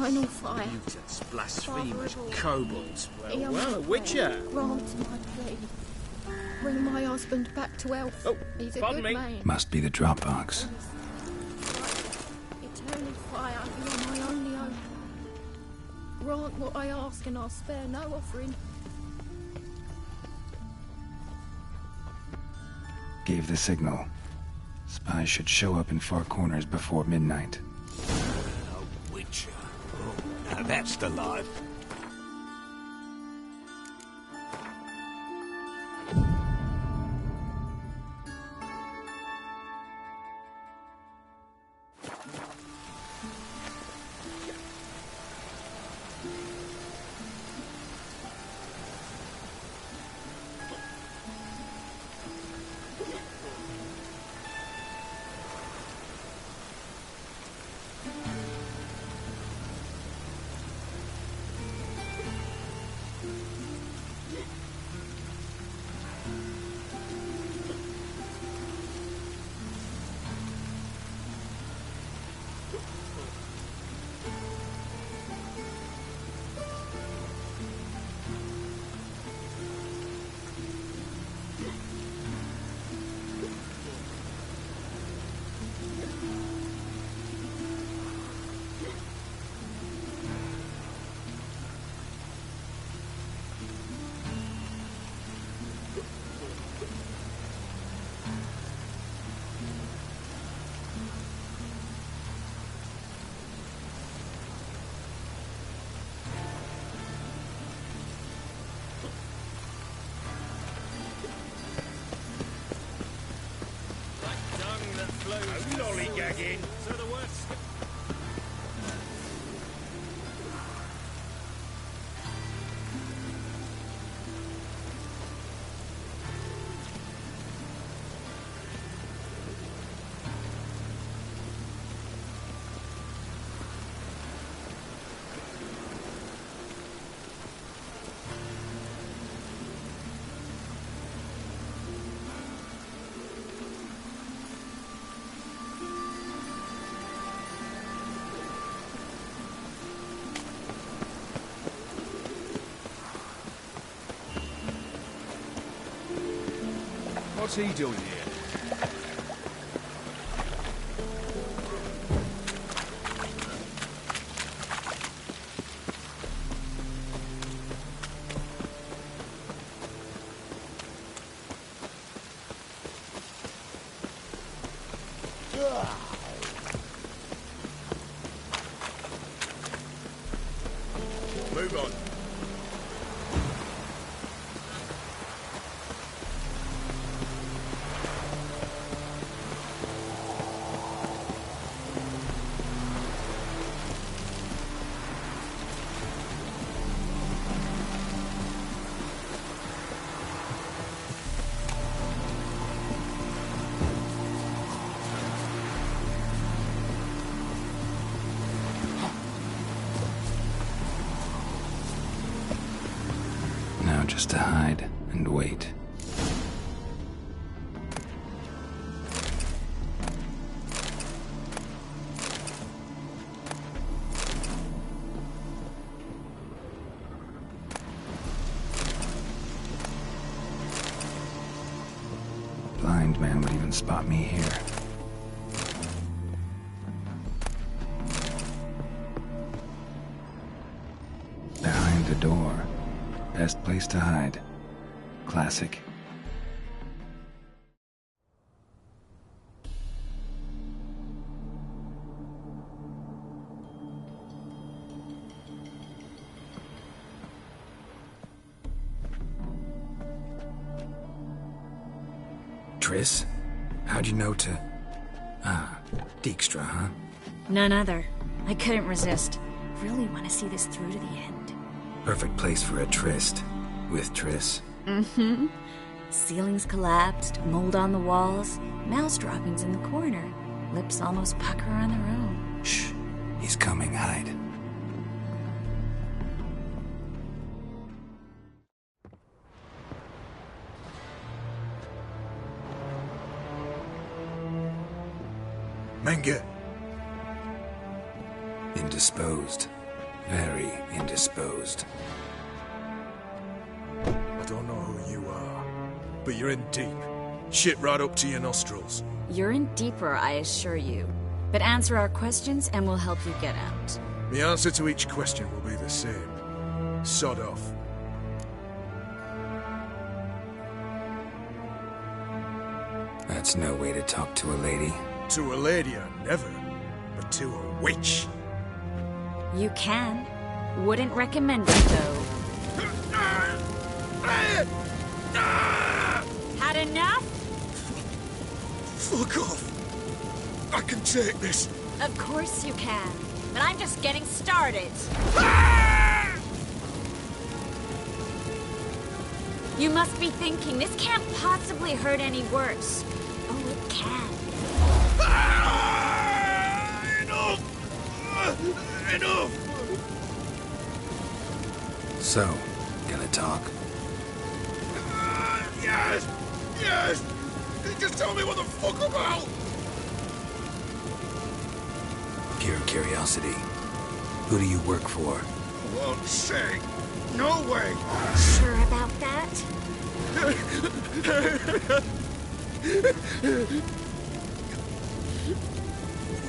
eternal fire. Mutants, blasphemers, kobolds. Well, a witcher. Grant my plea. Bring my husband back to health. Oh, he's a pardon good me. man. Must be the Dropbox. Eternal fire, you're my only hope. Grant what I ask and I'll spare no offering. Gave the signal. Spies should show up in far corners before midnight. A witcher. Oh, now that's the life. Lollygagging. So the worst. What's he doing here? Move on. Now just to hide and wait. Blind man would even spot me here. Behind the door. Best place to hide. Classic. Triss? How'd you know to... Ah, Dijkstra, huh? None other. I couldn't resist. Really want to see this through to the end. Perfect place for a tryst. With Triss. Mm-hmm. Ceilings collapsed, mold on the walls, mouse droppings in the corner. Lips almost pucker on their own. Shh. He's coming, hide. Menge. Indisposed. Very indisposed. I don't know who you are, but you're in deep. Shit right up to your nostrils. You're in deeper, I assure you. But answer our questions and we'll help you get out. The answer to each question will be the same. Sod off. That's no way to talk to a lady. To a lady, I never. But to a witch. You can. Wouldn't recommend it, though. Had enough? Fuck off. I can take this. Of course you can. But I'm just getting started. You must be thinking, this can't possibly hurt any worse. Oh, it can. Enough! Enough! So, gonna talk? Yes! Yes! Just tell me what the fuck about! Pure curiosity. Who do you work for? I won't say. No way! Sure about that?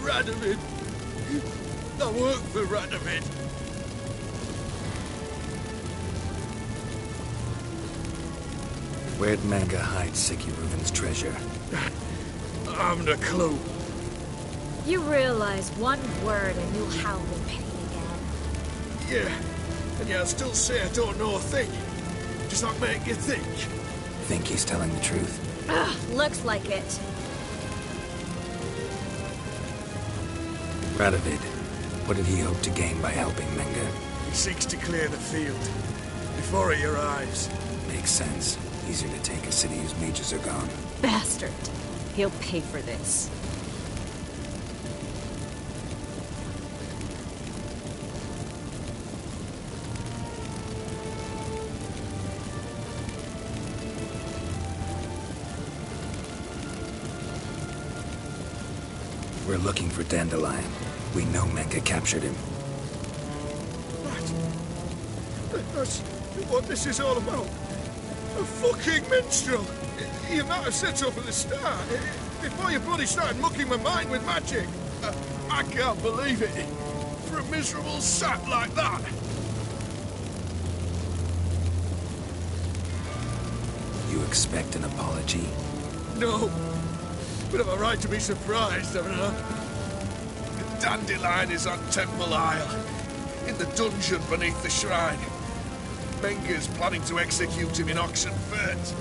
Radovid. I work for Radovid. Where'd Manga hide Sicky Reuven's treasure? I haven't a clue. You realize one word and you'll howl in pain again. Yeah, and yet I still say I don't know a thing. Does that make you think? Think he's telling the truth? Ugh, looks like it. Radovid, what did he hope to gain by helping Manga? He seeks to clear the field. Before he arrives. Makes sense. Easier to take a city whose mages are gone. Bastard. He'll pay for this. We're looking for Dandelion. We know Manga captured him. That's what this is all about. A fucking minstrel! You might have said so from the start. Before you bloody started mucking my mind with magic. I can't believe it. For a miserable sap like that. You expect an apology? No. But I've a right to be surprised, haven't I? Dandelion is on Temple Isle. In the dungeon beneath the shrine. Menga's planning to execute him in Oxenfurt.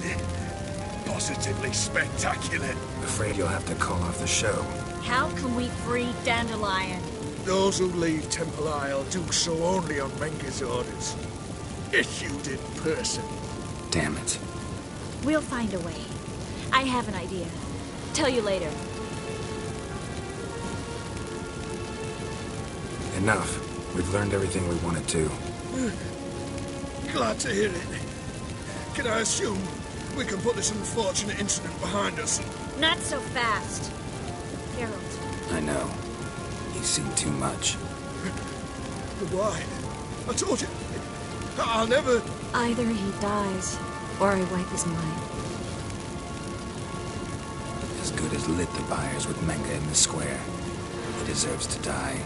Positively spectacular. Afraid you'll have to call off the show. How can we free Dandelion? Those who leave Temple Isle do so only on Menga's orders. Issued in person. Damn it. We'll find a way. I have an idea. Tell you later. Enough. We've learned everything we wanted to. Glad to hear it. Can I assume we can put this unfortunate incident behind us? Not so fast. Geralt. I know. You've seen too much. But why? I told you. I'll never... Either he dies, or I wipe his mind. As good as lit the buyers with Manga in the square. He deserves to die.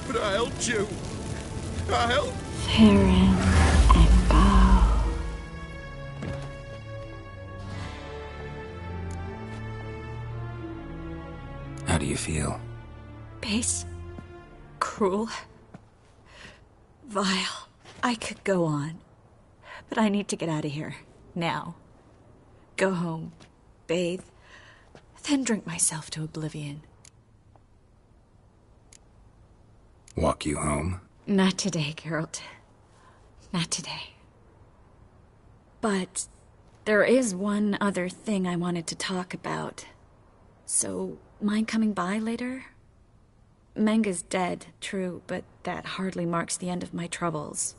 But I helped you. I helped... Farron and bow. How do you feel? Base. Cruel. Vile. I could go on. But I need to get out of here. Now. Go home. Bathe. Then drink myself to oblivion. Walk you home? Not today, Geralt. Not today. But there is one other thing I wanted to talk about. So, mind coming by later? Manga's dead, true, but that hardly marks the end of my troubles.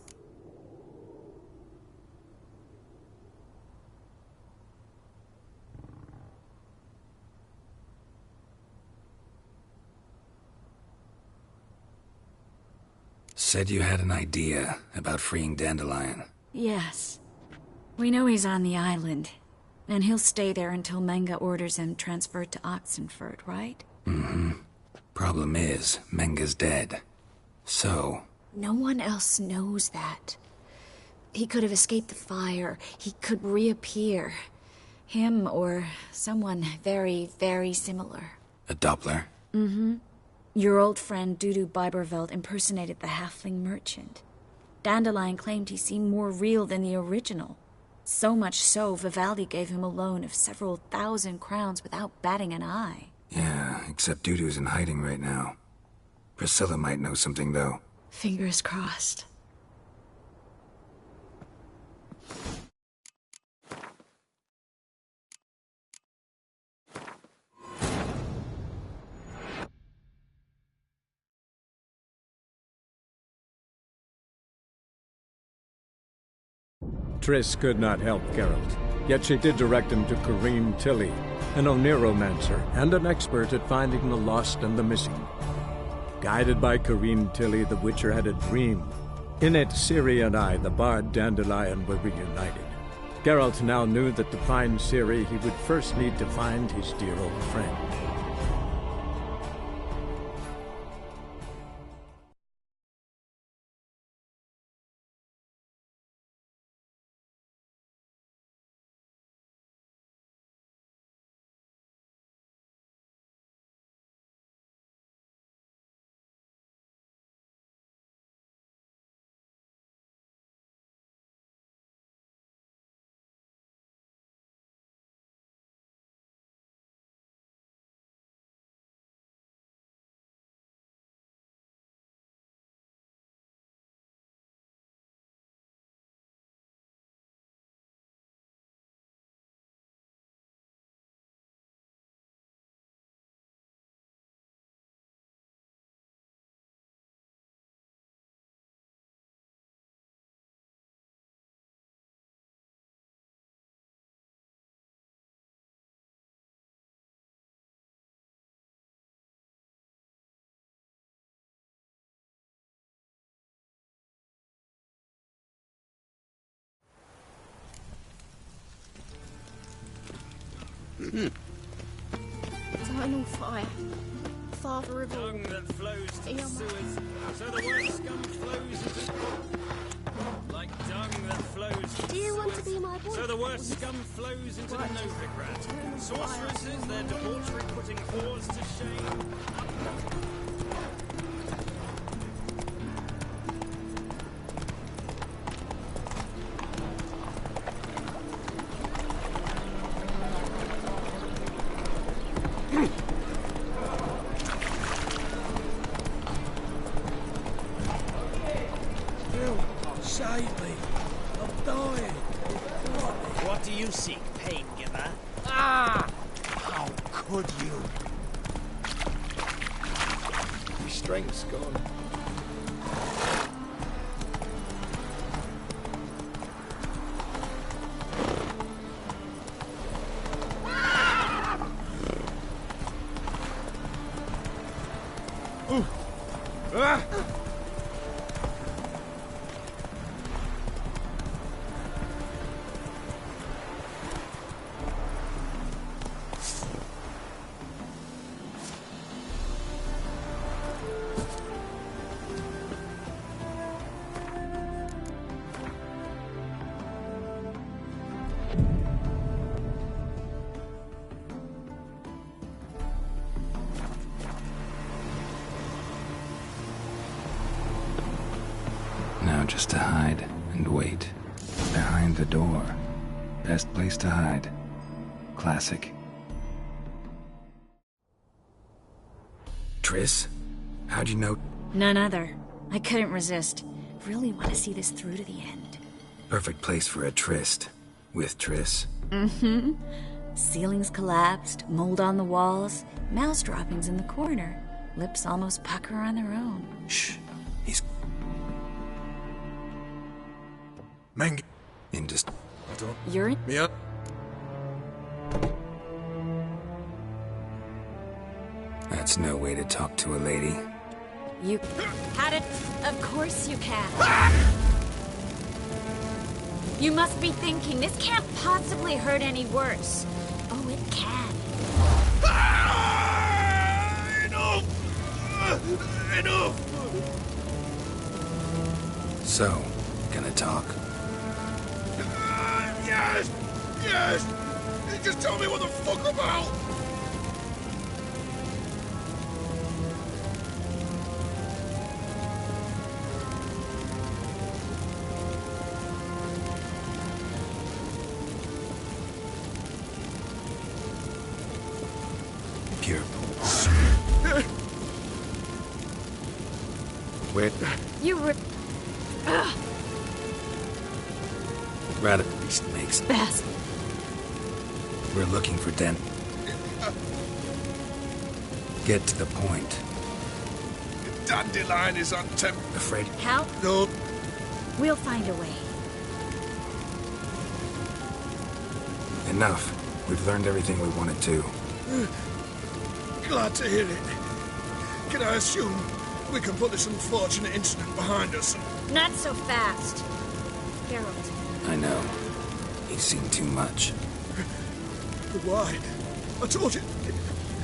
Said you had an idea about freeing Dandelion. Yes. We know he's on the island, and he'll stay there until Menge orders him transferred to Oxenford, right? Mm-hmm. Problem is, Menge's dead. So... No one else knows that. He could have escaped the fire. He could reappear. Him or someone very, very similar. A Doppler? Mm-hmm. Your old friend Dudu Biberveld impersonated the halfling merchant. Dandelion claimed he seemed more real than the original. So much so, Vivaldi gave him a loan of several thousand crowns without batting an eye. Yeah, except Dudu's in hiding right now. Priscilla might know something, though. Fingers crossed. Triss could not help Geralt, yet she did direct him to Corrine Tilly, an Oniromancer and an expert at finding the lost and the missing. Guided by Corrine Tilly, the Witcher had a dream. In it, Ciri and I, the bard Dandelion, were reunited. Geralt now knew that to find Ciri, he would first need to find his dear old friend. Eternal fire. Father of all. Dung that flows to the sewers, so the worst scum flows into... Like dung that flows to the Do you want to sewers, be my boy? so the worst scum flows into the Novigrad. Sorceresses, their debauchery putting whores to shame. Save me. I'm dying. What do you seek, pain giver? Ah! How could you? My strength's gone. Now just to hide and wait. Behind the door. Best place to hide. Classic. Triss? How'd you know? None other. I couldn't resist. Really want to see this through to the end. Perfect place for a tryst. With Triss. Mm-hmm. Ceilings collapsed, mold on the walls, mouse droppings in the corner. Lips almost pucker on their own. Shh. He's... Menge. Indust... You're in? Yeah. That's no way to talk to a lady. You had it. Of course you can. You must be thinking, this can't possibly hurt any worse. Oh, it can. Enough! Enough! So, gonna talk? Yes! Yes! Just tell me what the fuck about! Pure. Wait. You were... Rather beast makes. best. We're looking for Den. Get to the point. Dandelion is on temp. Afraid? How? No, We'll find a way. Enough. We've learned everything we wanted to. glad to hear it. Can I assume we can put this unfortunate incident behind us? Not so fast. Geralt. I know. He's seen too much. But why? I told you,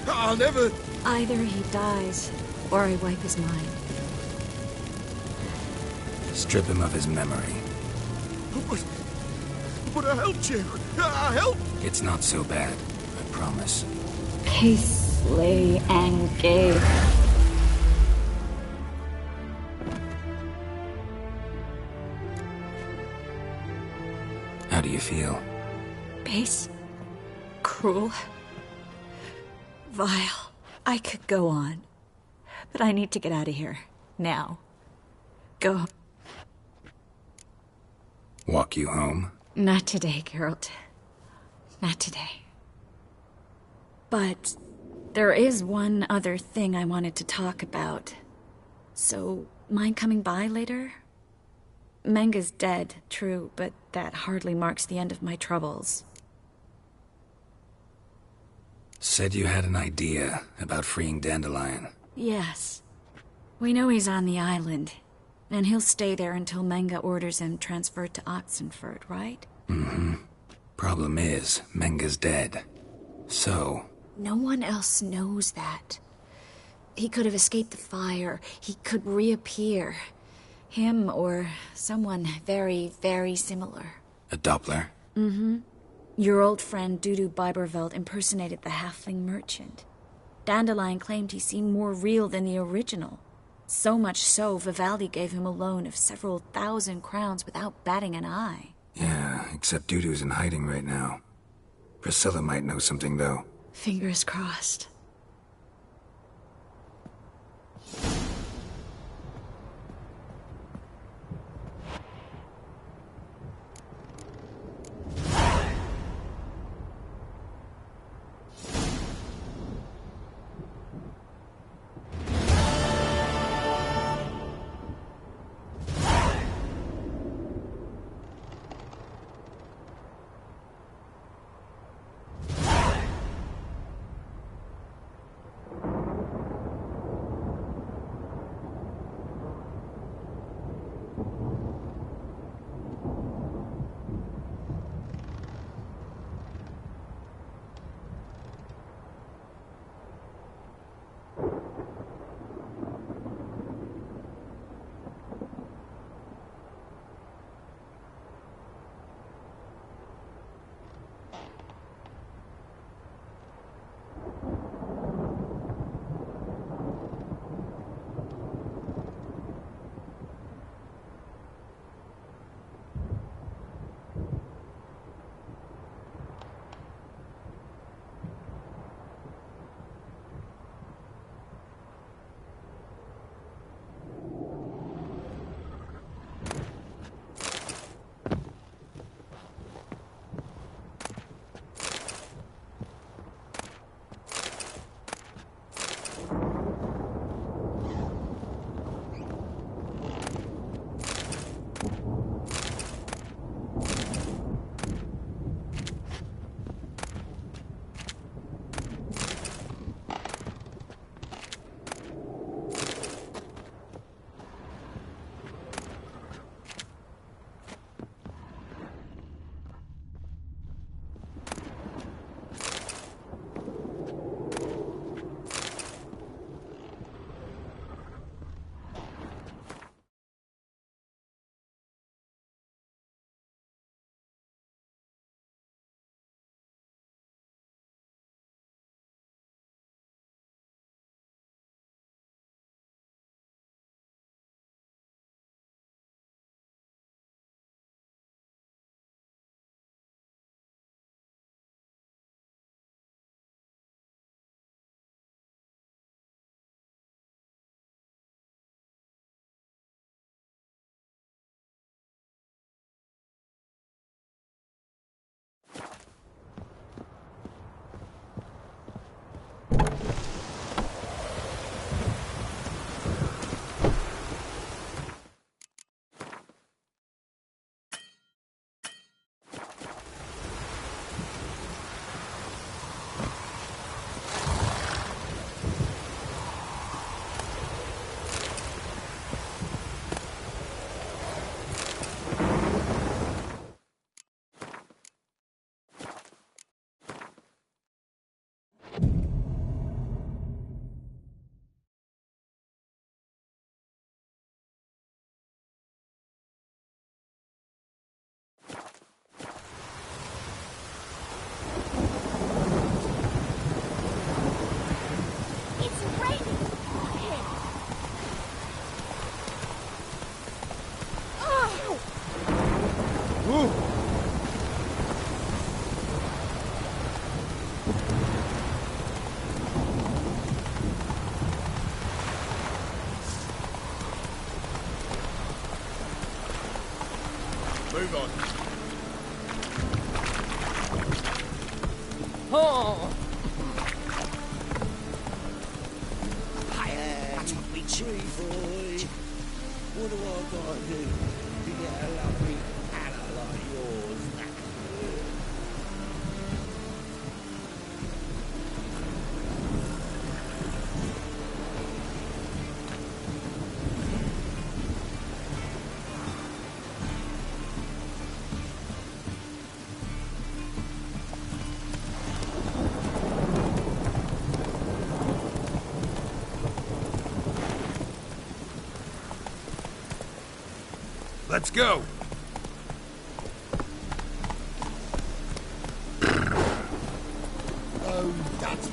I'll never... Either he dies, or I wipe his mind. Strip him of his memory. But I helped you. I helped. It's not so bad. I promise. Peacely and gay. How do you feel? Base. Cruel. Vile. I could go on. But I need to get out of here. Now. Go. Walk you home? Not today, Geralt. Not today. But there is one other thing I wanted to talk about. So, mind coming by later? Menga's dead, true, but that hardly marks the end of my troubles. Said you had an idea about freeing Dandelion. Yes. We know he's on the island, and he'll stay there until Menga orders him transferred to Oxenford, right? Mm-hmm. Problem is, Menga's dead. So... No one else knows that. He could have escaped the fire. He could reappear. Him or someone very, very similar. A Doppler? Mm-hmm. Your old friend Dudu Biberveld impersonated the halfling merchant. Dandelion claimed he seemed more real than the original. So much so, Vivaldi gave him a loan of several thousand crowns without batting an eye. Yeah, except Dudu's in hiding right now. Priscilla might know something, though. Fingers crossed. Move on. Oh! That's what we choose. Boy, what do I gotta do to get a lovely Anna like yours? Let's go. Oh, that's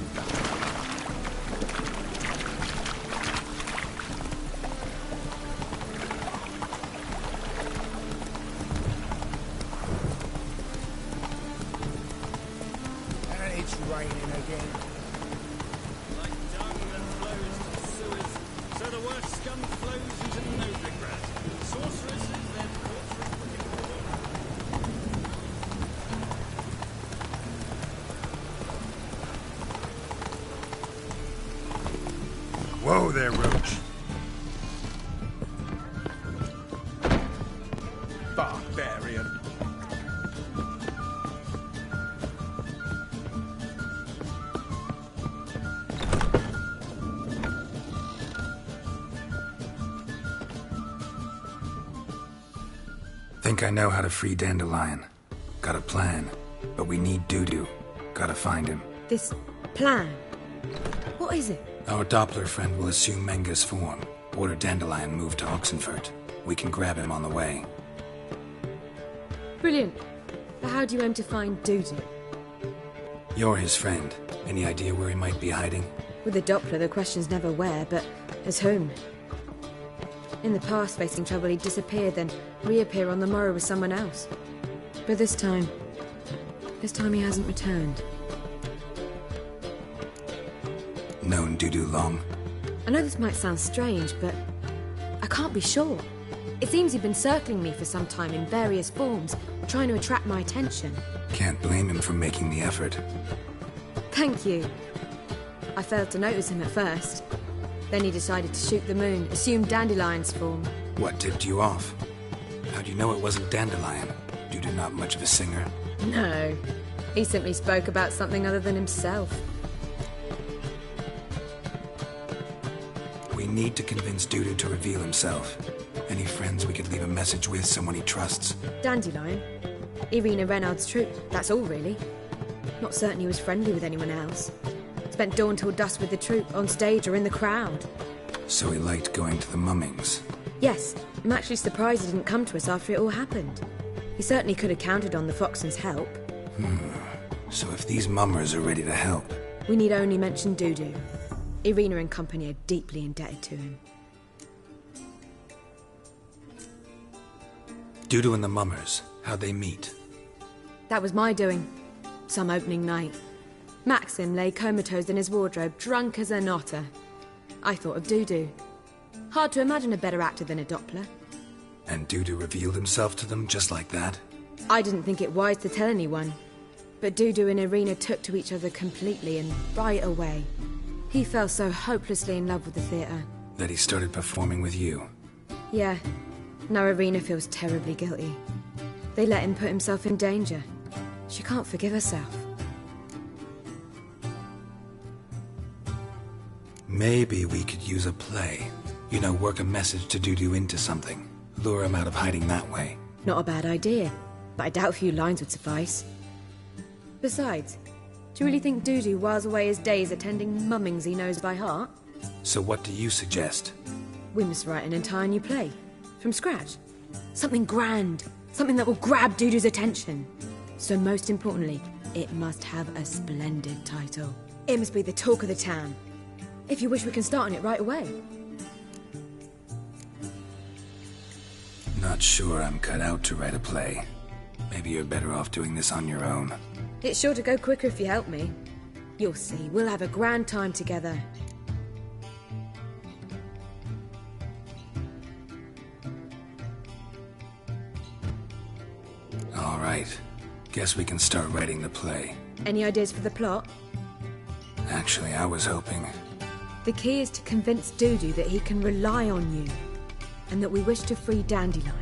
and it's raining again. Like dung that flows to sewers, so the worst scum flows into Novigrad. Sorceresses, then portraits looking for. Whoa there, Roach. Barbarian. Think I know how to free Dandelion. Got a plan, but we need Dudu. Gotta find him. This plan? What is it? Our Doppler friend will assume Menga's form. Order Dandelion moved to Oxenfurt. We can grab him on the way. Brilliant. But how do you aim to find Dudu? You're his friend. Any idea where he might be hiding? With the Doppler, the question's never where, but as whom? In the past, facing trouble, he'd disappear, then reappear on the morrow with someone else. But this time he hasn't returned. Known Dudu long? I know this might sound strange, but I can't be sure. It seems he'd been circling me for some time in various forms, trying to attract my attention. Can't blame him for making the effort. Thank you. I failed to notice him at first. Then he decided to shoot the moon, assume Dandelion's form. What tipped you off? How'd you know it wasn't Dandelion? Dudu not much of a singer? No. He simply spoke about something other than himself. We need to convince Dudu to reveal himself. Any friends we could leave a message with, someone he trusts? Dandelion? Irina Reynard's troop, that's all really. Not certain he was friendly with anyone else. Spent dawn till dusk with the troop, on stage or in the crowd. So he liked going to the mummings? Yes, I'm actually surprised he didn't come to us after it all happened. He certainly could have counted on the Foxen's help. So if these mummers are ready to help... We need only mention Dudu. Irina and company are deeply indebted to him. Dudu and the mummers, how'd they meet? That was my doing. Some opening night. Maxim lay comatose in his wardrobe, drunk as an otter. I thought of Dudu. Hard to imagine a better actor than a Doppler. And Dudu revealed himself to them just like that? I didn't think it wise to tell anyone. But Dudu and Irina took to each other completely and right away. He fell so hopelessly in love with the theatre. That he started performing with you? Yeah. Now Irina feels terribly guilty. They let him put himself in danger. She can't forgive herself. Maybe we could use a play. You know, work a message to Dudu into something. Lure him out of hiding that way. Not a bad idea, but I doubt a few lines would suffice. Besides, do you really think Dudu whiles away his days attending mummings he knows by heart? So what do you suggest? We must write an entire new play. From scratch. Something grand. Something that will grab Dudu's attention. So most importantly, it must have a splendid title. It must be the talk of the town. If you wish, we can start on it right away. Not sure I'm cut out to write a play. Maybe you're better off doing this on your own. It's sure to go quicker if you help me. You'll see, we'll have a grand time together. All right. Guess we can start writing the play. Any ideas for the plot? Actually, I was hoping... The key is to convince Dudu that he can rely on you, and that we wish to free Dandelion.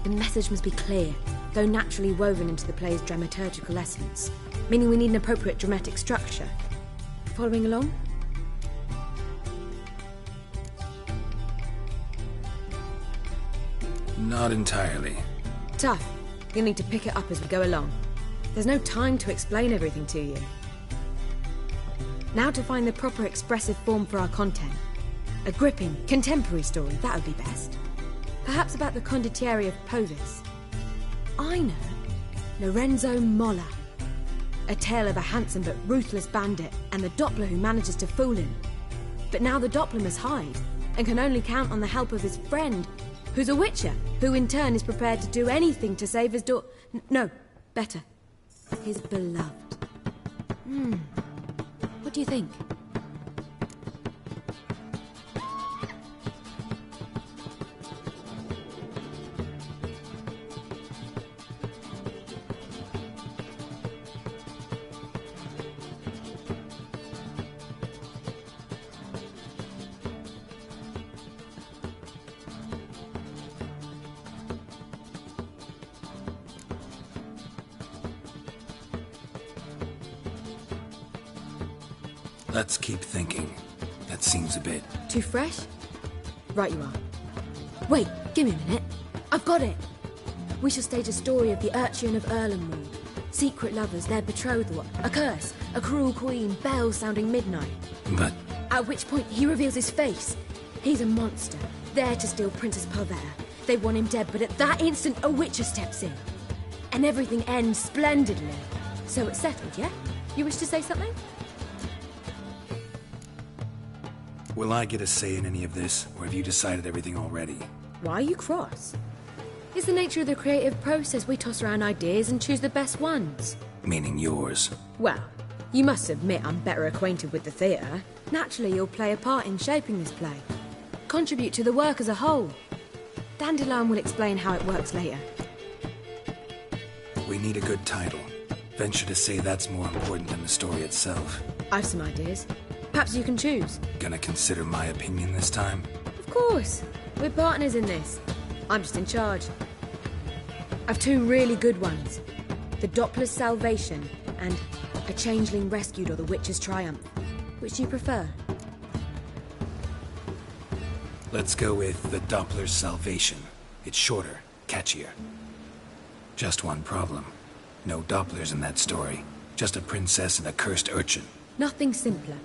The message must be clear, though naturally woven into the play's dramaturgical essence, meaning we need an appropriate dramatic structure. Following along? Not entirely. Tough. You'll need to pick it up as we go along. There's no time to explain everything to you. Now to find the proper expressive form for our content. A gripping, contemporary story, that would be best. Perhaps about the condottieri of Povis. I know. Lorenzo Molla. A tale of a handsome but ruthless bandit and the Doppler who manages to fool him. But now the Doppler must hide, and can only count on the help of his friend, who's a witcher, who in turn is prepared to do anything to save his no, better. His beloved. What do you think? Let's keep thinking. That seems a bit... Too fresh? Right you are. Wait, give me a minute. I've got it! We shall stage a story of the Urchin of Erlenwald. Secret lovers, their betrothal, a curse, a cruel queen, bells sounding midnight. But... At which point he reveals his face. He's a monster, there to steal Princess Pavera. They want him dead, but at that instant a witcher steps in. And everything ends splendidly. So it's settled, yeah? You wish to say something? Will I get a say in any of this, or have you decided everything already? Why are you cross? It's the nature of the creative process. We toss around ideas and choose the best ones. Meaning yours. Well, you must admit I'm better acquainted with the theatre. Naturally, you'll play a part in shaping this play. Contribute to the work as a whole. Dandelion will explain how it works later. We need a good title. Venture to say that's more important than the story itself. I've some ideas. Perhaps you can choose. Gonna consider my opinion this time? Of course. We're partners in this. I'm just in charge. I've two really good ones. The Doppler's Salvation and A Changeling Rescued or The Witcher's Triumph. Which do you prefer? Let's go with The Doppler's Salvation. It's shorter, catchier. Just one problem. No Dopplers in that story. Just a princess and a cursed urchin. Nothing simpler.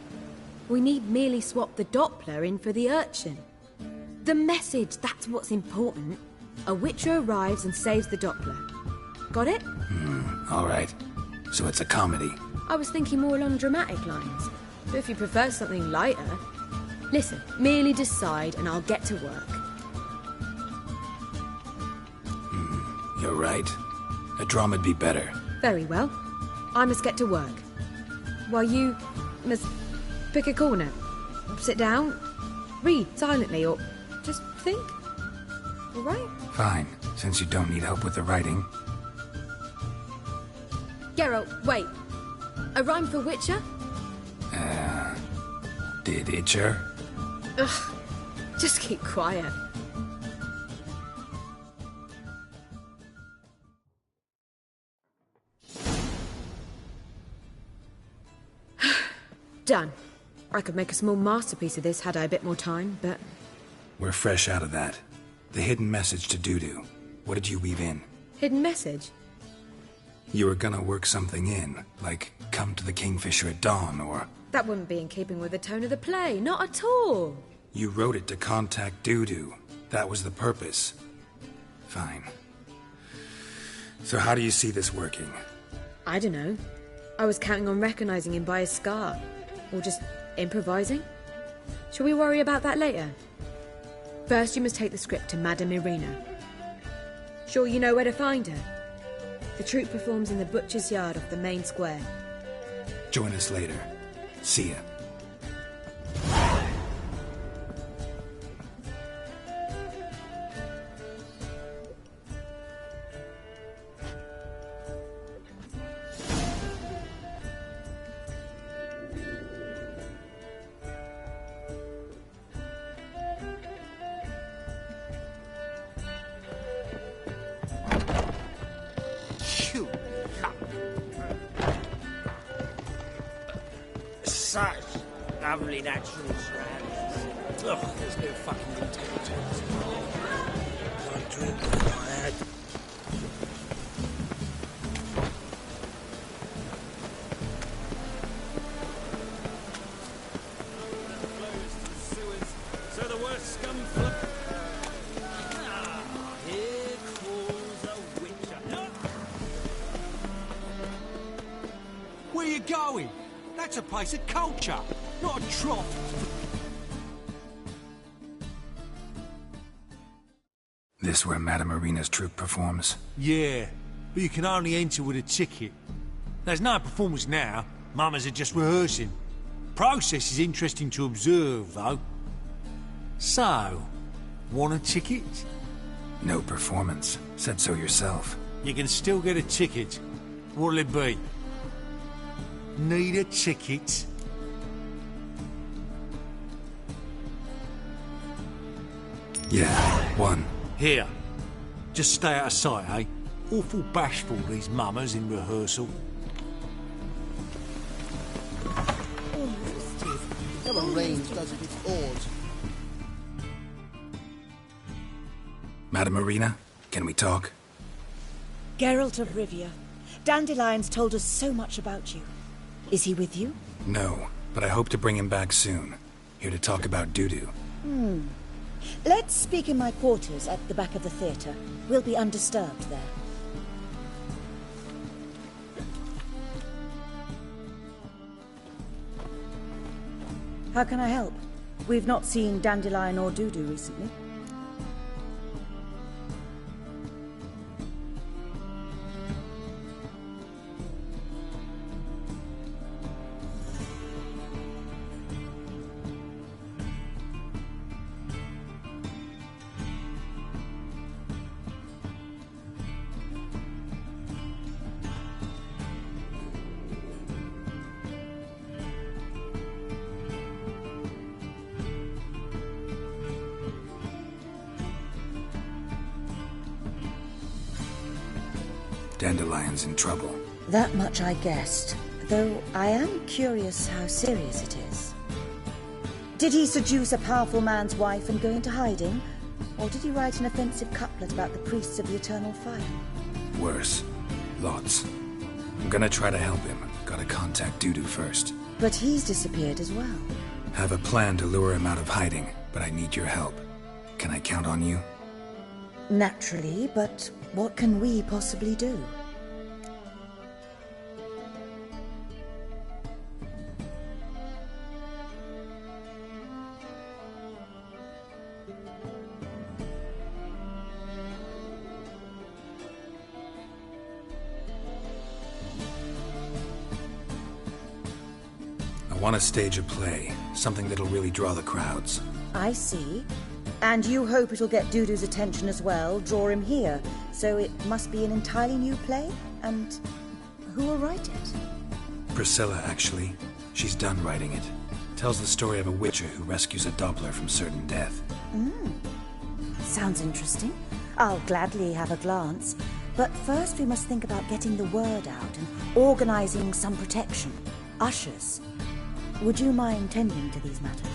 We need merely swap the Doppler in for the urchin. The message, that's what's important. A witcher arrives and saves the Doppler. Got it? All right. So it's a comedy. I was thinking more along dramatic lines. But if you prefer something lighter... Listen, merely decide and I'll get to work. You're right. A drama'd be better. Very well. I must get to work. While you must pick a corner. Sit down, read silently, or just think. All right? Fine, since you don't need help with the writing. Geralt, wait. A rhyme for Witcher? Did Itcher? Ugh, just keep quiet. Done. I could make a small masterpiece of this had I a bit more time, but... We're fresh out of that. The hidden message to Dudu. What did you weave in? Hidden message? You were gonna work something in, like come to the Kingfisher at dawn, or... That wouldn't be in keeping with the tone of the play, not at all. You wrote it to contact Dudu. That was the purpose. Fine. So how do you see this working? I don't know. I was counting on recognizing him by his scar. Or just improvising? Shall we worry about that later? First, you must take the script to Madame Irina. Sure you know where to find her? The troupe performs in the butcher's yard off the main square. Join us later. See ya. such lovely natural surroundings. Ugh, there's no fucking intelligence. Can't drink what I had. So the worst scum flow. Ah, here calls a witcher. Where you going? That's a place of culture, not a trough. This where Madame Marina's troupe performs? Yeah, but you can only enter with a ticket. There's no performance now. Mamas are just rehearsing. Process is interesting to observe, though. So, want a ticket? No performance. Said so yourself. You can still get a ticket. What'll it be? Need a ticket? Yeah, one. Here. Just stay out of sight, eh? Awful bashful, these mamas in rehearsal. Come on, Rains does it with oars. Madame Marina, can we talk? Geralt of Rivia. Dandelion's told us so much about you. Is he with you? No, but I hope to bring him back soon. Here to talk about Dudu. Let's speak in my quarters at the back of the theatre. We'll be undisturbed there. How can I help? We've not seen Dandelion or Dudu recently. Dandelion's in trouble. That much I guessed, though I am curious how serious it is. Did he seduce a powerful man's wife and go into hiding? Or did he write an offensive couplet about the priests of the eternal fire? Worse. Lots. I'm gonna try to help him. Gotta contact Dudu first. But he's disappeared as well. Have a plan to lure him out of hiding, but I need your help. Can I count on you? Naturally, but what can we possibly do? I want to stage a play, something that'll really draw the crowds. I see. And you hope it'll get Dudu's attention as well, draw him here. So it must be an entirely new play? And who will write it? Priscilla, actually. She's done writing it. Tells the story of a witcher who rescues a Doppler from certain death. Sounds interesting. I'll gladly have a glance. But first we must think about getting the word out and organizing some protection. Ushers. Would you mind tending to these matters?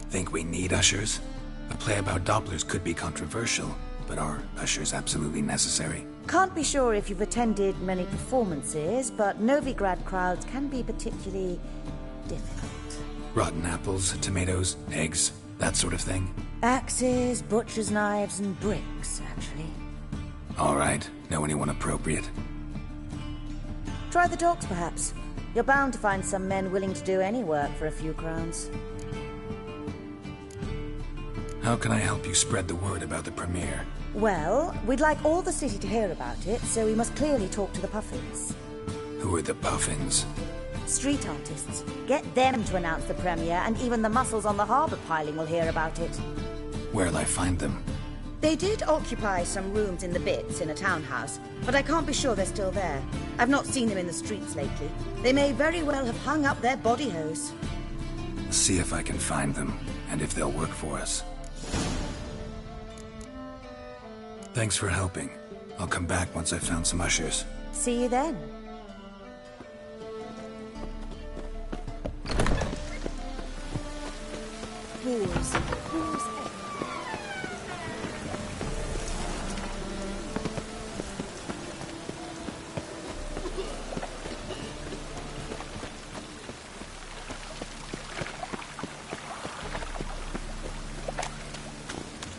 Think we need ushers? A play about Dopplers could be controversial. but are ushers absolutely necessary? Can't be sure if you've attended many performances, but Novigrad crowds can be particularly difficult. Rotten apples, tomatoes, eggs, that sort of thing? Axes, butcher's knives, and bricks, actually. All right. Know anyone appropriate? Try the docks, perhaps. You're bound to find some men willing to do any work for a few crowns. How can I help you spread the word about the premiere? Well, we'd like all the city to hear about it, so we must clearly talk to the Puffins. Who are the Puffins? Street artists. Get them to announce the premiere, and even the muscles on the harbour piling will hear about it. Where'll I find them? They did occupy some rooms in the Bits in a townhouse, but I can't be sure they're still there. I've not seen them in the streets lately. They may very well have hung up their body hose. See if I can find them, and if they'll work for us. Thanks for helping. I'll come back once I've found some ushers. See you then. Wars.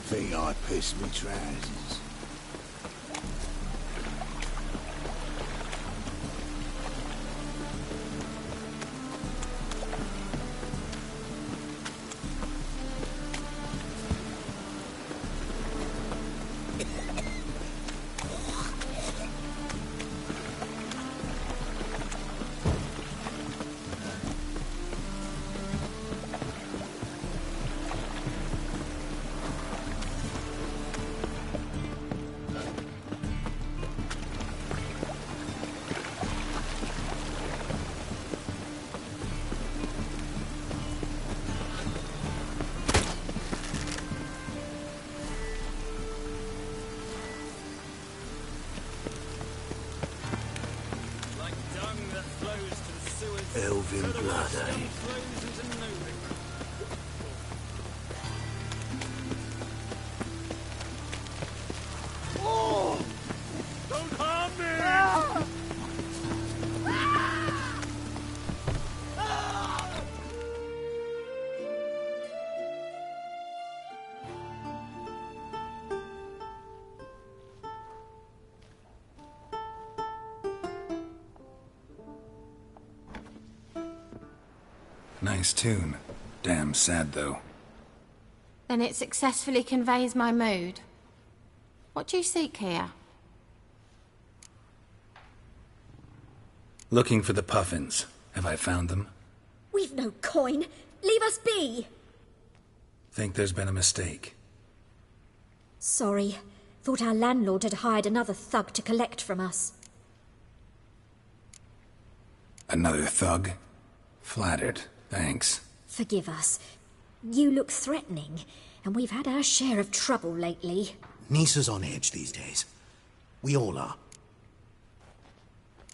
Think I pissed me trousers. Elven blood, eh? Oh! Don't harm me! Nice tune. Damn sad, though. Then it successfully conveys my mood. What do you seek here? Looking for the Puffins. Have I found them? We've no coin. Leave us be. Think there's been a mistake. Sorry. Thought our landlord had hired another thug to collect from us. Another thug? Flattered. Thanks. Forgive us. You look threatening, and we've had our share of trouble lately. Nisa's on edge these days. We all are.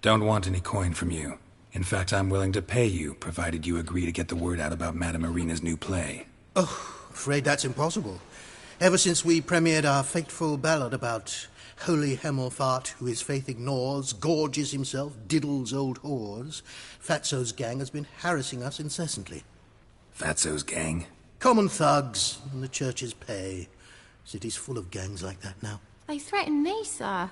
Don't want any coin from you. In fact, I'm willing to pay you, provided you agree to get the word out about Madame Irina's new play. Oh, afraid that's impossible. Ever since we premiered our fateful ballad about Holy Hemelfart, who his faith ignores, gorges himself, diddles old whores, Fatso's gang has been harassing us incessantly. Fatso's gang? Common thugs in the church's pay. City's full of gangs like that now. They threatened Nisa.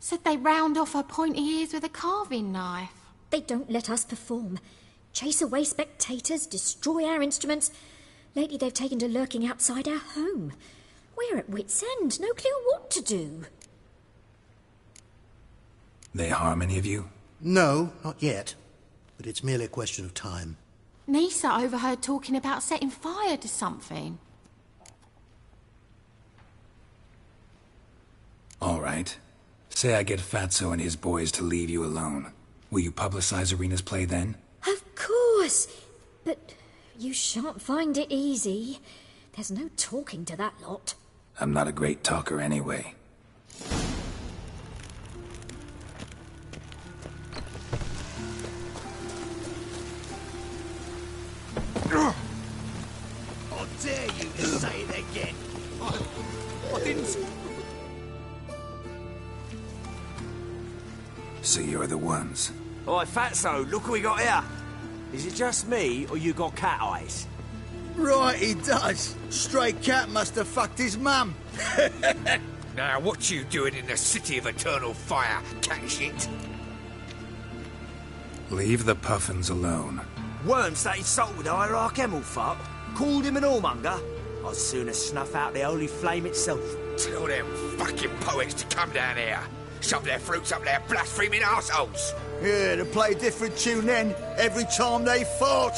Said they round off her pointy ears with a carving knife. They don't let us perform. Chase away spectators, destroy our instruments. Lately they've taken to lurking outside our home. We're at wit's end, no clue what to do. They harm any of you? No, not yet. But it's merely a question of time. Nisa overheard talking about setting fire to something. All right. Say I get Fatso and his boys to leave you alone. Will you publicize Irina's play then? Of course. But you shan't find it easy. There's no talking to that lot. I'm not a great talker anyway. How dare you to say it again? I didn't... So you're the ones. Oi, Fatso, look who we got here. Is it just me, or you got cat eyes? Right, he does. Stray cat must have fucked his mum. Now, what you doing in the city of eternal fire, cat shit? Leave the puffins alone. Worms that insulted Hierarch Emelfuck, called him an whoremonger. I'd sooner snuff out the holy flame itself. Tell them fucking poets to come down here. Shove their fruits up their blaspheming arseholes. Yeah, to play a different tune then, every time they fought.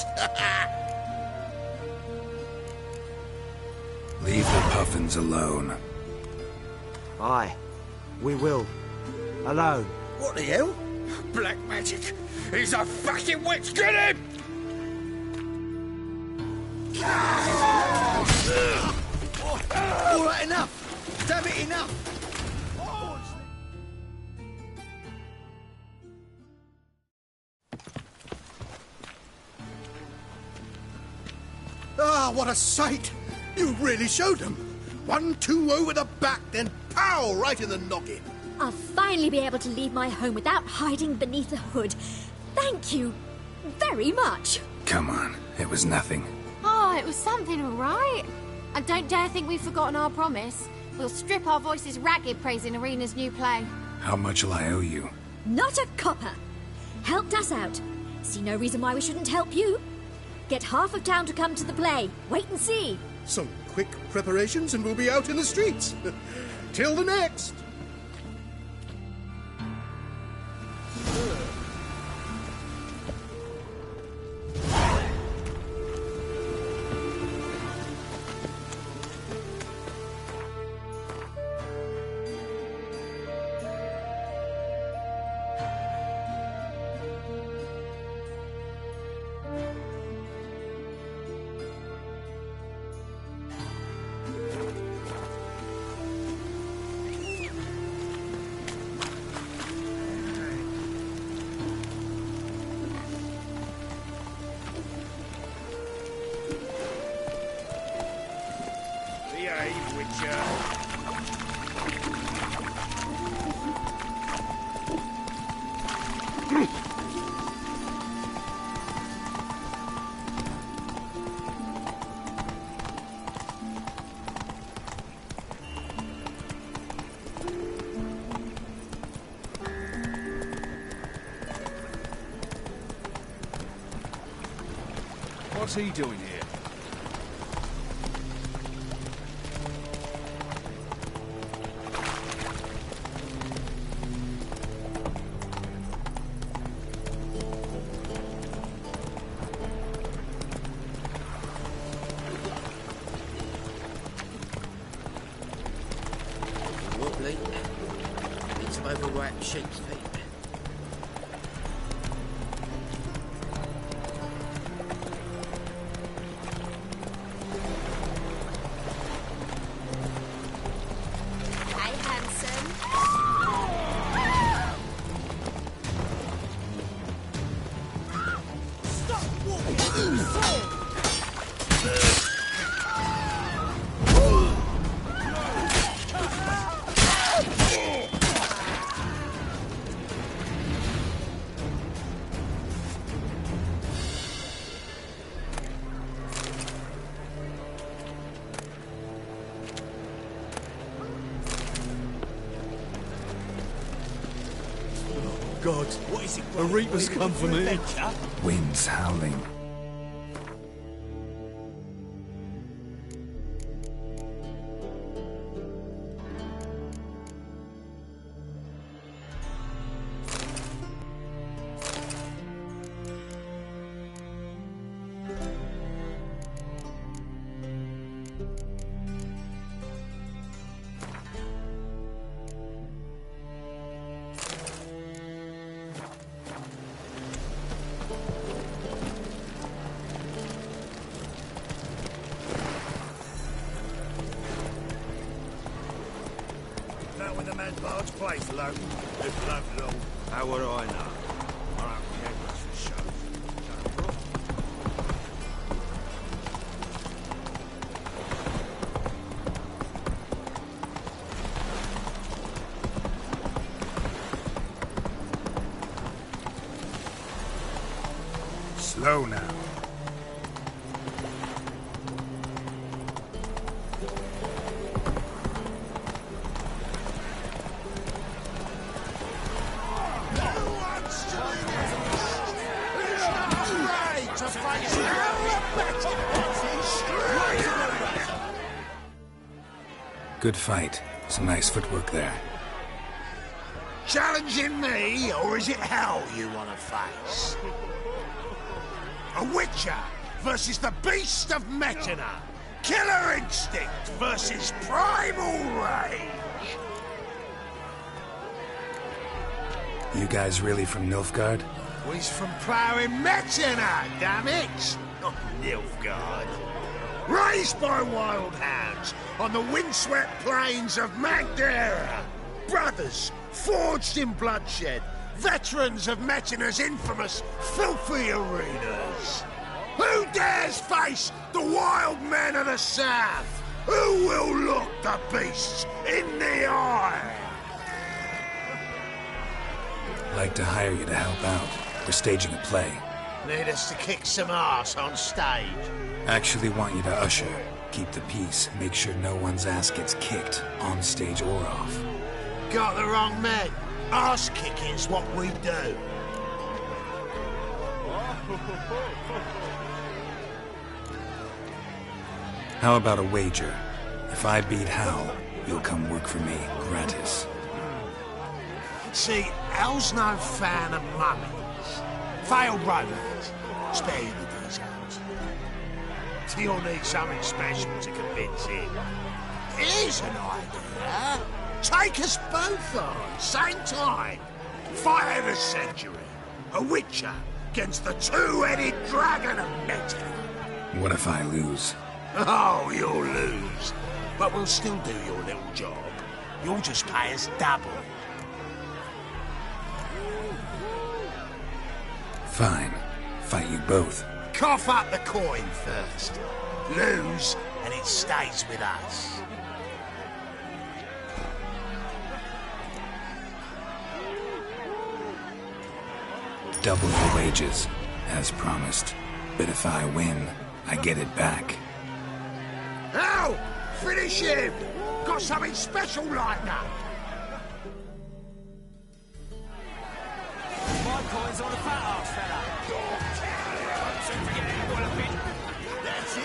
Leave the puffins alone. Aye, we will. Alone. What the hell? Black magic. He's a fucking witch. Get him! All right, enough. Damn it, enough. Ah, what a sight! You really showed them. 1-2 over the back, then pow, right in the noggin. I'll finally be able to leave my home without hiding beneath the hood. Thank you very much. Come on, it was nothing. Oh, it was something, all right. I don't dare think we've forgotten our promise. We'll strip our voices ragged praising Arena's new play. How much will I owe you? Not a copper. Helped us out. See no reason why we shouldn't help you. Get half of town to come to the play. Wait and see. Some quick preparations and we'll be out in the streets. Till the next. What's he doing here? Wobbly. Need some overripe sheep's feet. God, What is it? a reaper's come for me. Adventure? Winds howling. That with the man's barge place alone. They've loved it all. How would I know? I don't care much for shows. Low now. Good fight. Some nice footwork there. Challenging me, or is it hell you want to face? A Witcher versus the Beast of Metina. Killer instinct versus primal rage. You guys really from Nilfgaard? We's from ploughing Metina, damn it! Not Nilfgaard. Raised by wild hounds on the windswept plains of Magdera. Brothers, forged in bloodshed. Veterans of Metina's infamous, filthy arenas. Who dares face the wild men of the south? Who will look the beasts in the eye? Like to hire you to help out. We're staging a play. Need us to kick some ass on stage? Actually want you to usher, keep the peace, make sure no one's ass gets kicked, on stage or off. Got the wrong men. Ass kicking's what we do. How about a wager? If I beat Hal, you'll come work for me, gratis. See, Hal's no fan of mummies. Failed romance. Spare you the details. You'll need something special to convince him. Here's an idea. Take us both on, same time. Fight of the century. A Witcher against the two-headed dragon of Metina. What if I lose? Oh, you'll lose. But we'll still do your little job. You'll just pay us double. Fine. Fight you both. Cough up the coin first. Lose, and it stays with us. Double your wages, as promised. But if I win, I get it back. Hal! Finish him! Got something special like that! My coin's on a fat ass fella. Soon forget it, what a bit. That's it.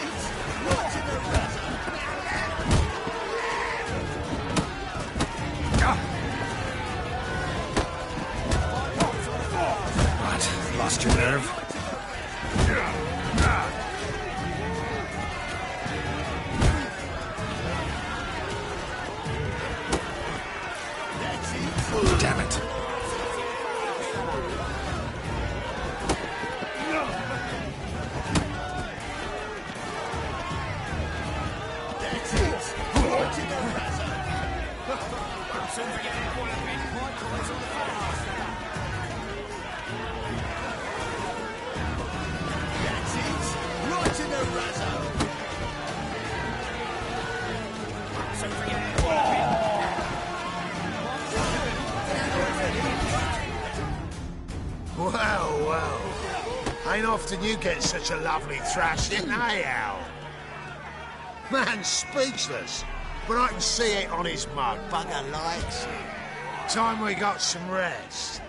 Right to the razor. What? Lost your nerve? Damn it. Well. Ain't often you get such a lovely thrashing, eh, Al? Man's speechless, but I can see it on his mug. Bugger likes it. Time we got some rest.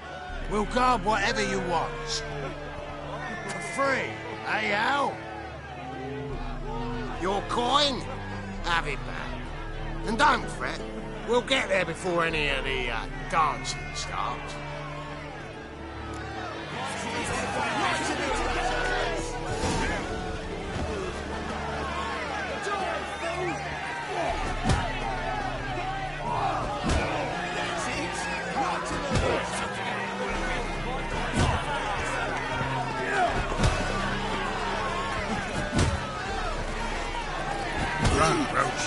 We'll guard whatever you want. For free, eh, Al? Your coin? Have it back. And don't fret, we'll get there before any of the dancing starts. Run, Roach.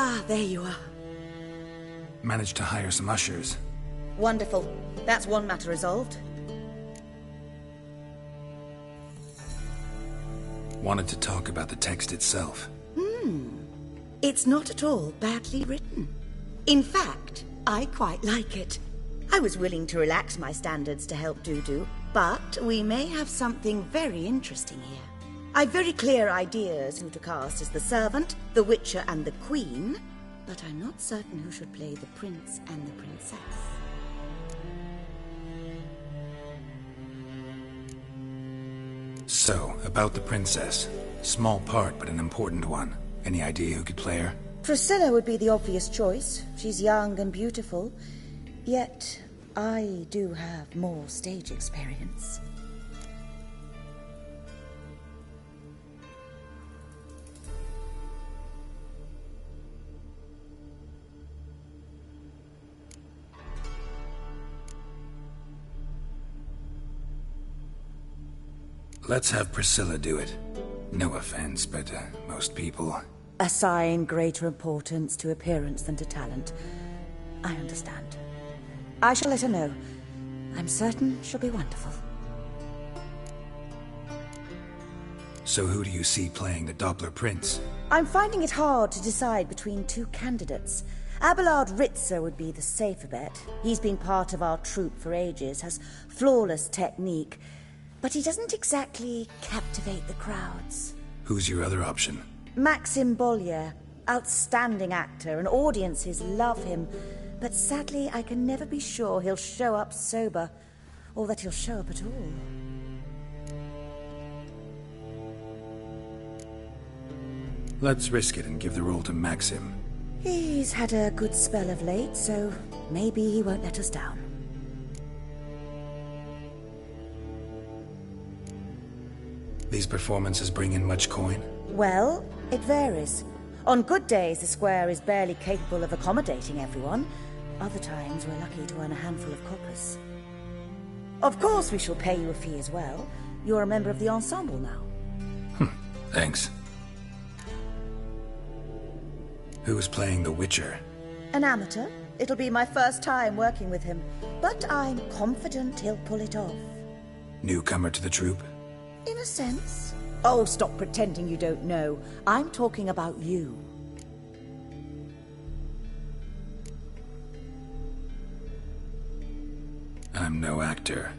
Ah, there you are. Managed to hire some ushers. Wonderful. That's one matter resolved. Wanted to talk about the text itself. It's not at all badly written. In fact, I quite like it. I was willing to relax my standards to help Dudu, but we may have something very interesting here. I've very clear ideas who to cast as the servant, the witcher, and the queen, but I'm not certain who should play the prince and the princess. So, about the princess. Small part, but an important one. Any idea who could play her? Priscilla would be the obvious choice. She's young and beautiful. Yet, I do have more stage experience. Let's have Priscilla do it. No offense, but most people... Assign greater importance to appearance than to talent. I understand. I shall let her know. I'm certain she'll be wonderful. So who do you see playing the Doppler Prince? I'm finding it hard to decide between two candidates. Abelard Ritzer would be the safer bet. He's been part of our troupe for ages, has flawless technique, but he doesn't exactly captivate the crowds. Who's your other option? Maxim Bollier, outstanding actor, and audiences love him. But sadly, I can never be sure he'll show up sober, or that he'll show up at all. Let's risk it and give the role to Maxim. He's had a good spell of late, so maybe he won't let us down. These performances bring in much coin? Well, it varies. On good days, the square is barely capable of accommodating everyone. Other times, we're lucky to earn a handful of coppers. Of course, we shall pay you a fee as well. You're a member of the ensemble now. Thanks. Who's playing the Witcher? An amateur. It'll be my first time working with him, but I'm confident he'll pull it off. Newcomer to the troupe? In a sense. Oh, stop pretending you don't know. I'm talking about you. I'm no actor.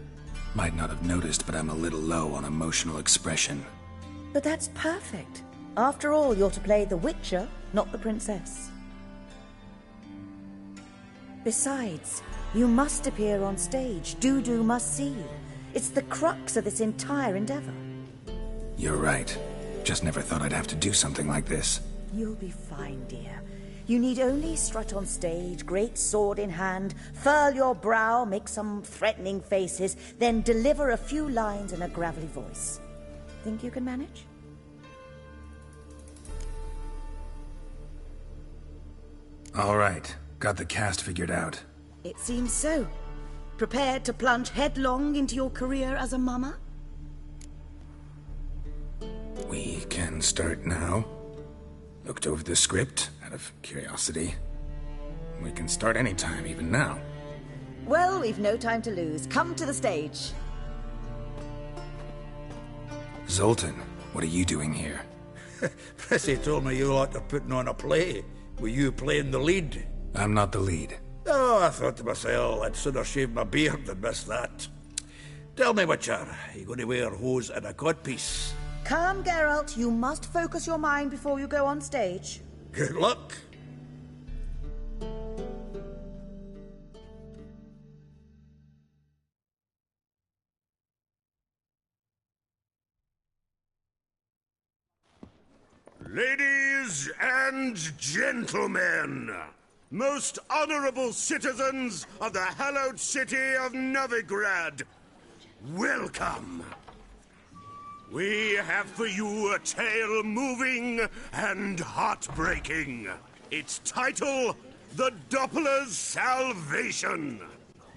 Might not have noticed, but I'm a little low on emotional expression. But that's perfect. After all, you're to play the Witcher, not the princess. Besides, you must appear on stage. Dudu must see you. It's the crux of this entire endeavor. You're right. Just never thought I'd have to do something like this. You'll be fine, dear. You need only strut on stage, great sword in hand, furl your brow, make some threatening faces, then deliver a few lines in a gravelly voice. Think you can manage? All right. Got the cast figured out. It seems so. Prepared to plunge headlong into your career as a mama? We can start now. Looked over the script, out of curiosity. We can start anytime, even now. Well, we've no time to lose. Come to the stage. Zoltan, what are you doing here? Prissy told me you lot are putting on a play. Were you playing the lead? I'm not the lead. Oh, I thought to myself, I'd sooner shave my beard than miss that. Tell me, Witcher, are you going to wear hose and a codpiece? Come, Geralt. You must focus your mind before you go on stage. Good luck. Ladies and gentlemen, most honorable citizens of the hallowed city of Novigrad, welcome. We have for you a tale moving and heartbreaking. Its title, The Doppler's Salvation.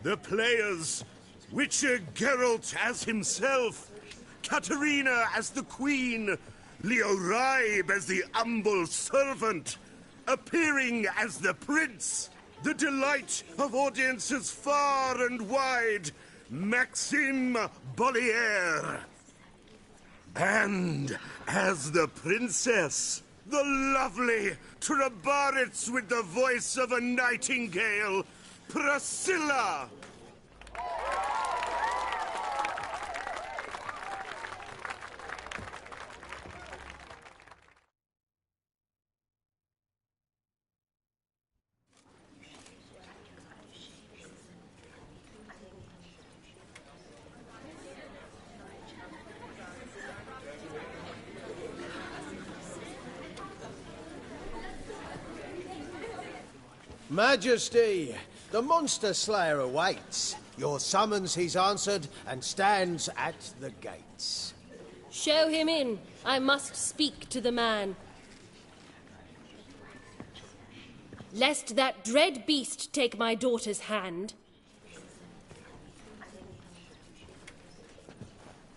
The players, Witcher Geralt as himself, Katerina as the Queen, Leo Raib as the humble servant, appearing as the prince, the delight of audiences far and wide, Maxime Bollier. And as the princess, the lovely Trabaritz with the voice of a nightingale, Priscilla. Majesty, the monster slayer awaits. Your summons he's answered and stands at the gates. Show him in. I must speak to the man. Lest that dread beast take my daughter's hand.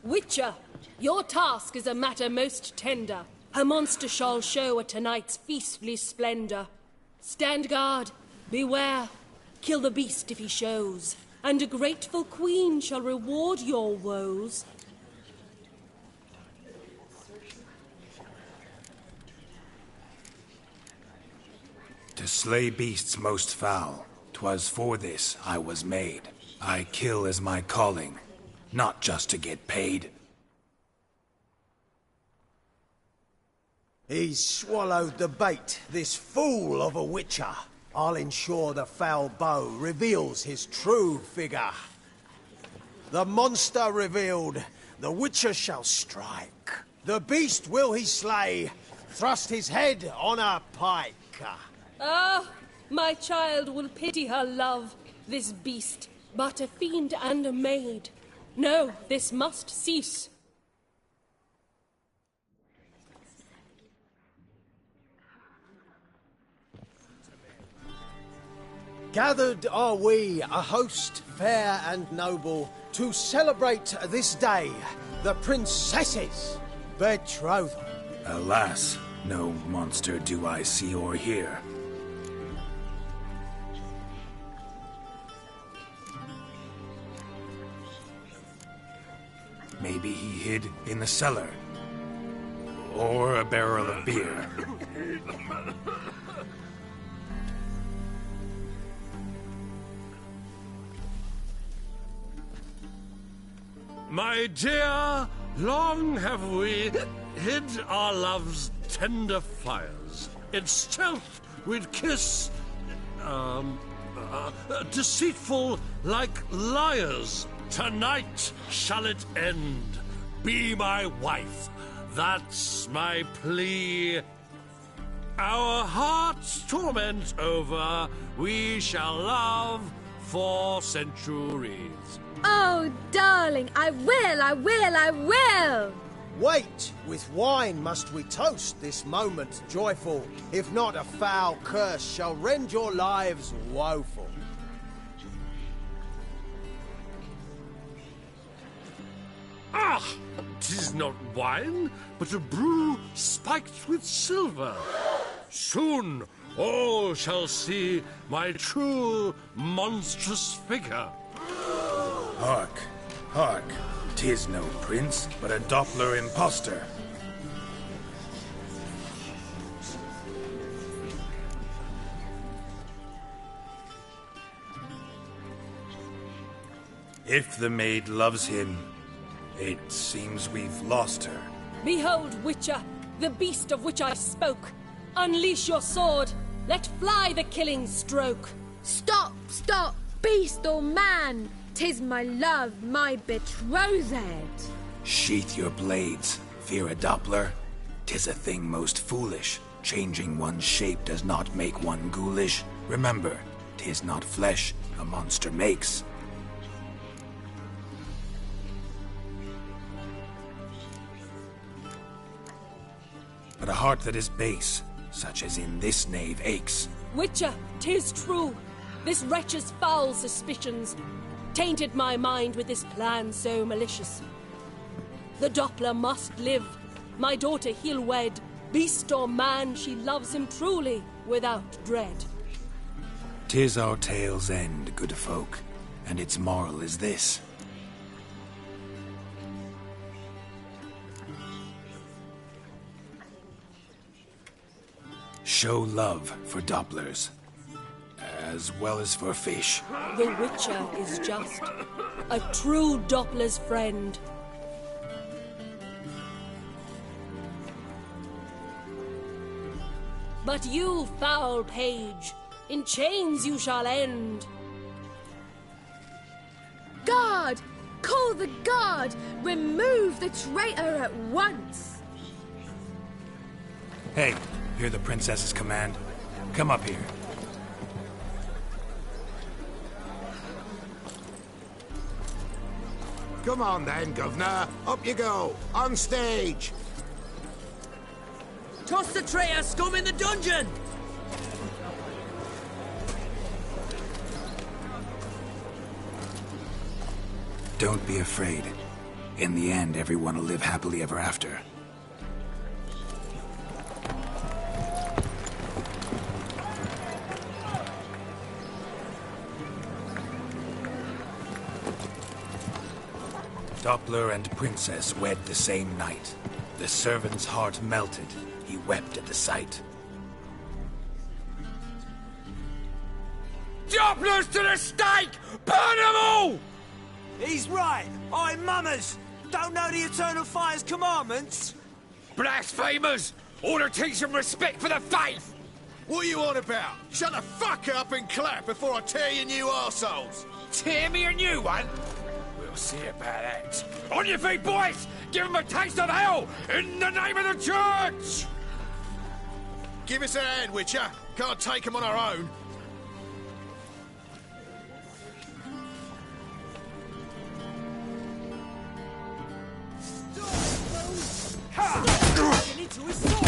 Witcher, your task is a matter most tender. A monster shall show at tonight's feastly splendor. Stand guard, beware, kill the beast if he shows, and a grateful queen shall reward your woes. To slay beasts most foul, 'twas for this I was made. I kill as my calling, not just to get paid. He's swallowed the bait, this fool of a witcher. I'll ensure the foul bow reveals his true figure. The monster revealed, the witcher shall strike. The beast will he slay, thrust his head on a pike. Ah, my child will pity her love, this beast, but a fiend and a maid. No, this must cease. Gathered are we, a host fair and noble, to celebrate this day, the princess's betrothal. Alas, no monster do I see or hear. Maybe he hid in the cellar. Or a barrel of beer. My dear, long have we hid our love's tender fires. In stealth we'd kiss, deceitful like liars. Tonight shall it end. Be my wife, that's my plea. Our hearts' torment over, we shall love for centuries. Oh, darling, I will! Wait, with wine must we toast this moment joyful. If not, a foul curse shall rend your lives woeful. Ah! 'Tis not wine, but a brew spiked with silver. Soon all shall see my true monstrous figure. Hark, hark, 'tis no prince, but a Doppler impostor. If the maid loves him, it seems we've lost her. Behold, Witcher, the beast of which I spoke. Unleash your sword. Let fly the killing stroke. Stop, stop, beast or man. 'Tis my love, my betrothed. Sheath your blades, fear a Doppler. 'Tis a thing most foolish. Changing one's shape does not make one ghoulish. Remember, 'tis not flesh a monster makes. But a heart that is base, such as in this knave aches. Witcher, 'tis true. This wretch's foul suspicions tainted my mind with this plan so malicious. The Doppler must live. My daughter he'll wed. Beast or man, she loves him truly. without dread. 'Tis our tale's end, good folk, and its moral is this. Show love for Dopplers, as well as for fish. The Witcher is just a true Doppler's friend. But you, foul page, in chains you shall end. Guard! Call the guard! Remove the traitor at once! Hey, hear the princess's command? Come up here. Come on then, Governor. Up you go. On stage. Toss the traitor scum in the dungeon! Don't be afraid. In the end, everyone will live happily ever after. Doppler and Princess wed the same night. The servant's heart melted. He wept at the sight. Dopplers to the stake! Burn them all! He's right. I'm mummers. Don't know the Eternal Fire's commandments. Blasphemers! Order teach them respect for the faith! What are you on about? Shut the fuck up and clap before I tear your new arseholes! Tear me a new one? We'll see about that. On your feet, boys! Give them a taste of hell in the name of the church! Give us a hand, Witcher. Can't take them on our own. Into his sword.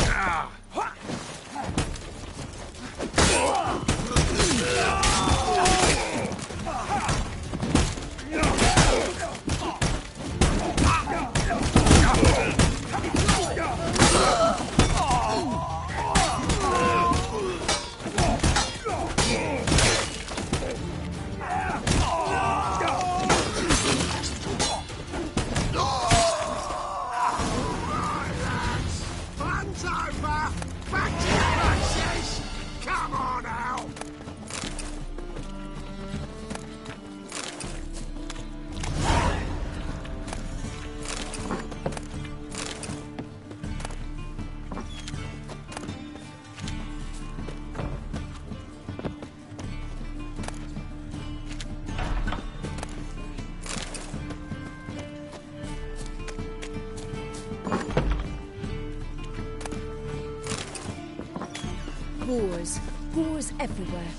Wars everywhere.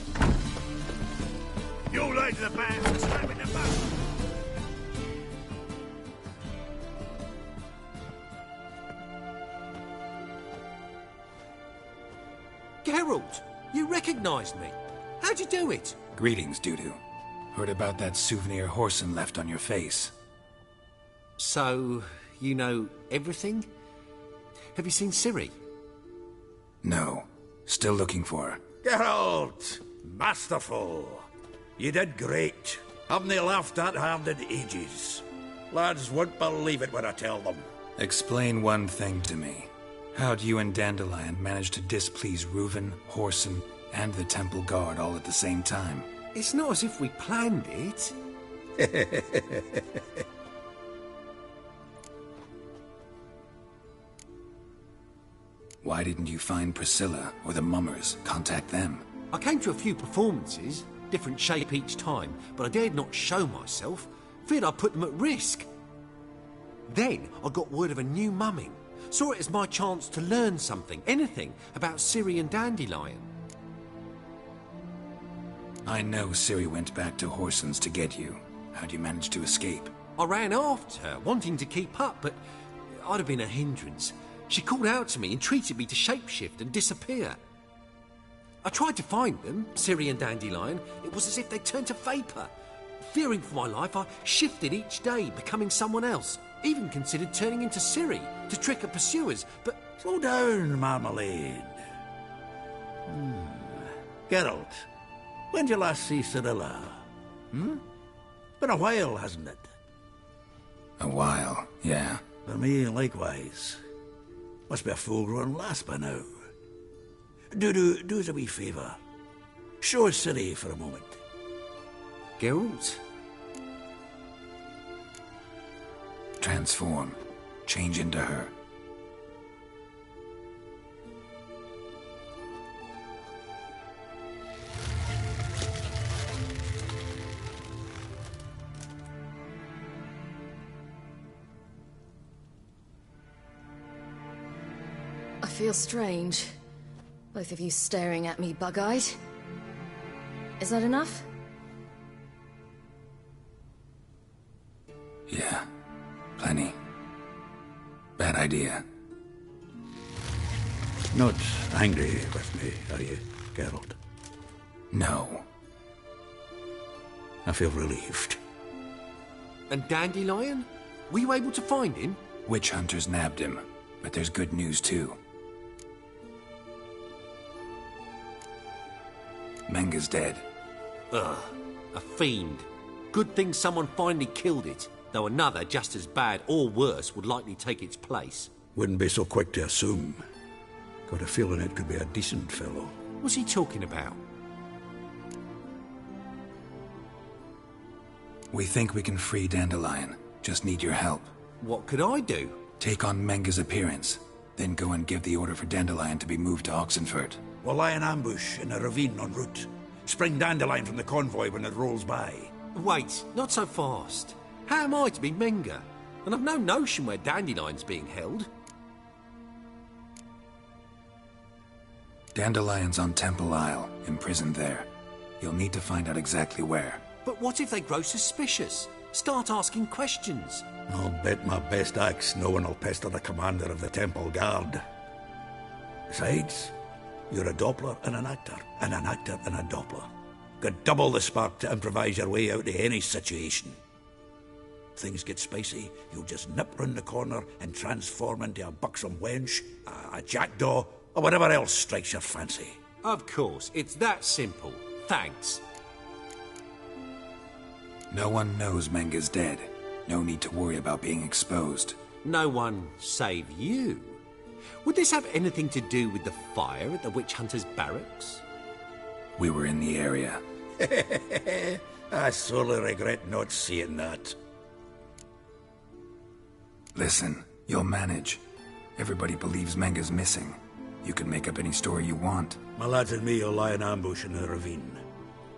You laid the band for slapping the butt. Geralt, you recognized me. How'd you do it? Greetings, Dudu. Heard about that souvenir Horson left on your face. So, you know everything? Have you seen Ciri? No. Still looking for her. Geralt! Masterful. You did great. Haven't they laughed that hard in ages? Lads won't believe it when I tell them. Explain one thing to me. How'd you and Dandelion manage to displease Reuven, Horson, and the Temple Guard all at the same time? It's not as if we planned it. Why didn't you find Priscilla or the Mummers? Contact them. I came to a few performances, different shape each time, but I dared not show myself. Feared I'd put them at risk. Then I got word of a new mumming. Saw it as my chance to learn something, anything, about Ciri and Dandelion. I know Ciri went back to Horson's to get you. How'd you manage to escape? I ran after her, wanting to keep up, but I'd have been a hindrance. She called out to me, entreated me to shapeshift and disappear. I tried to find them, Ciri and Dandelion. It was as if they turned to vapour. Fearing for my life, I shifted each day, becoming someone else. Even considered turning into Ciri to trick her pursuers, but... Slow down, Marmalade. Geralt, when did you last see Cyrilla? Been a while, hasn't it? A while, yeah. For me, likewise. Must be a full-grown lass by now. Do us a wee favour. Show us Ciri for a moment. Geralt? Transform. Change into her. I feel strange. Both of you staring at me bug-eyed. Is that enough? Yeah. Plenty. Bad idea. Not angry with me, are you, Geralt? No. I feel relieved. And Dandelion? Were you able to find him? Witch hunters nabbed him, but there's good news too. Menga's dead. Ugh, a fiend. Good thing someone finally killed it, though another just as bad or worse would likely take its place. Wouldn't be so quick to assume. Got a feeling it could be a decent fellow. What's he talking about? We think we can free Dandelion. Just need your help. What could I do? Take on Menga's appearance, then go and give the order for Dandelion to be moved to Oxenfurt. We'll lie in ambush in a ravine en route. Spring Dandelion from the convoy when it rolls by. Wait, not so fast. How am I to be Menga? And I've no notion where Dandelion's being held. Dandelion's on Temple Isle, imprisoned there. You'll need to find out exactly where. But what if they grow suspicious? Start asking questions. I'll bet my best axe no one will pester the commander of the Temple Guard. Besides, you're a Doppler and an actor and a Doppler. Got double the spark to improvise your way out of any situation. If things get spicy, you'll just nip round the corner and transform into a buxom wench, a jackdaw, or whatever else strikes your fancy. Of course, it's that simple. Thanks. No one knows Menga's dead. No need to worry about being exposed. No one save you. Would this have anything to do with the fire at the witch hunter's barracks? We were in the area. I sorely regret not seeing that. Listen, you'll manage. Everybody believes Menga's missing. You can make up any story you want. My lads and me will lie in ambush in the ravine.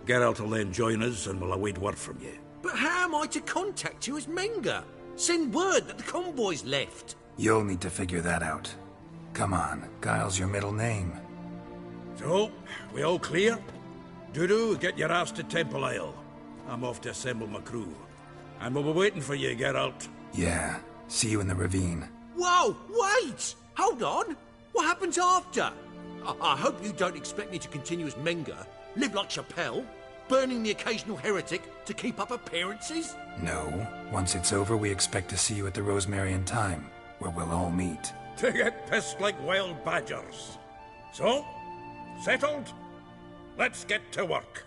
Geralt will then join us and we'll await word from you. But how am I to contact you as Menga? Send word that the convoy's left. You'll need to figure that out. Come on, Guile's your middle name. So, we all clear? Dudu, get your ass to Temple Isle. I'm off to assemble my crew. And we'll be waiting for you, Geralt. Yeah, see you in the ravine. Whoa, wait! Hold on! What happens after? I hope you don't expect me to continue as Menga, live like Chappelle, burning the occasional heretic to keep up appearances? No. Once it's over, we expect to see you at the Rosemary and Thyme, where we'll all meet. To get pissed like wild badgers. So, settled? Let's get to work.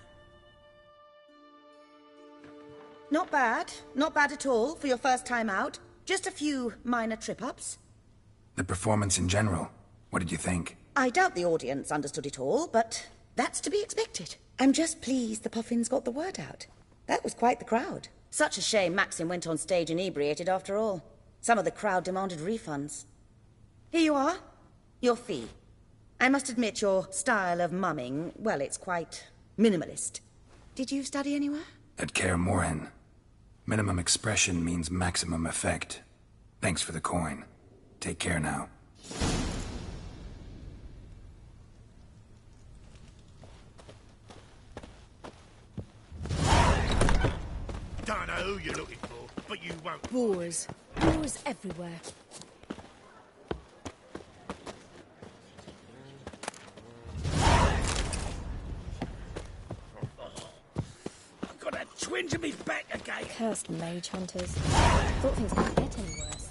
Not bad. Not bad at all for your first time out. Just a few minor trip-ups. The performance in general, what did you think? I doubt the audience understood it all, but that's to be expected. I'm just pleased the Puffins got the word out. That was quite the crowd. Such a shame Maxim went on stage inebriated after all. Some of the crowd demanded refunds. Here you are. Your fee. I must admit your style of mumming, well, it's quite minimalist. Did you study anywhere? At Kaer Morhen. Minimum expression means maximum effect. Thanks for the coin. Take care now. Don't know who you're looking for, but you won't. Boars. Boars everywhere. I've got a twinge in my back again. Cursed mage hunters. Thought things couldn't get any worse.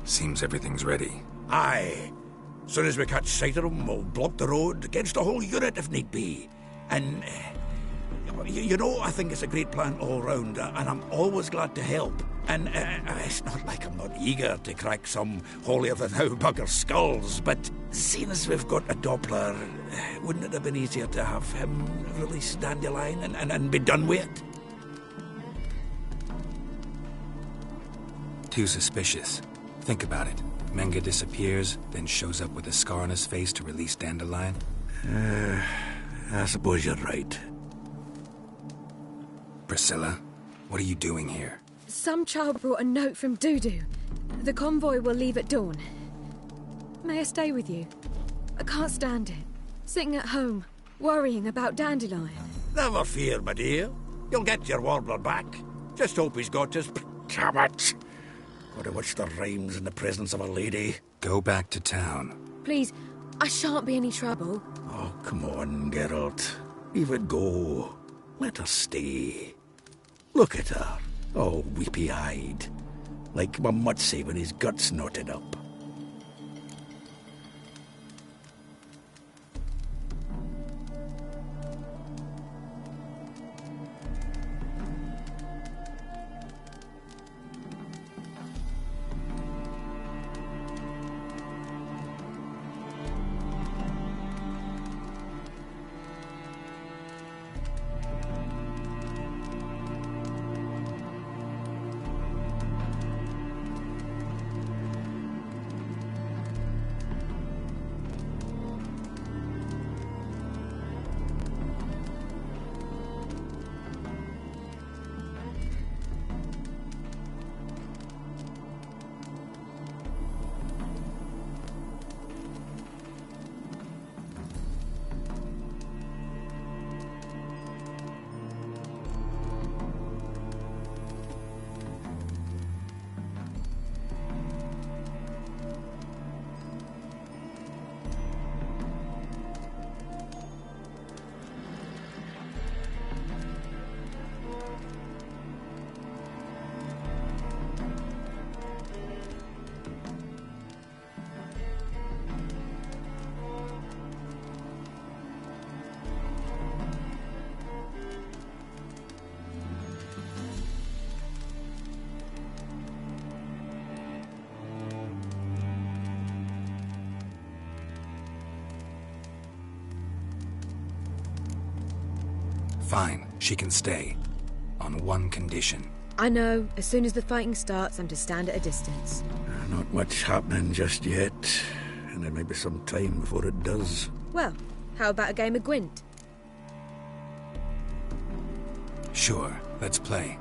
Seems everything's ready. Aye. Soon as we catch sight of them, we'll block the road against the whole unit if need be. And, you know, I think it's a great plan all round, and I'm always glad to help. And it's not like I'm not eager to crack some holier-than-thou bugger's skulls, but seeing as we've got a Doppler, wouldn't it have been easier to have him release Dandelion and be done with it? Too suspicious. Think about it. Menge disappears, then shows up with a scar on his face to release Dandelion. I suppose you're right. Priscilla, what are you doing here? Some child brought a note from Dudu. The convoy will leave at dawn. May I stay with you? I can't stand it. Sitting at home, worrying about Dandelion. Never fear, my dear. You'll get your warbler back. Just hope he's got his... Damn it! Gotta watch the rhymes in the presence of a lady. Go back to town. Please, I shan't be any trouble. Oh, come on, Geralt. Leave it go. Let her stay. Look at her, all weepy-eyed. Like Mamutsi when his gut's knotted up. Fine, she can stay. On one condition. I know, as soon as the fighting starts, I'm to stand at a distance. Not much happening just yet. And there may be some time before it does. Well, how about a game of Gwent? Sure, let's play.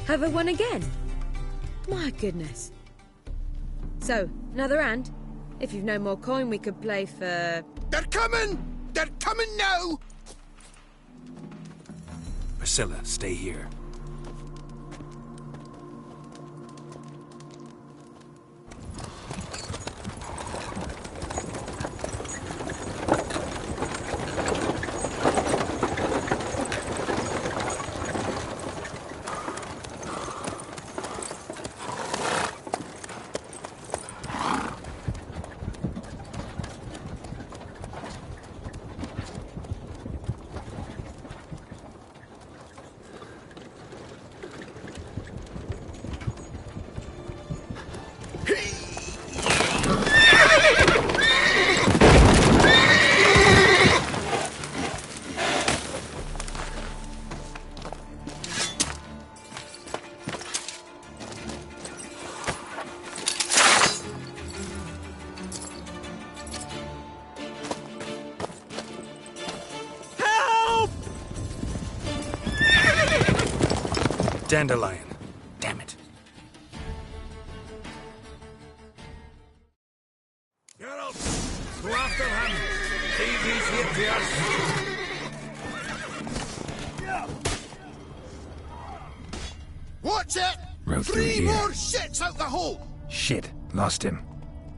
Have I won again? My goodness. So, another hand? If you've no more coin, we could play for... They're coming! They're coming now! Priscilla, stay here. Dandelion. Damn it. Geralt, go after him. Davey's here to us. Watch it! Rode through 3 here. more shits out the hole! Shit. Lost him.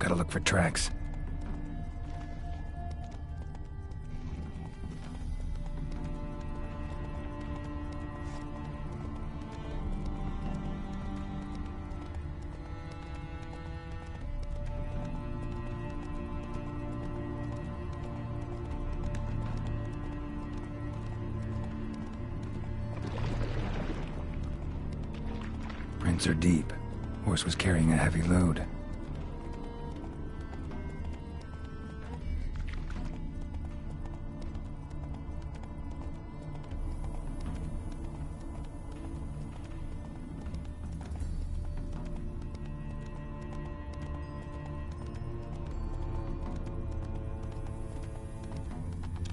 Gotta look for tracks. Prints are deep. Horse was carrying a heavy load.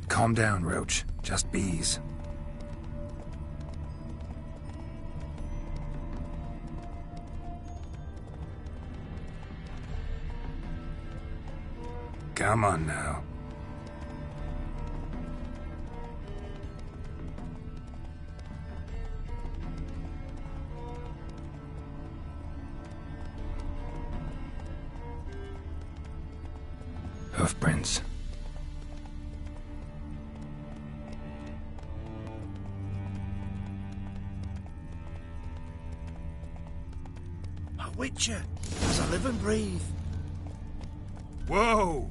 Calm down, Roach. Just bees. Come on now. Hoofprints. A witcher, as I live and breathe. Whoa!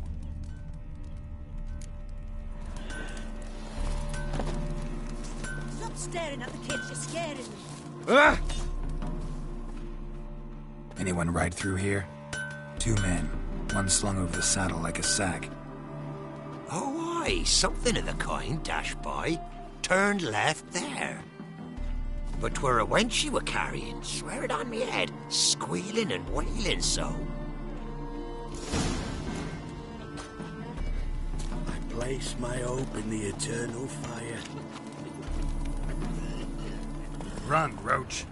Stop staring at the kids, you're scaring them. Ah! Anyone ride through here? 2 men. One slung over the saddle like a sack. Oh, aye, something of the kind dashed by. Turned left there. But 'twere a wench you were carrying, swear it on me head, squealing and wailing so. I place my hope in the eternal fire. Run, Roach.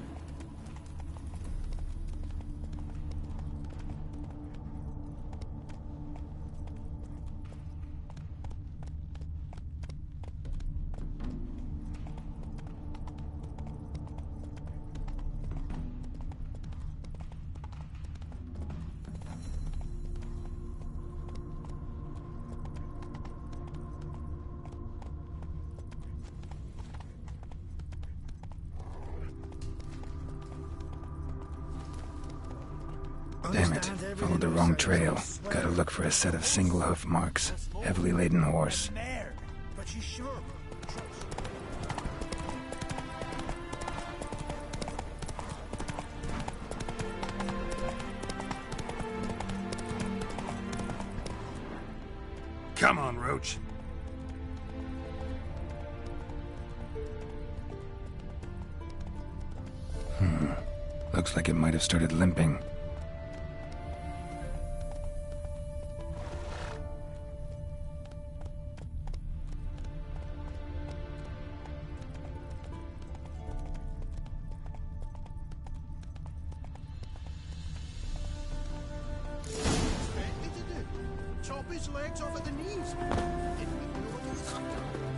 Damn it. Followed the wrong trail. Gotta look for a set of single hoof marks. Heavily laden horse. But she's sure. Come on, Roach. Looks like it might have started limping. his legs off at the knees.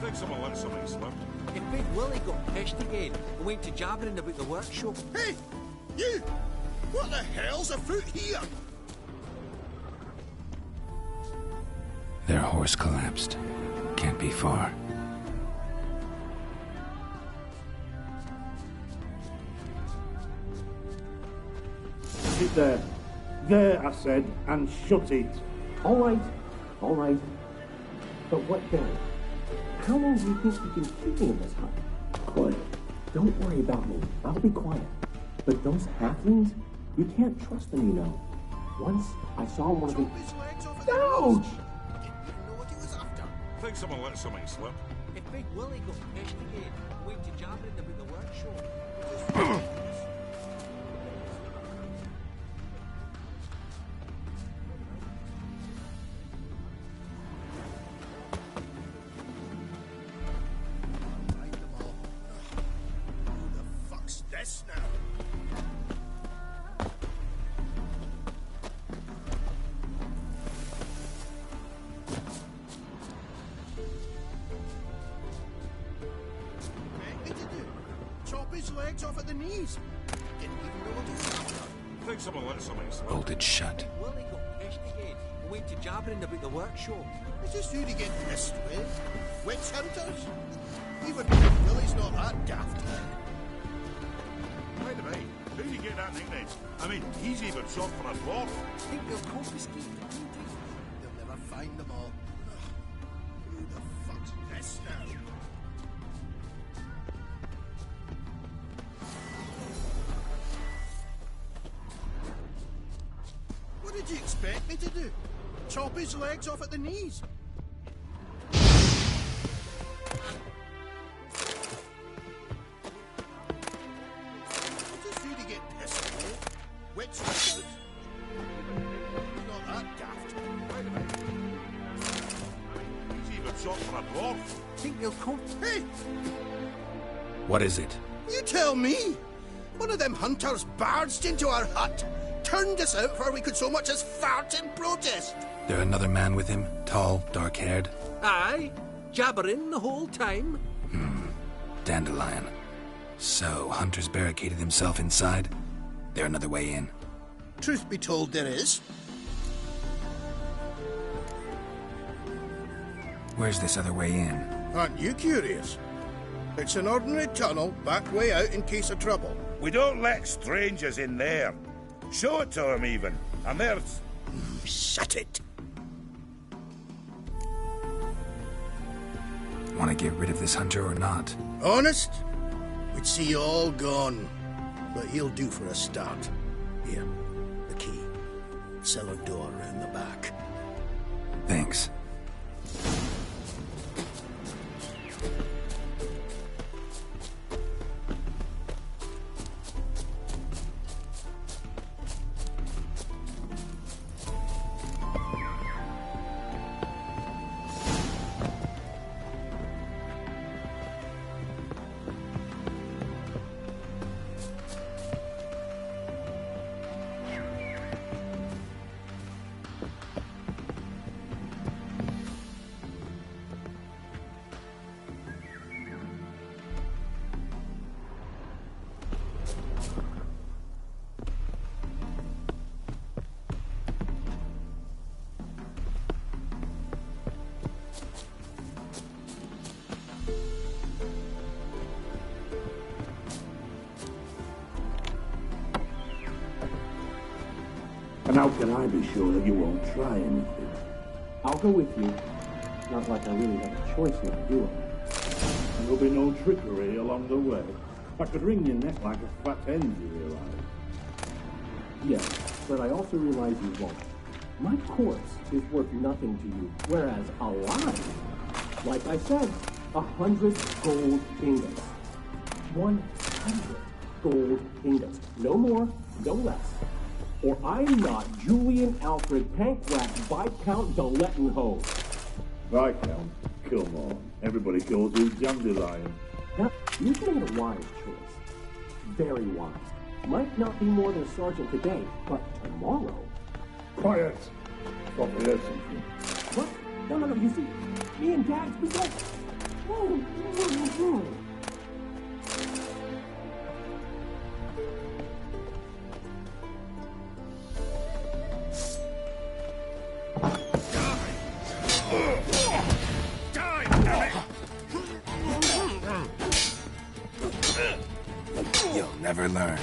Think someone let something slip. If Big Willie got pissed again and went to jabbering about the workshop... Hey! You! What the hell's afoot here? Their horse collapsed. Can't be far. Sit there. There, I said, and shut it. All right. But what then? How long do you think we can keep me in this hut? Quiet. Don't worry about me. I'll be quiet. But those halflings, you can't trust them, you know. Once I saw one of them... Ouch! Think someone let something slip. If Big Willie got pissed again and went to jabbering about the workshop... Legs off at the knees. Didn't even know what he was after. Think someone let something slip. Bolted shut. Willie got pissed again and went to jabbering about the workshop. Is this who to get pissed with? Witch hunters? Even Willie's not that daft. By the way, who do you get that nickname? I mean, he's even shot for a dwarf. Think they'll confiscate the paintings? They'll never find them all. Who the fuck's this now? What did you expect me to do? Chop his legs off at the knees? What does Judy get pissed with? Witch hunters? Not that daft. Wait a minute. He's even shot for a dwarf. Think they'll come? Hey! What is it? You tell me! One of them hunters barged into our hut, turned us out before we could so much as fart in protest. There another man with him? Tall, dark-haired? Aye. Jabbering the whole time. Dandelion. So, Hunter's barricaded himself inside? There another way in? Truth be told, there is. Where's this other way in? Aren't you curious? It's an ordinary tunnel, back way out in case of trouble. We don't let strangers in there. Show it to him, even. And there's... Shut it. Want to get rid of this hunter or not? Honest? We'd see you all gone. But he'll do for a start. Here, the key. Cellar door round the back. Thanks. And how can I be sure that you won't try anything? I'll go with you. Not like I really have a choice now, do I? There'll be no trickery along the way. I could wring your neck like a fat hen, you realize? Yes, but I also realize you won't. My corpse is worth nothing to you, whereas alive, like I said, 100 gold ingots. 100 gold ingots. No more, no less. Or I'm not Julian Alfred Pankrat Viscount de Lettenhove. Viscount? Come on. Everybody calls you Dandelion. Now, you've made a wise choice. Very wise. Might not be more than a sergeant today, but tomorrow... Quiet! Stop here, something. No, you see, me and Dad's possessed. You'll never learn.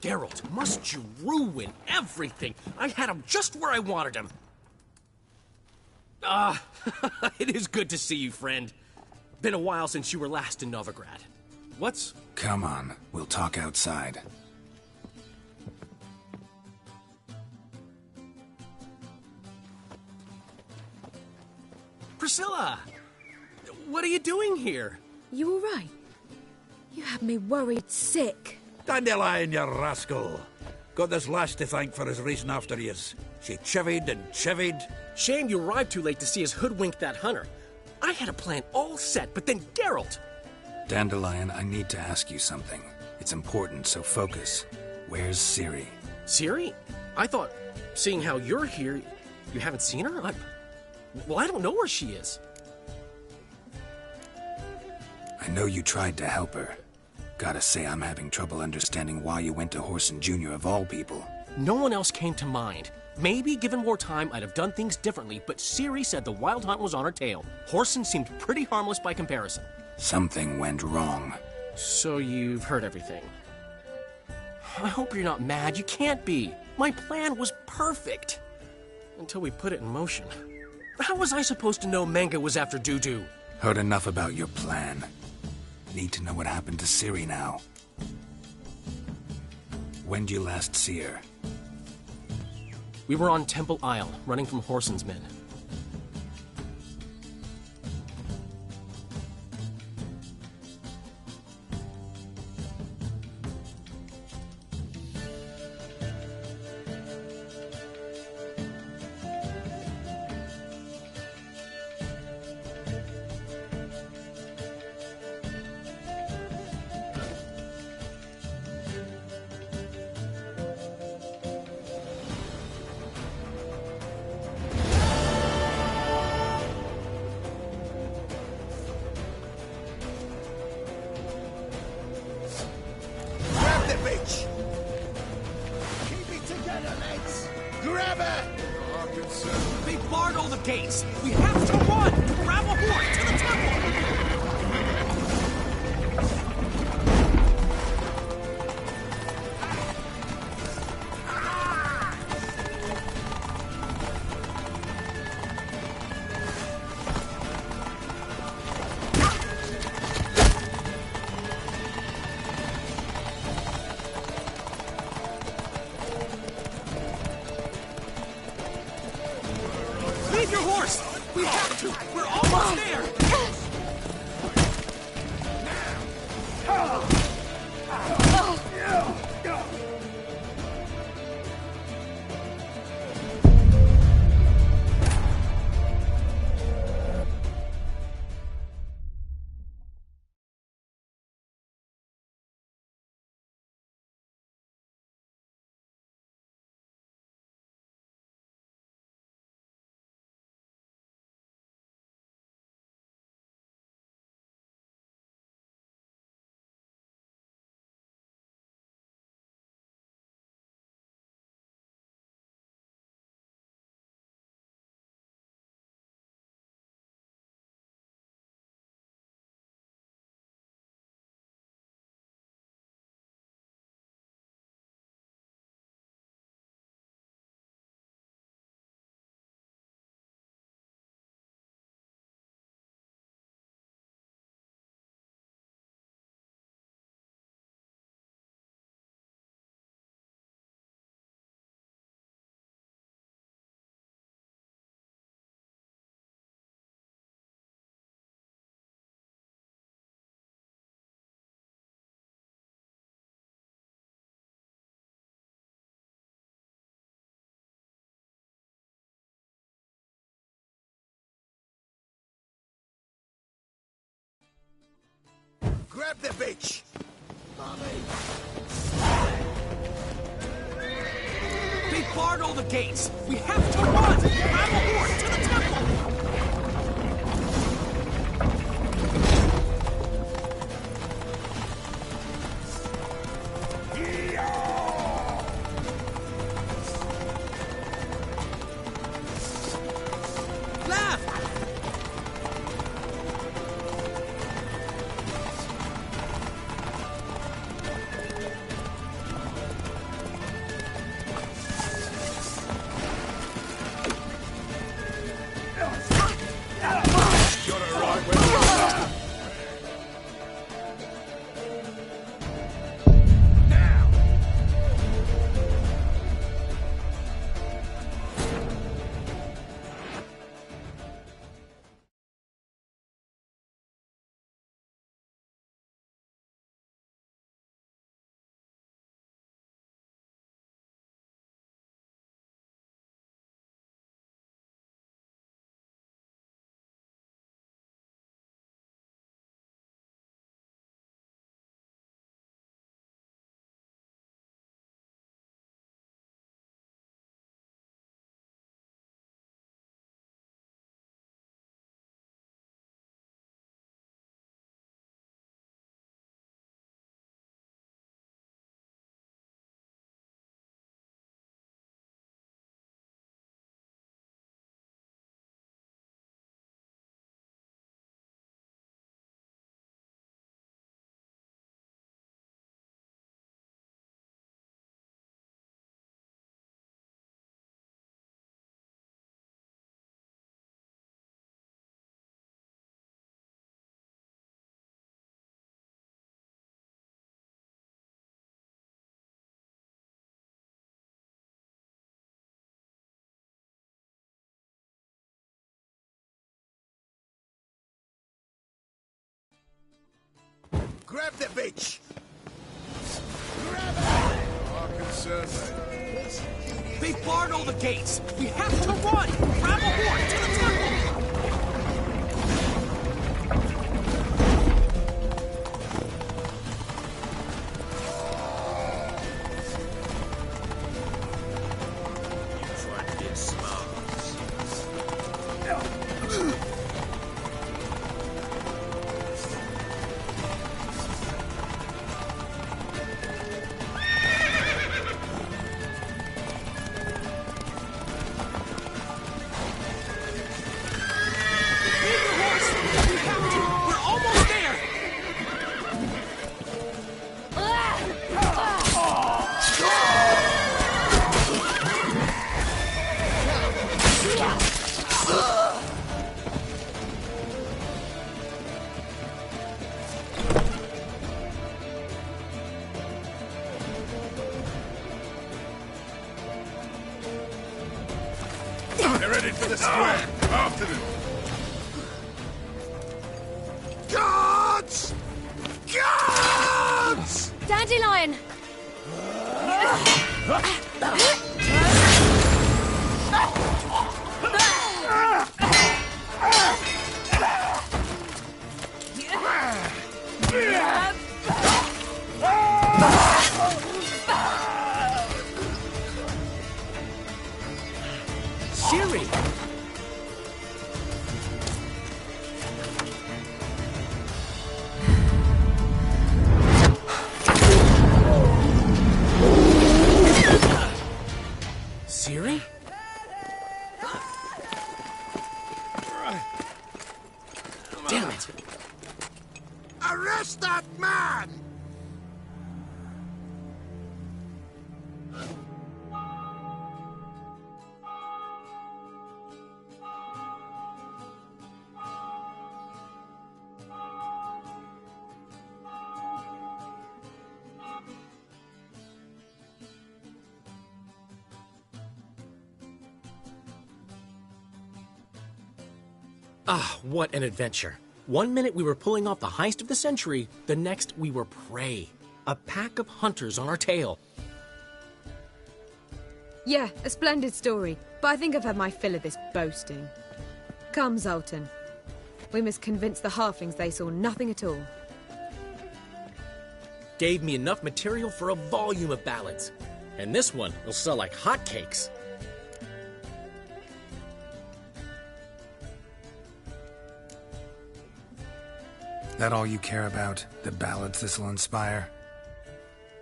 Geralt, must you ruin everything? I had him just where I wanted him. It is good to see you, friend. Been a while since you were last in Novigrad. What's... Come on, we'll talk outside. Priscilla! What are you doing here? You all right? You had me worried sick. Dandelion, you rascal. Got this lass to thank for his racing after yous. She chivied and chivied. Shame you arrived too late to see us hoodwink that hunter. I had a plan all set, but then Geralt... Dandelion, I need to ask you something. It's important, so focus. Where's Ciri? Ciri? I thought, seeing how you're here, you haven't seen her? Well, I don't know where she is. I know you tried to help her. Gotta say, I'm having trouble understanding why you went to Whoreson Jr. of all people. No one else came to mind. Maybe, given more time, I'd have done things differently, but Ciri said the Wild Hunt was on her tail. Whoreson seemed pretty harmless by comparison. Something went wrong. So you've heard everything. I hope you're not mad. You can't be. My plan was perfect. Until we put it in motion. How was I supposed to know Menga was after Dudu? Heard enough about your plan. Need to know what happened to Ciri now. When'd you last see her? We were on Temple Isle, running from Whoreson's men. They barred all the gates. We have to run. Grab a horse to the temple. Leave your horse! We have to! We're almost there! Grab the bitch! They've barred all the gates! We have to run! Grab a horse to the temple! Grab the bitch! They've barred all the gates! We have to run! Grab a horse to the temple! They're headed for the square. After them. Guards! Guards! Dandelion! Siri! Siri? Damn it! Arrest that man! Ah, what an adventure. 1 minute we were pulling off the heist of the century, the next we were prey. A pack of hunters on our tail. Yeah, a splendid story, but I think I've had my fill of this boasting. Come, Zoltan. We must convince the halflings they saw nothing at all. gave me enough material for a volume of ballads. And this one will sell like hotcakes. That all you care about? The ballads this'll inspire?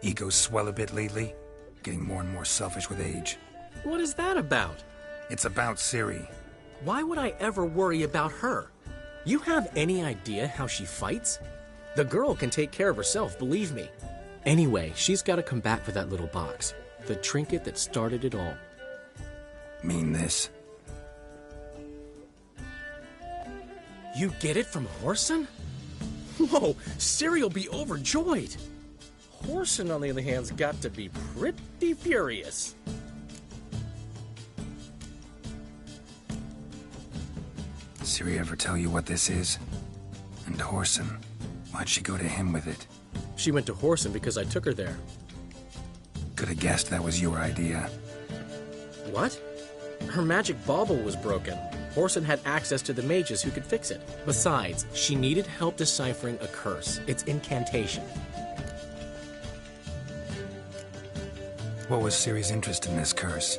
Egos swell a bit lately? Getting more and more selfish with age. What is that about? It's about Ciri. Why would I ever worry about her? You have any idea how she fights? The girl can take care of herself, believe me. Anyway, she's got to come back for that little box. The trinket that started it all. Mean this? You get it from Whoreson? Whoa, Ciri'll be overjoyed. Whoreson, on the other hand's got to be pretty furious. Ciri ever tell you what this is? And Whoreson, why'd she go to him with it? She went to Whoreson because I took her there. Could have guessed that was your idea. What? Her magic bauble was broken. Whoreson had access to the mages who could fix it. Besides, she needed help deciphering a curse. It's incantation. What was Ciri's interest in this curse?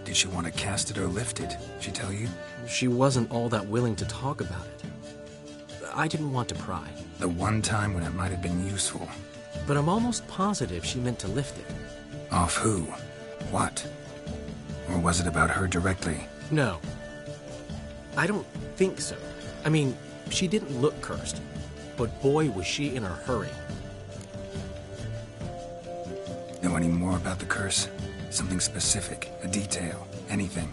Did she want to cast it or lift it? She tell you? She wasn't all that willing to talk about it. I didn't want to pry. The one time when it might have been useful. But I'm almost positive she meant to lift it. Off who? What? Or was it about her directly? No. I don't think so. I mean, she didn't look cursed. But boy, was she in a hurry. Know any more about the curse? Something specific, a detail, anything?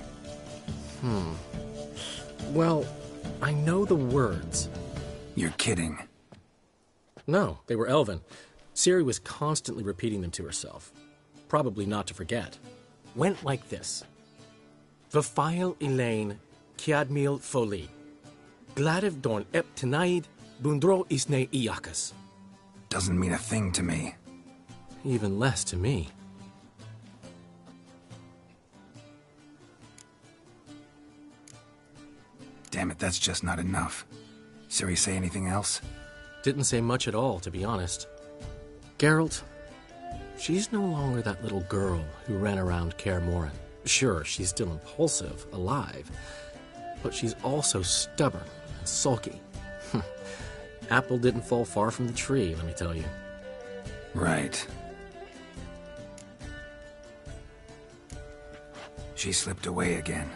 Well, I know the words. You're kidding. No, they were Elven. Ciri was constantly repeating them to herself. Probably not to forget. Went like this. Vafile Elaine, Kiadmil Foli. Gladiv Dorn Ep Tenaid, Bundro Isne Iakas. Doesn't mean a thing to me. Even less to me. Damn it, that's just not enough. Ciri say anything else? Didn't say much at all, to be honest. Geralt, she's no longer that little girl who ran around Kaer Morhen. Sure, she's still impulsive, alive, but she's also stubborn and sulky. Apple didn't fall far from the tree, let me tell you. Right. She slipped away again.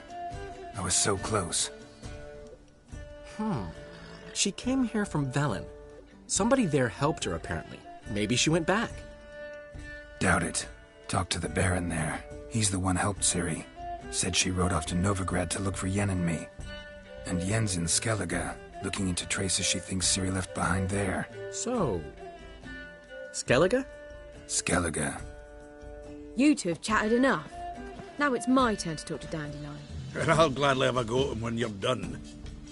I was so close. She came here from Velen. Somebody there helped her, apparently. Maybe she went back. Doubt it. Talked to the Baron there. He's the one helped Ciri. Said she rode off to Novigrad to look for Yen and me. And Yen's in Skellige, looking into traces she thinks Ciri left behind there. So... Skellige? Skellige. You two have chatted enough. Now it's my turn to talk to Dandelion. And I'll gladly have a go at him when you're done.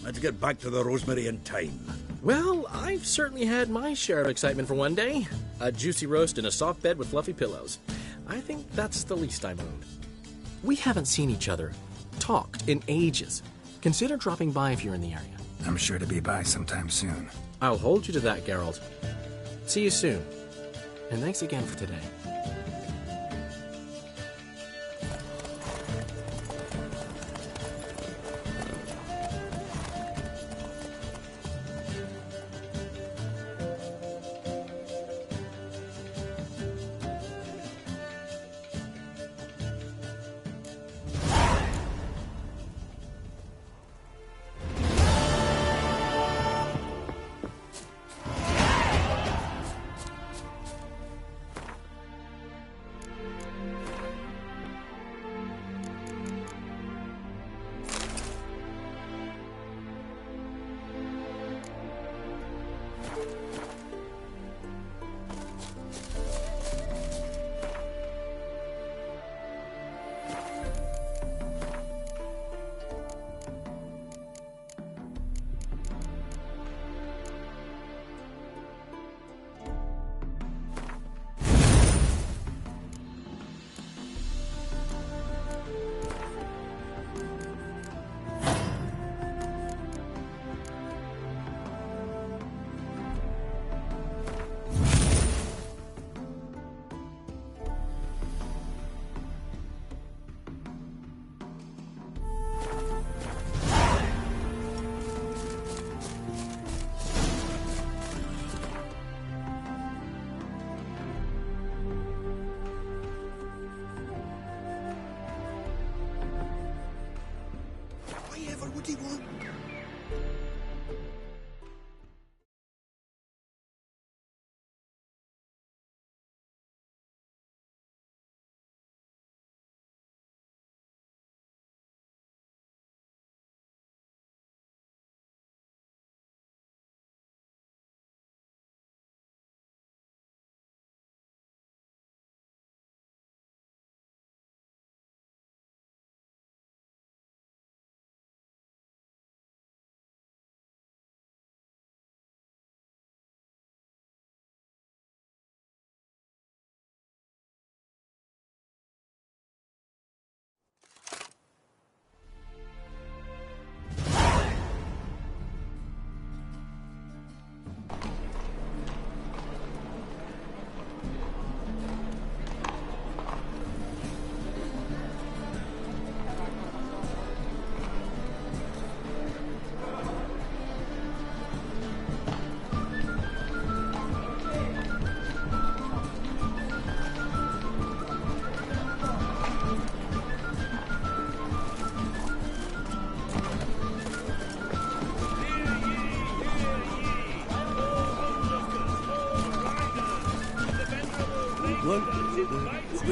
Let's get back to the Rosemary in time. Well, I've certainly had my share of excitement for one day. A juicy roast in a soft bed with fluffy pillows. I think that's the least I'm owed. We haven't seen each other, talked, in ages. Consider dropping by if you're in the area. I'm sure to be by sometime soon. I'll hold you to that, Geralt. See you soon. And thanks again for today.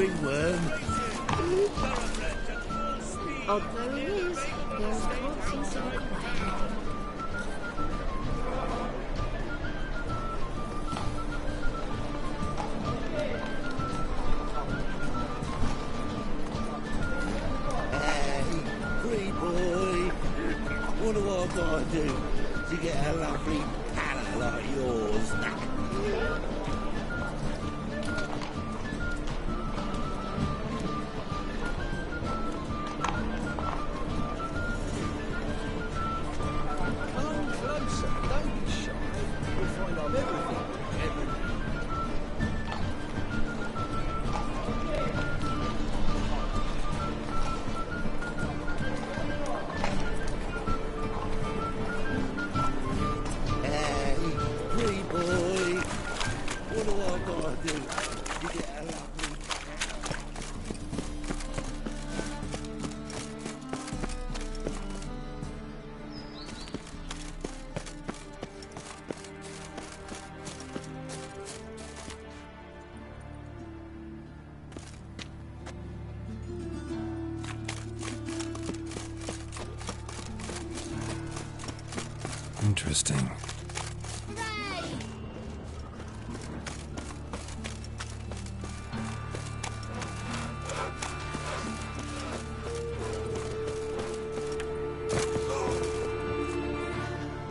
ringworm. Although it is, there's corpses in a quiet. Hey, free boy. What do I gotta do to get a lovely palace like yours? Come closer, don't be shy. You'll find I'm everything. Hey, free boy. What do I gotta do to get a lovely Interesting.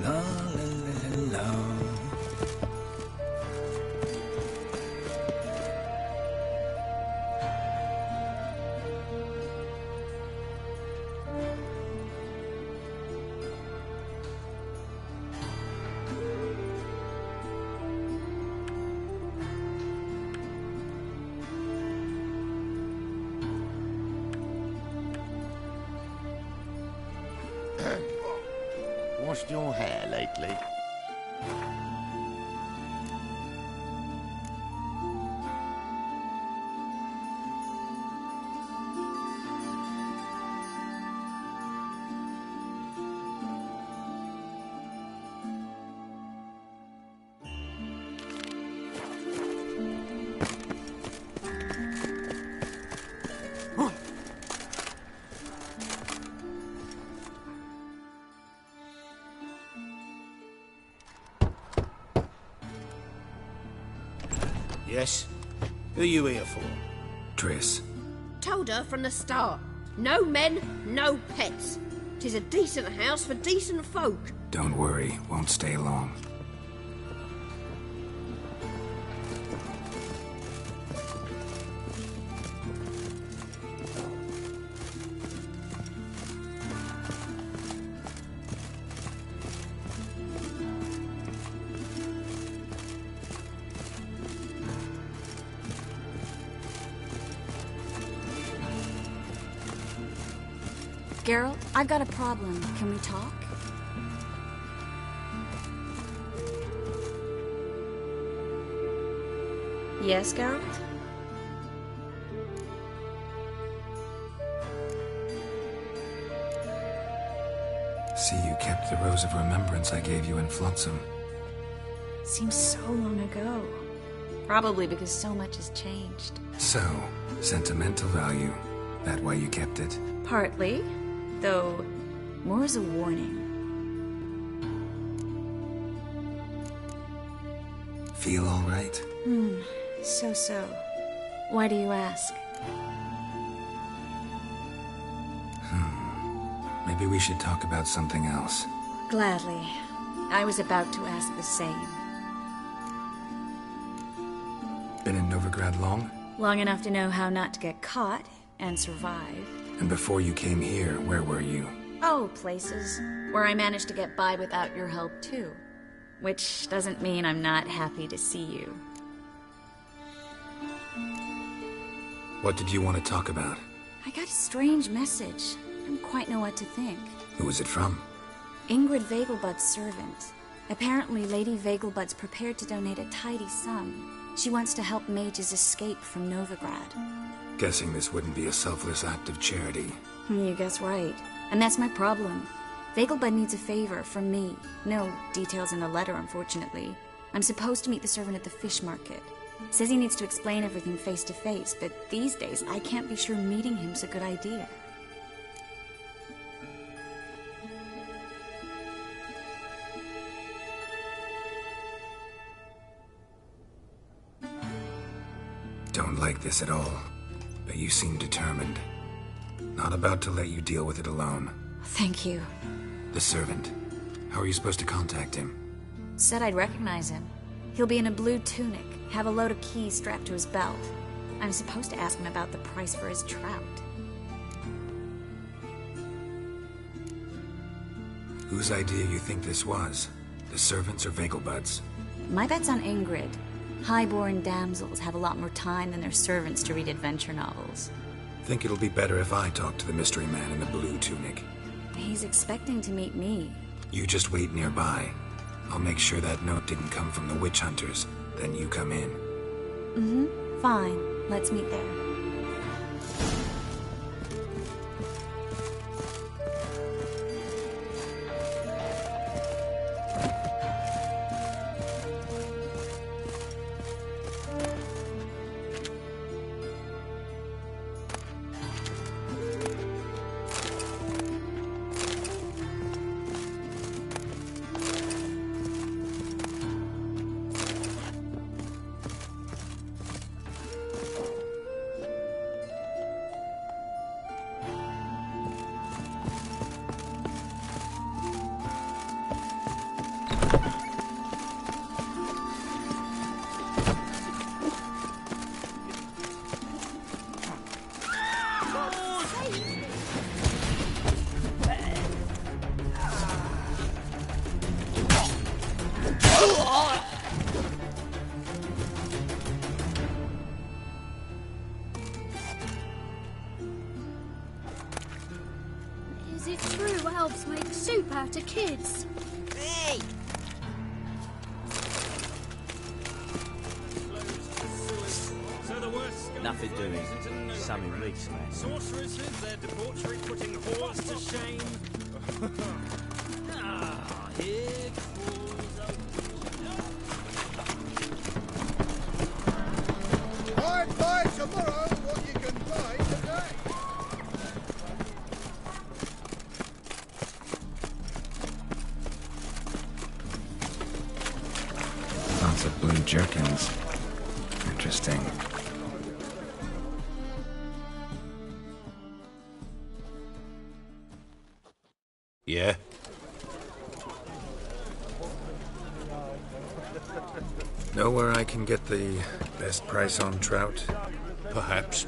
la la la la. Washed your hair lately? Yes? Who are you here for? Triss. Told her from the start. No men, no pets. 'Tis a decent house for decent folk. Don't worry, won't stay long. Geralt, I've got a problem. Can we talk? Yes, Geralt? See, you kept the Rose of Remembrance I gave you in Flotsam. Seems so long ago. Probably because so much has changed. So, sentimental value. That why you kept it? Partly, though more as a warning. Feel all right? So. Why do you ask? Maybe we should talk about something else. Gladly. I was about to ask the same. Been in Novigrad long? Long enough to know how not to get caught and survive. And before you came here, where were you? Oh, places where I managed to get by without your help, too. Which doesn't mean I'm not happy to see you. What did you want to talk about? I got a strange message. I don't quite know what to think. Who was it from? Ingrid Vegelbud's servant. Apparently, Lady Vegelbud's prepared to donate a tidy sum. She wants to help mages escape from Novigrad. Guessing this wouldn't be a selfless act of charity. You guess right. And that's my problem. Vegelbud needs a favor from me. No details in the letter, unfortunately. I'm supposed to meet the servant at the fish market. Says he needs to explain everything face to face, but these days I can't be sure meeting him's a good idea. Don't like this at all, but you seem determined. Not about to let you deal with it alone. Thank you. The servant. How are you supposed to contact him? Said I'd recognize him. He'll be in a blue tunic, have a load of keys strapped to his belt. I'm supposed to ask him about the price for his trout. Whose idea you think this was? The servants or Vegelbud's? My bet's on Ingrid. High-born damsels have a lot more time than their servants to read adventure novels. Think it'll be better if I talk to the mystery man in the blue tunic. He's expecting to meet me. You just wait nearby. I'll make sure that note didn't come from the witch hunters. Then you come in. Mm-hmm. Fine. Let's meet there. Is it true elves make soup out of kids? Hey! Nothing doing. Something leaks, man. Sorceresses, their debauchery putting whores to shame. Here Buy tomorrow what you can buy today. Lots of blue jerkins. Interesting. Yeah? Know where I can get the best price on trout? Perhaps.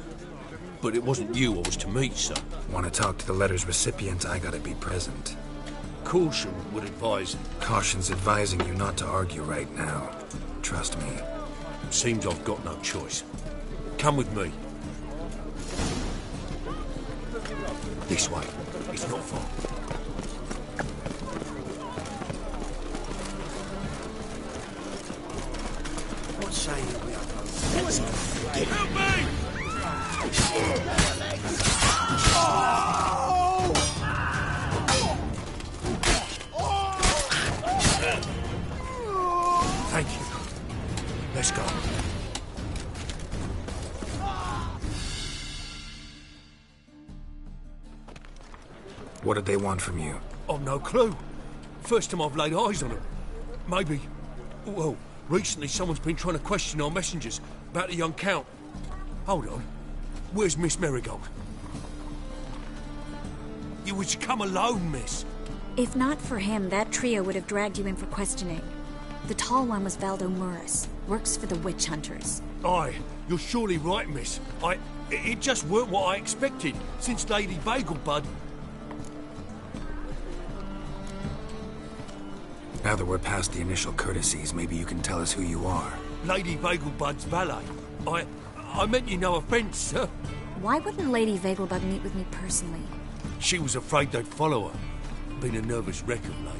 But it wasn't you I was to meet, sir. Want to talk to the letter's recipient, I gotta be present. Caution would advise. Caution's advising you not to argue right now. Trust me. Seems I've got no choice. Come with me. This way. It's not far. What say you we are help me! Thank you. Let's go. What did they want from you? I've no clue. First time I've laid eyes on them. Maybe... Well, recently someone's been trying to question our messengers about the young Count. Hold on. Where's Miss Marigold? You was to come alone, miss. If not for him, that trio would have dragged you in for questioning. The tall one was Valdo Murris. Works for the witch hunters. Aye, you're surely right, miss. It just weren't what I expected, since Lady Bagelbud... Now that we're past the initial courtesies, maybe you can tell us who you are. Lady Bagelbud's valet. I meant you no offence, sir. Why wouldn't Lady Vegelbud meet with me personally? She was afraid they'd follow her. Been a nervous wreck of late.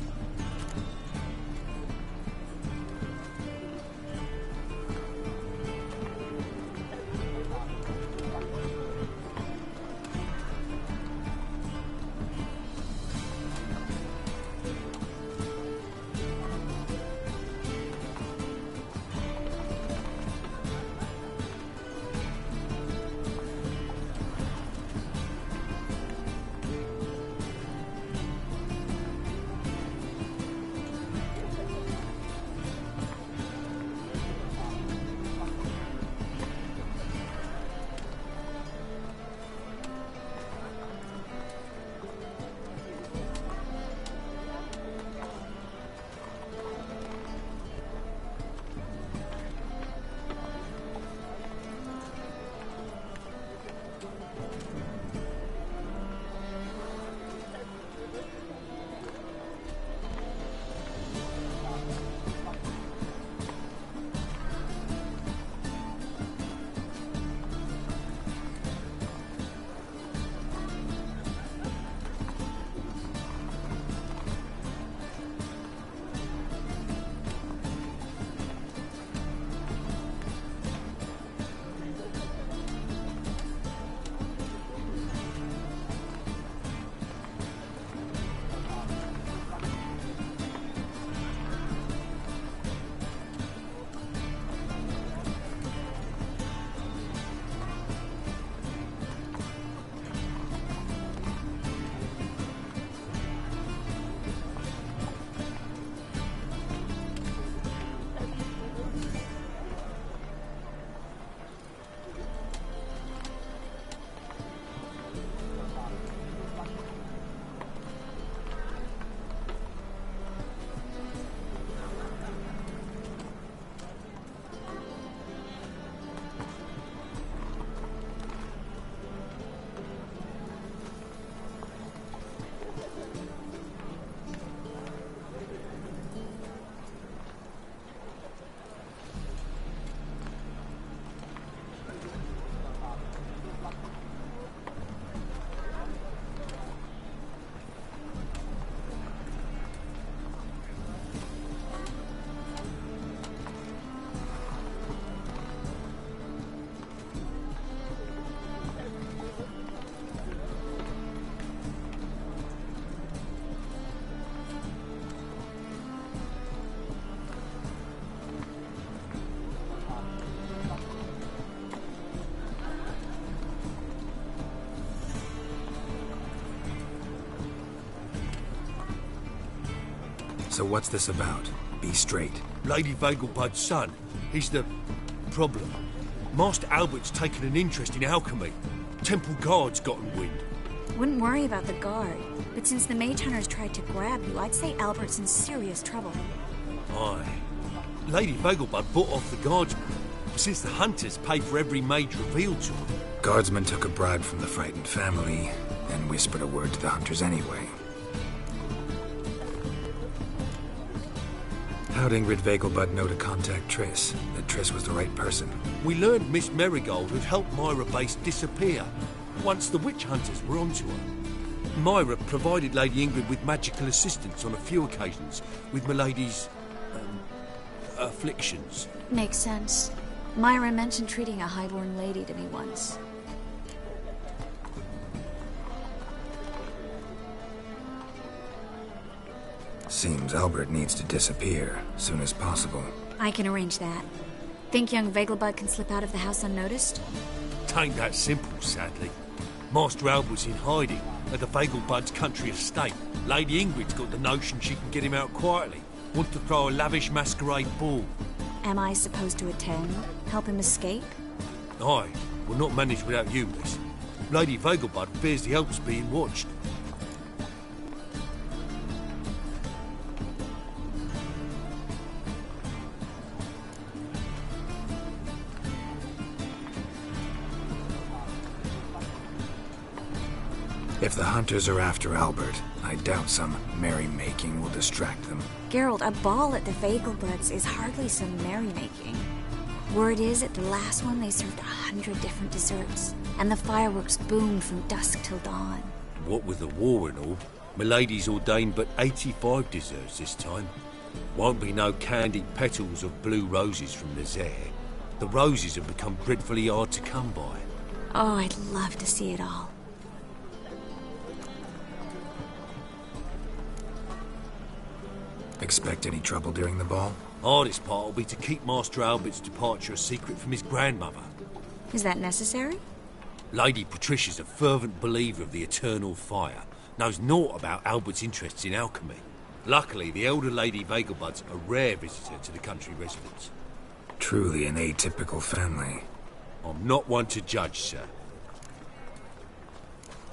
So what's this about? Be straight. Lady Vegelbud's son. He's the problem. Master Albert's taken an interest in alchemy. Temple Guard's gotten wind. Wouldn't worry about the guard, but since the mage hunters tried to grab you, I'd say Albert's in serious trouble. Aye. Lady Vegelbud bought off the guardsmen, since the hunters pay for every mage revealed to them. Guardsmen took a bribe from the frightened family and whispered a word to the hunters anyway. How'd Ingrid Vegelbud know to contact Triss? That Triss was the right person? We learned Miss Marigold had helped Myra Base disappear once the witch hunters were onto her. Myra provided Lady Ingrid with magical assistance on a few occasions with Milady's afflictions. Makes sense. Myra mentioned treating a highborn lady to me once. Seems Albert needs to disappear soon as possible. I can arrange that. Think young Vegelbud can slip out of the house unnoticed? Tain't that simple, sadly. Master Albert's in hiding at the Vegelbud's country estate. Lady Ingrid's got the notion she can get him out quietly. Wants to throw a lavish masquerade ball. Am I supposed to attend? Help him escape? Aye, we'll not manage without you, miss. Lady Vegelbud fears the Alps being watched. If the hunters are after Albert, I doubt some merrymaking will distract them. Geralt, a ball at the Vegelbuds is hardly some merrymaking. Word is, at the last one they served 100 different desserts, and the fireworks boomed from dusk till dawn. What with the war and all, Milady's ordained but 85 desserts this time. Won't be no candied petals of blue roses from Nazaire. The roses have become dreadfully hard to come by. Oh, I'd love to see it all. Expect any trouble during the ball? Hardest part will be to keep Master Albert's departure a secret from his grandmother. Is that necessary? Lady Patricia's a fervent believer of the eternal fire. Knows naught about Albert's interests in alchemy. Luckily, the elder Lady Vegelbud's a rare visitor to the country residence. Truly an atypical family. I'm not one to judge, sir.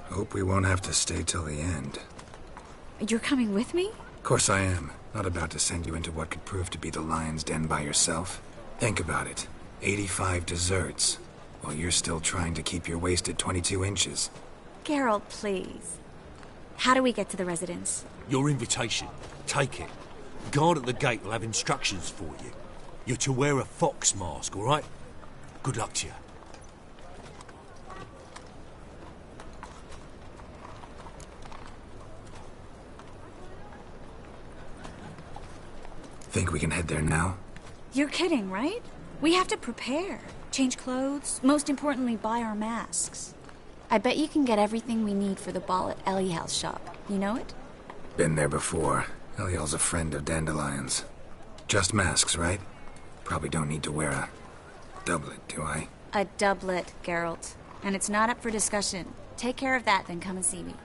Hope we won't have to stay till the end. You're coming with me? Of course I am. Not about to send you into what could prove to be the lion's den by yourself. Think about it. 85 desserts, while you're still trying to keep your waist at 22 inches. Geralt, please. How do we get to the residence? Your invitation. Take it. Guard at the gate will have instructions for you. You're to wear a fox mask, all right? Good luck to you. Think we can head there now? You're kidding, right? We have to prepare. Change clothes. Most importantly, buy our masks. I bet you can get everything we need for the ball at Eliel's shop. You know it? Been there before. Eliel's a friend of Dandelion's. Just masks, right? Probably don't need to wear a doublet, do I? A doublet, Geralt. And it's not up for discussion. Take care of that, then come and see me.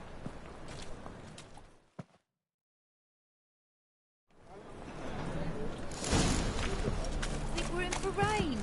I think we're in for rain.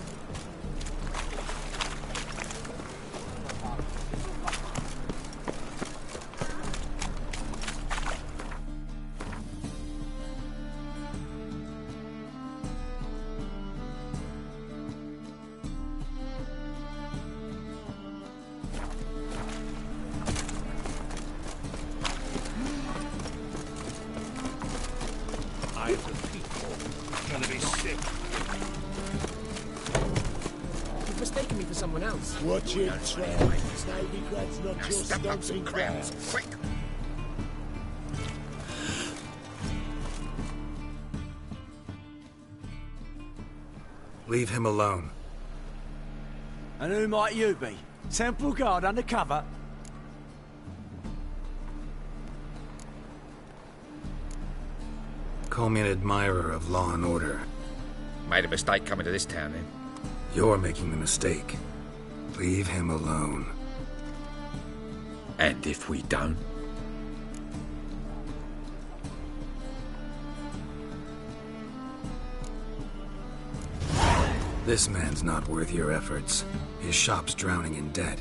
You've mistaken me for someone else. Watch it, Trent. Snobby not your stomping ground. Quick! Leave him alone. And who might you be? Temple Guard undercover? Call me an admirer of law and order. Made a mistake coming to this town, then. You're making the mistake. Leave him alone. And if we don't? This man's not worth your efforts. His shop's drowning in debt.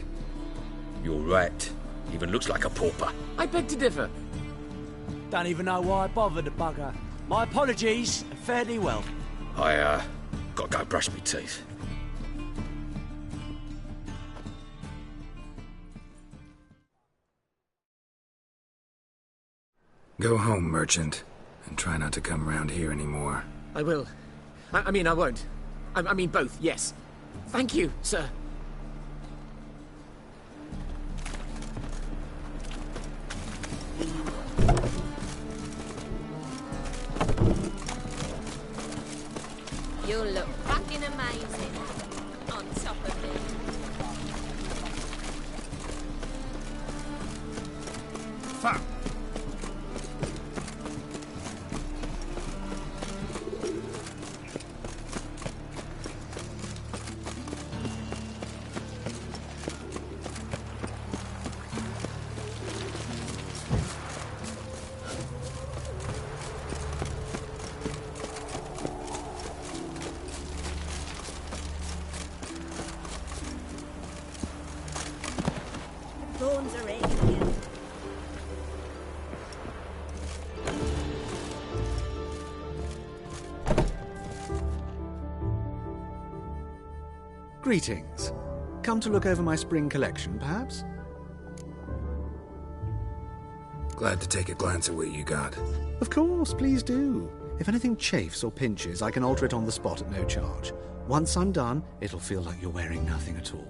You're right. Even looks like a pauper. I beg to differ. Don't even know why I bothered the bugger. My apologies. Fared thee well. I, gotta go brush my teeth. Go home, merchant, and try not to come round here anymore. I will. I mean, I won't. I mean both, yes. Thank you, sir. You look fucking amazing on top of me. Fuck! Thorns are in here. Greetings. Come to look over my spring collection, perhaps? Glad to take a glance at what you got. Of course, please do. If anything chafes or pinches, I can alter it on the spot at no charge. Once I'm done, it'll feel like you're wearing nothing at all.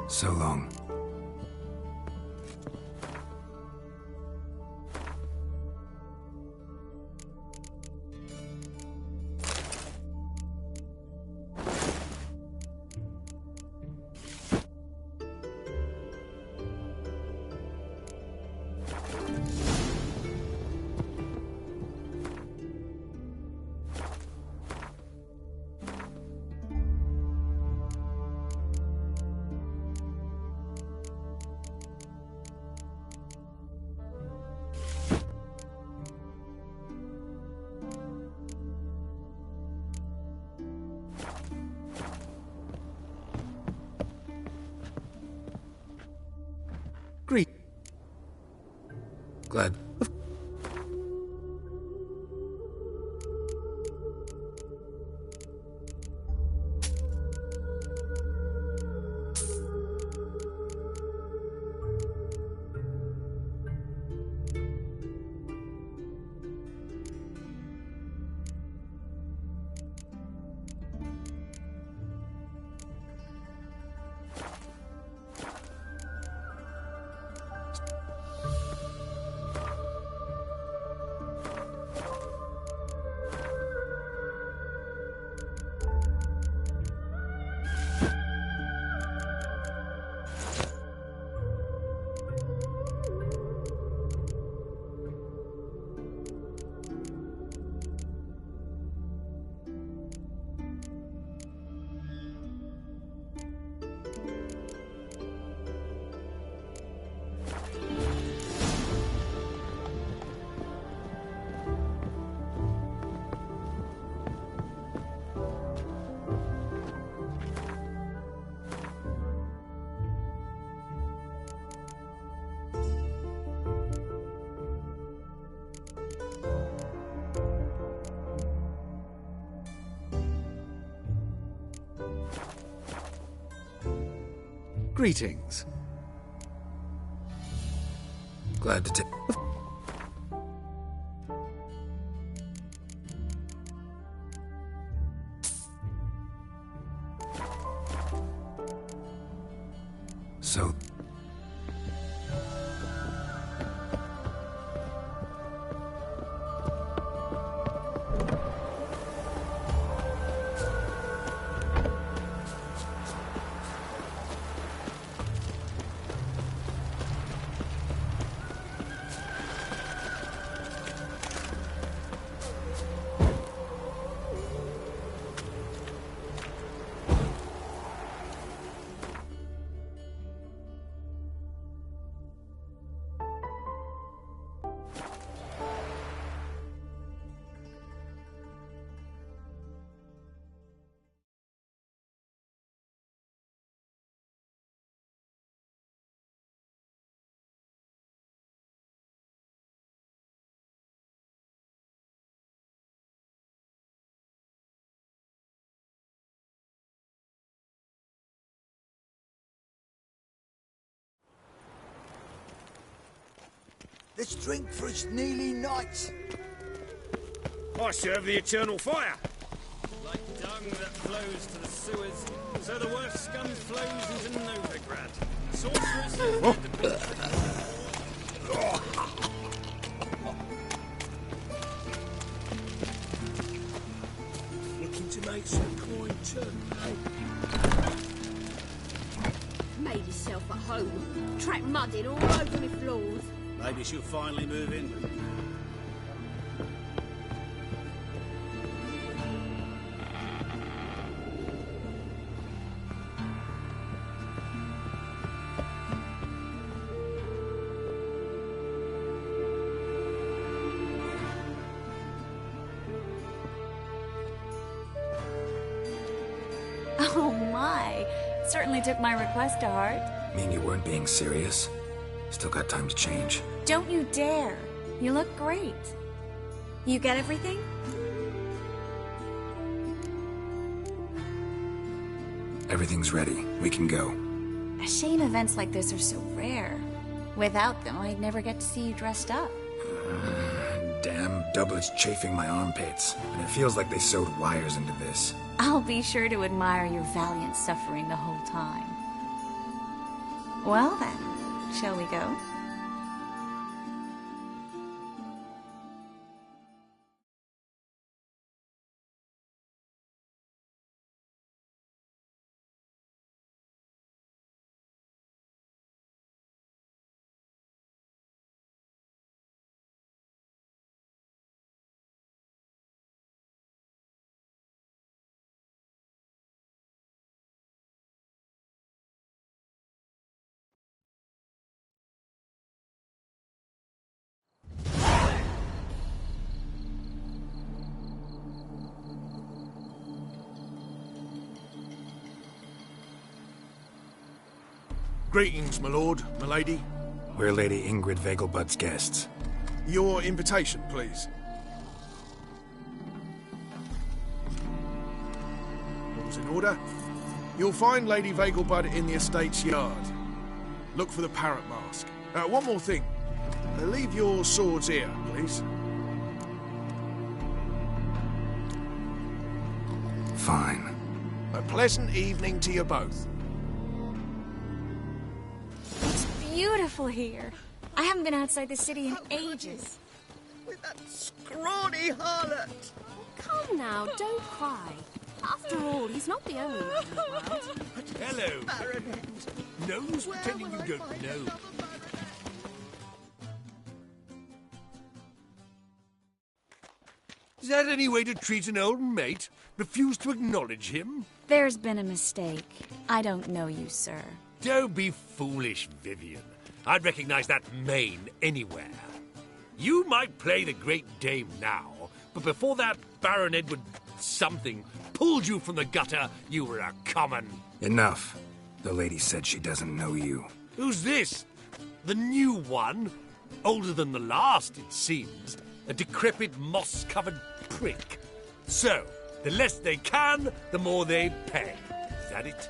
So long. Glad. Greetings. Glad to take... So... Let's drink for it's nearly night. I serve the eternal fire. Like dung that flows to the sewers, so the worst scum flows into Novigrad. Sorceress Looking to make some coin too, Made yourself at home. Track mudded all over me floors. Maybe she'll finally move in. Oh my. Certainly took my request to heart. Mean you weren't being serious? Still got time to change. Don't you dare. You look great. You get everything? Everything's ready. We can go. A shame events like this are so rare. Without them, I'd never get to see you dressed up. Damn doublets chafing my armpits. And it feels like they sewed wires into this. I'll be sure to admire your valiant suffering the whole time. Well then. Shall we go? Greetings, my lord, my lady. We're Lady Ingrid Vegelbud's guests. Your invitation, please. All's in order. You'll find Lady Vegelbud in the estate's yard. Look for the parrot mask. One more thing. Leave your swords here, please. Fine. A pleasant evening to you both. It's beautiful here. I haven't been outside the city in ages. With that scrawny harlot. Come now, don't cry. After all, he's not the only one in the world. Hello. Nose pretending you don't know. Is that any way to treat an old mate? Refuse to acknowledge him? There's been a mistake. I don't know you, sir. Don't be foolish, Vivian. I'd recognize that mane anywhere. You might play the Great Dame now, but before that Baron Edward something pulled you from the gutter, you were a common... Enough. The lady said she doesn't know you. Who's this? The new one? Older than the last, it seems. A decrepit, moss-covered prick. So, the less they can, the more they pay. Is that it?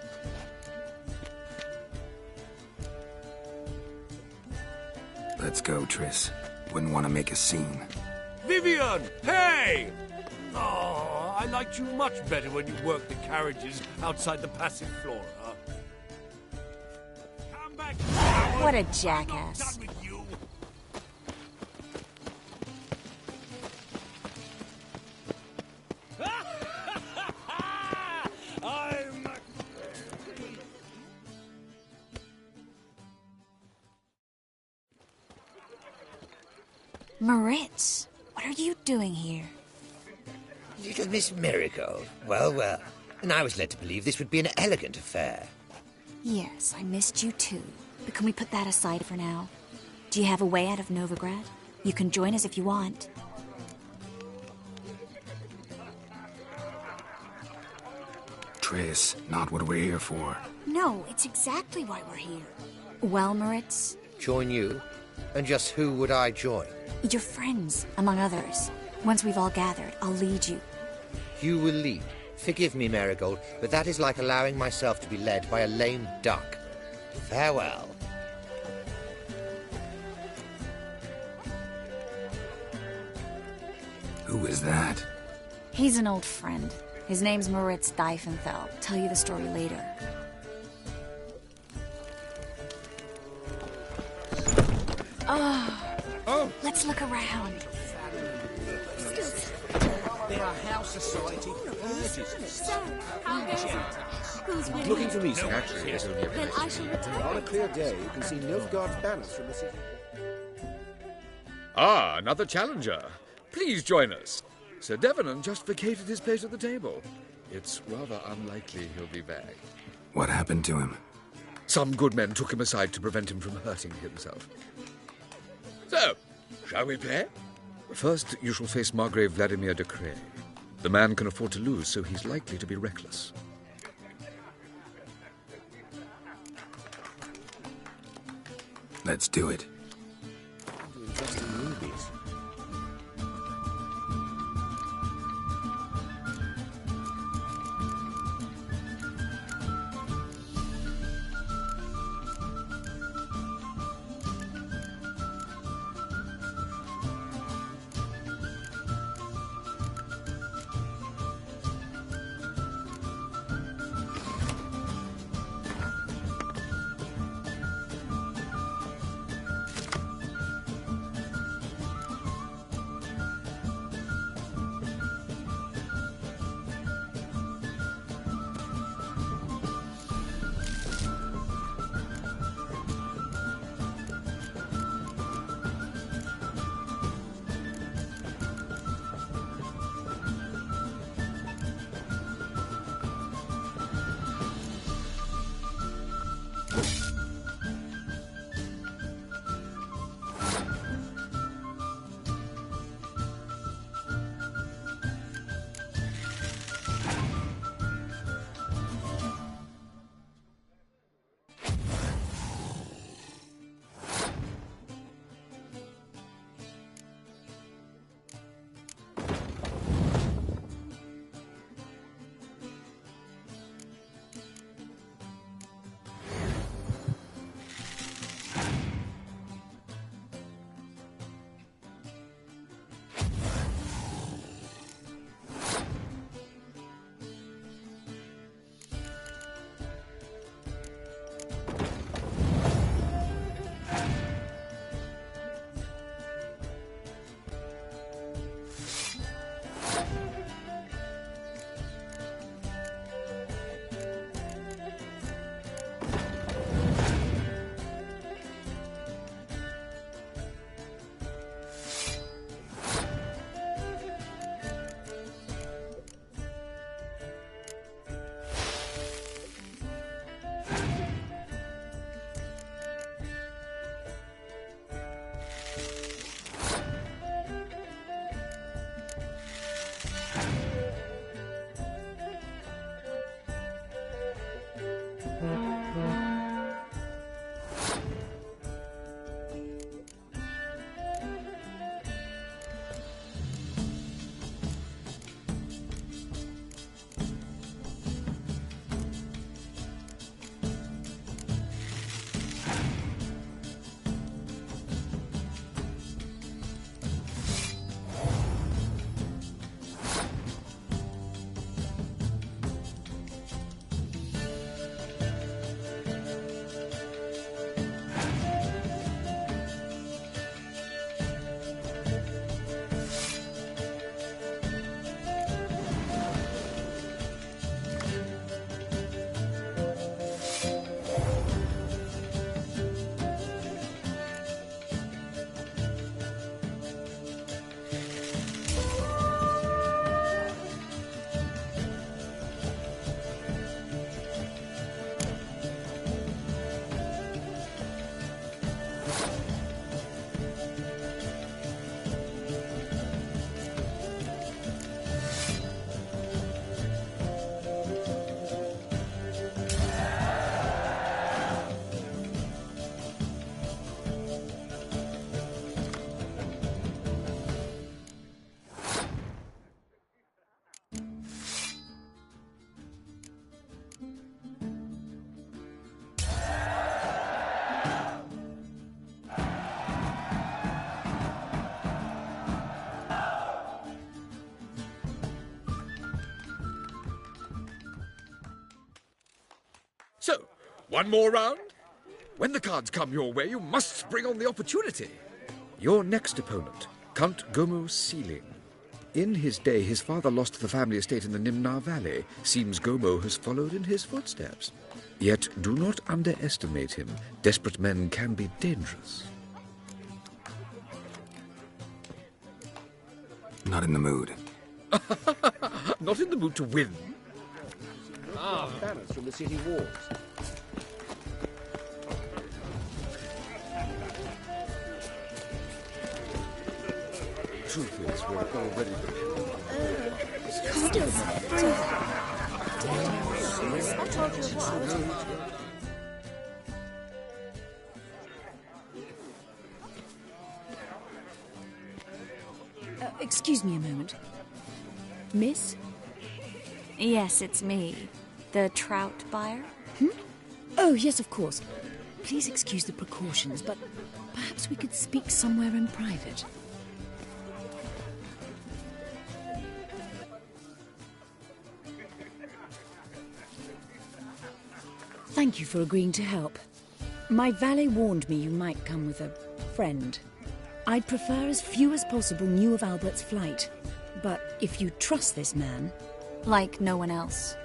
Let's go, Triss. Wouldn't want to make a scene. Vivian! Hey! Oh, I liked you much better when you worked the carriages outside the Passiflora. Come back! What a jackass. Done with you. I'm... Moritz, what are you doing here? Little Miss Marigold. Well, well. And I was led to believe this would be an elegant affair. Yes, I missed you too. But can we put that aside for now? Do you have a way out of Novigrad? You can join us if you want. Triss, not what we're here for. No, it's exactly why we're here. Well, Moritz? Join you? And just who would I join? Your friends, among others. Once we've all gathered, I'll lead you. You will lead. Forgive me, Marigold, but that is like allowing myself to be led by a lame duck. Farewell. Who is that? He's an old friend. His name's Moritz Diefenthal. Tell you the story later. Oh, let's look around. They are house society. Looking for me, sir. Actually, there's only a Then I shall return. On a clear day, you can see Nilfgaard's banners from the city. Ah, another challenger. Please join us. Sir Devenant just vacated his place at the table. It's rather unlikely he'll be back. What happened to him? Some good men took him aside to prevent him from hurting himself. So, shall we play? First, you shall face Margrave Vladimir de Cray. The man can afford to lose, so he's likely to be reckless. Let's do it. Interesting movies. So, one more round? When the cards come your way, you must spring on the opportunity. Your next opponent, Count Gomo Sealing. In his day, his father lost the family estate in the Nimna Valley. Seems Gomo has followed in his footsteps. Yet do not underestimate him. Desperate men can be dangerous. Not in the mood. Not in the mood to win. Banners from the city walls. Truth is, we're already Excuse me a moment. Miss? Yes, it's me. The trout buyer? Oh, yes, of course. Please excuse the precautions, but perhaps we could speak somewhere in private. Thank you for agreeing to help. My valet warned me you might come with a friend. I'd prefer as few as possible knew of Albert's flight. But if you trust this man... Like no one else.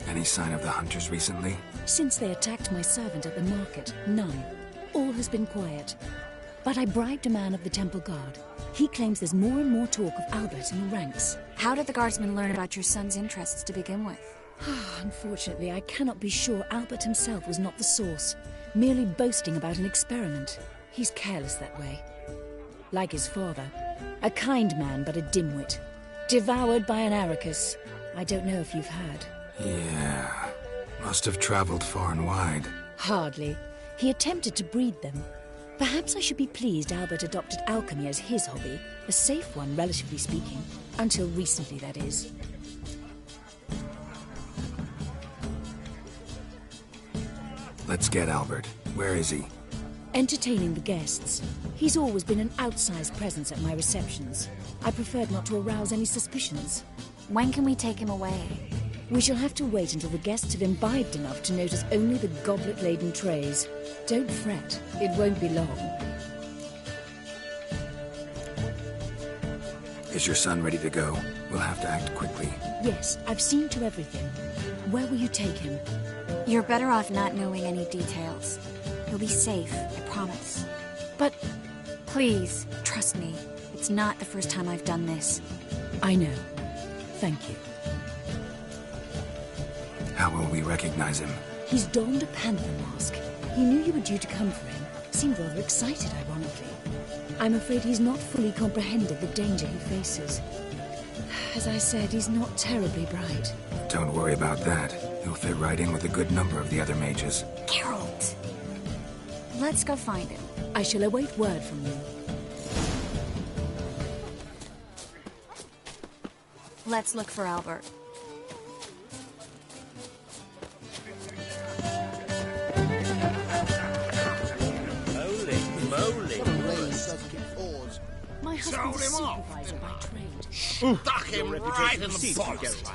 Any sign of the hunters recently? Since they attacked my servant at the market, none. All has been quiet. But I bribed a man of the Temple Guard. He claims there's more and more talk of Albert in the ranks. How did the guardsmen learn about your son's interests to begin with? Unfortunately, I cannot be sure Albert himself was not the source, merely boasting about an experiment. He's careless that way. Like his father. A kind man, but a dimwit. Devoured by an Arrakis. I don't know if you've heard. Yeah. Must have traveled far and wide. Hardly. He attempted to breed them. Perhaps I should be pleased Albert adopted alchemy as his hobby. A safe one, relatively speaking. Until recently, that is. Let's get Albert. Where is he? Entertaining the guests. He's always been an outsized presence at my receptions. I preferred not to arouse any suspicions. When can we take him away? We shall have to wait until the guests have imbibed enough to notice only the goblet-laden trays. Don't fret, it won't be long. Is your son ready to go? We'll have to act quickly. Yes, I've seen to everything. Where will you take him? You're better off not knowing any details. He'll be safe, I promise. But... Please, trust me. It's not the first time I've done this. I know. Thank you. How will we recognize him? He's donned a panther mask. He knew you were due to come for him. Seemed rather excited, ironically. I'm afraid he's not fully comprehended the danger he faces. As I said, he's not terribly bright. Don't worry about that. He'll fit right in with a good number of the other mages. Geralt! Let's go find him. I shall await word from you. Let's look for Albert. My husband's a supervisor by trade. Stuck him right in the bollocks.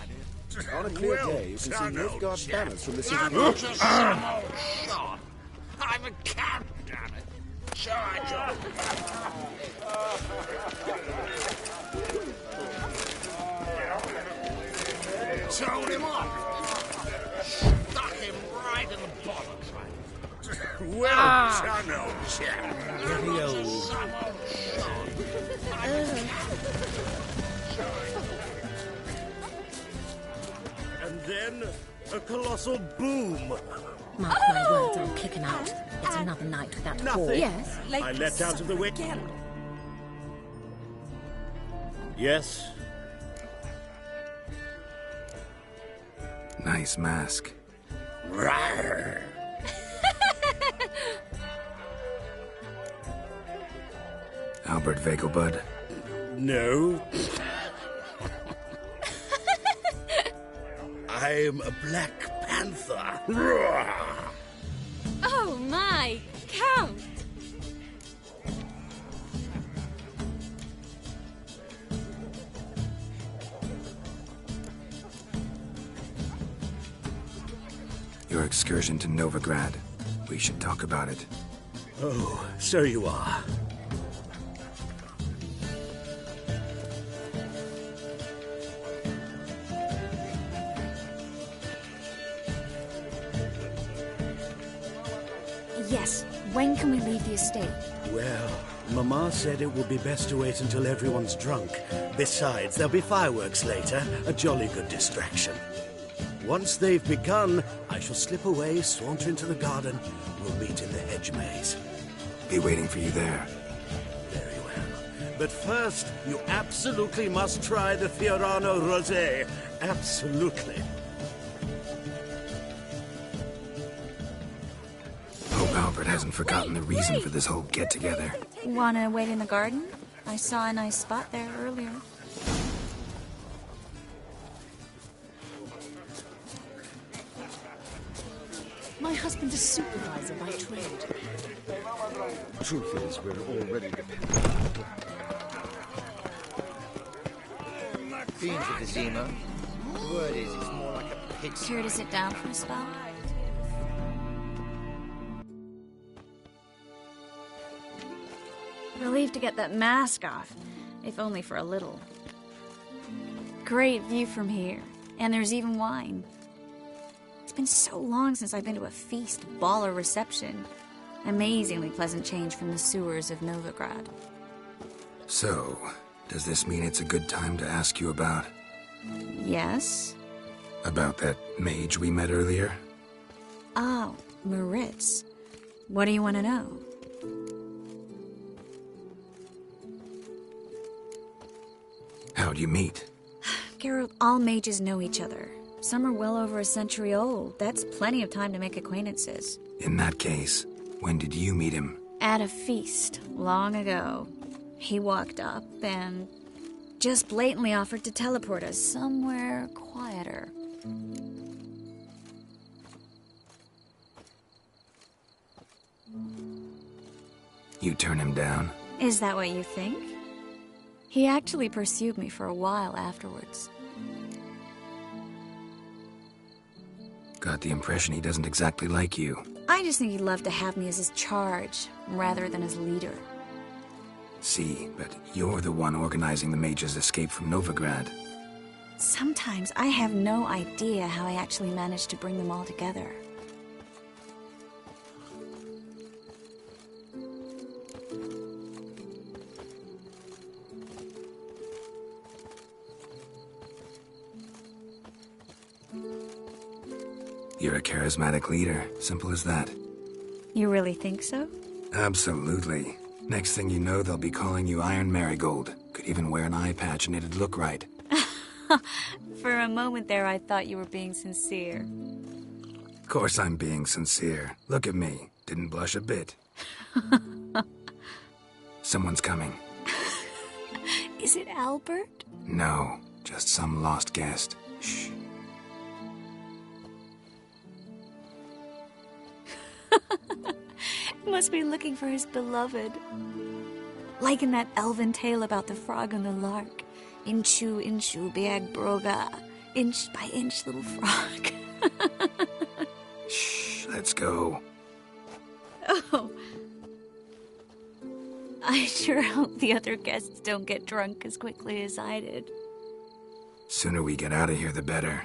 On a clear day, you can see Nilfgaard's banners from the city I'm walls. just some old shot. I'm a cat, damn it. So I told him off. Stuck him right in the bollocks. Well done, old chap. Very old. Some old shot. And then a colossal boom. Mark my words, I'll kick him out. It's another night with that whore. Nothing. Yes. I leapt out of the way. Yes. Nice mask. Rawr. Albert Vegelbud? No. I'm a Black Panther. Rawr. Oh my, Count! Your excursion to Novigrad. We should talk about it. Oh, so you are. Yes, when can we leave the estate? Well, Mama said it would be best to wait until everyone's drunk. Besides, there'll be fireworks later, a jolly good distraction. Once they've begun, I shall slip away, saunter into the garden. We'll meet in the hedge maze. Be waiting for you there. Very well. But first, you absolutely must try the Fiorano Rosé. Absolutely. Hope Albert hasn't forgotten the reason for this whole get-together. Wanna wait in the garden? I saw a nice spot there earlier. My husband's a supervisor by trade. Truth is, we're already dependent. Fiends of the Zima. The word is, it's more like a pig. Care to sit down for a spell? Relieved to get that mask off, if only for a little. Great view from here, and there's even wine. It's been so long since I've been to a feast, ball, or reception. Amazingly pleasant change from the sewers of Novigrad. So, does this mean it's a good time to ask you about? Yes? About that mage we met earlier? Oh, Maritz. What do you want to know? How'd you meet? Geralt, all mages know each other. Some are well over a century old. That's plenty of time to make acquaintances. In that case, when did you meet him? At a feast, long ago. He walked up and just blatantly offered to teleport us somewhere quieter. You turn him down? Is that what you think? He actually pursued me for a while afterwards. Got the impression he doesn't exactly like you. I just think he'd love to have me as his charge, rather than his leader. See, but you're the one organizing the mage's escape from Novigrad. Sometimes I have no idea how I actually managed to bring them all together. You're a charismatic leader. Simple as that. You really think so? Absolutely. Next thing you know, they'll be calling you Iron Marigold. Could even wear an eye patch and it'd look right. For a moment there, I thought you were being sincere. Of course I'm being sincere. Look at me. Didn't blush a bit. Someone's coming. Is it Albert? No, just some lost guest. Shh. Must be looking for his beloved. Like in that elven tale about the frog and the lark. Inchu, inchu, biag broga. Inch by inch, little frog. Shh, let's go. Oh. I sure hope the other guests don't get drunk as quickly as I did. Sooner we get out of here, the better.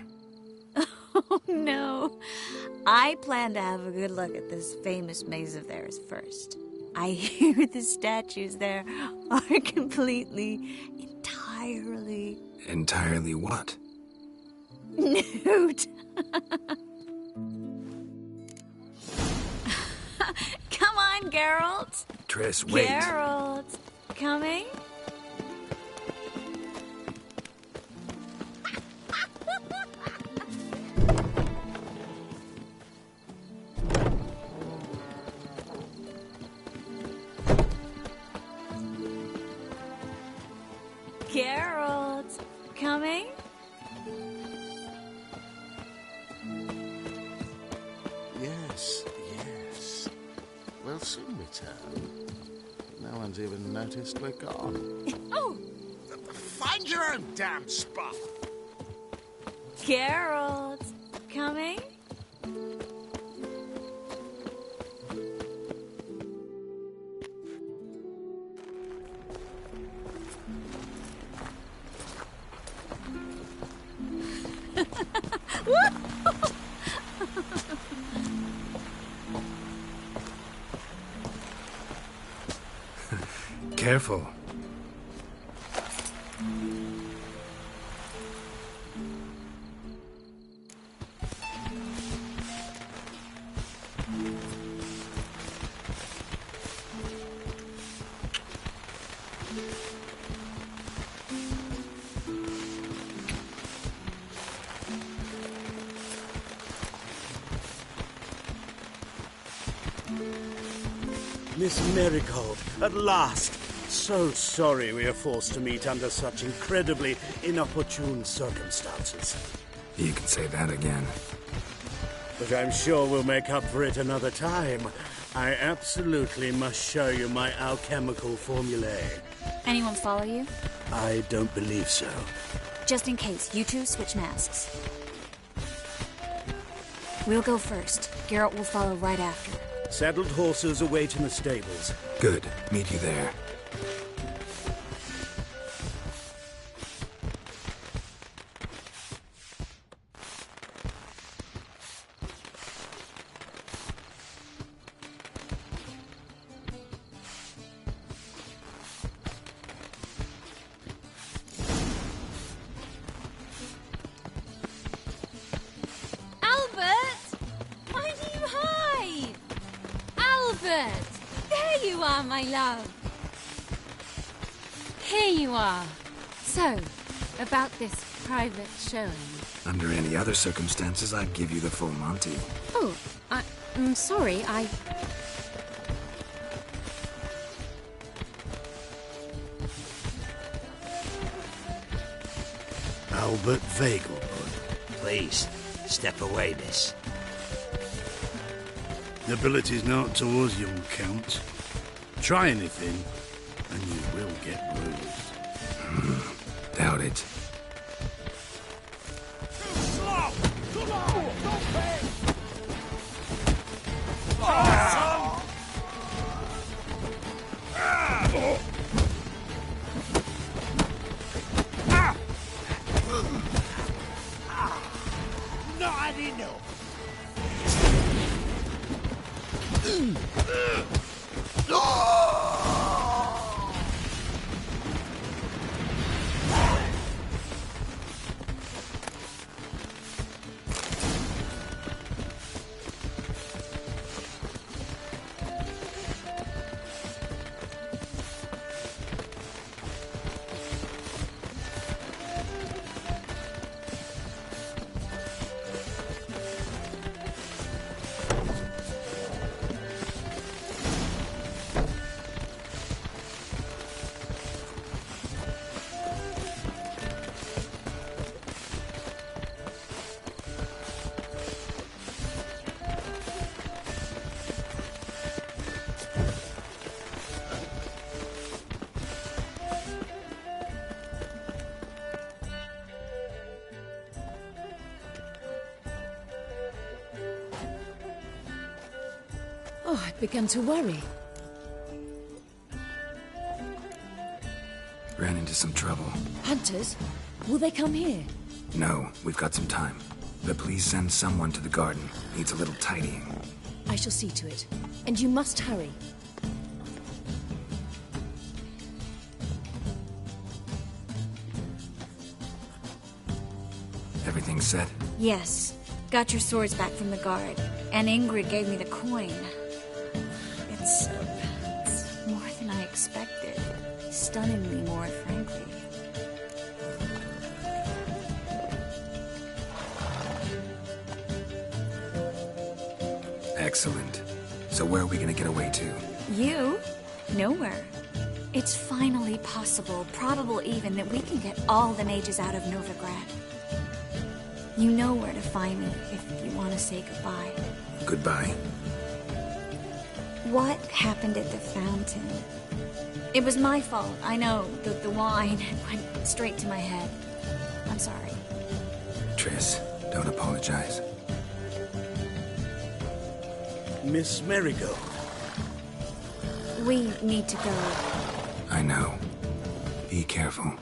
Oh, no. I plan to have a good look at this famous maze of theirs first. I hear the statues there are completely, entirely... Entirely what? nude. Come on, Geralt. Triss, wait. Geralt. Coming? Geralt. Coming? Yes, yes. We'll soon return. No one's even noticed we're gone. Oh! Find your own damn spot. Geralt. Coming? Careful. Miss Marigold, at last! So sorry we are forced to meet under such incredibly inopportune circumstances. You can say that again. But I'm sure we'll make up for it another time. I absolutely must show you my alchemical formulae. Anyone follow you? I don't believe so. Just in case, you two switch masks. We'll go first. Geralt will follow right after. Saddled horses await in the stables. Good. Meet you there. There you are, my love. Here you are. So, about this private showing. Under any other circumstances, I'd give you the full Monty. Oh, I'm sorry, Albert Vegelbud. Please, step away, miss. Nobility's not towards young Count. Try anything, and you will get bruised. Doubt it. Not enough. Oh, I'd begun to worry. Ran into some trouble. Hunters? Will they come here? No, we've got some time. But please send someone to the garden. Needs a little tidying. I shall see to it. And you must hurry. Everything set? Yes. Got your swords back from the guard. And Ingrid gave me the coin. It's more than I expected. Stunningly more, frankly. Excellent. So where are we gonna get away to? You? Nowhere. It's finally possible, probable even, that we can get all the mages out of Novigrad. You know where to find me if you want to say goodbye. Goodbye. What happened at the fountain? It was my fault, I know. The wine went straight to my head. I'm sorry. Triss, don't apologize. Miss Marigold. We need to go. I know. Be careful.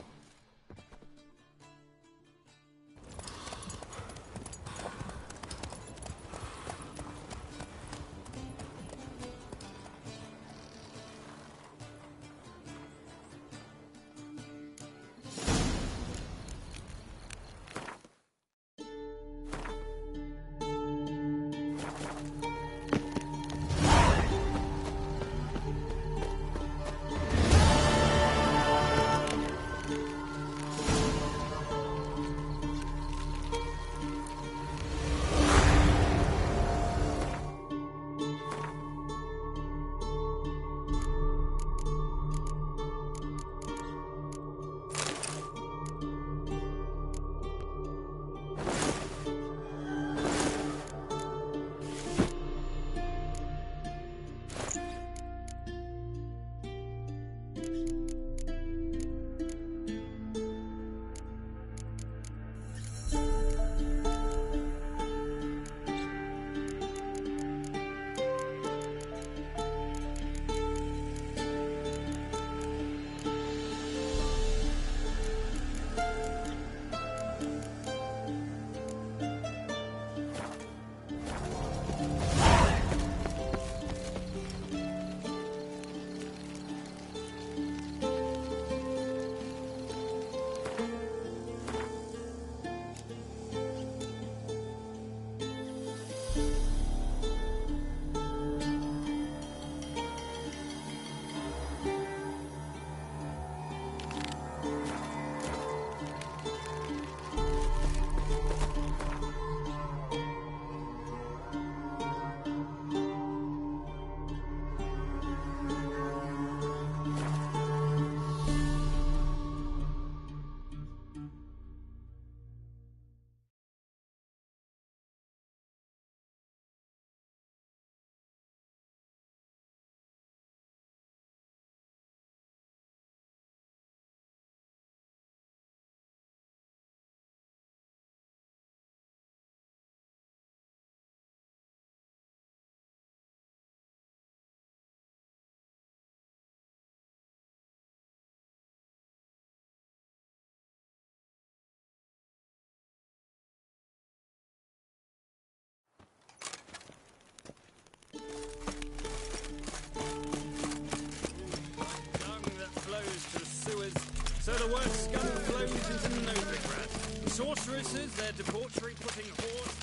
So the worst scum flows into Novigrad. Sorceresses, their debauchery putting whores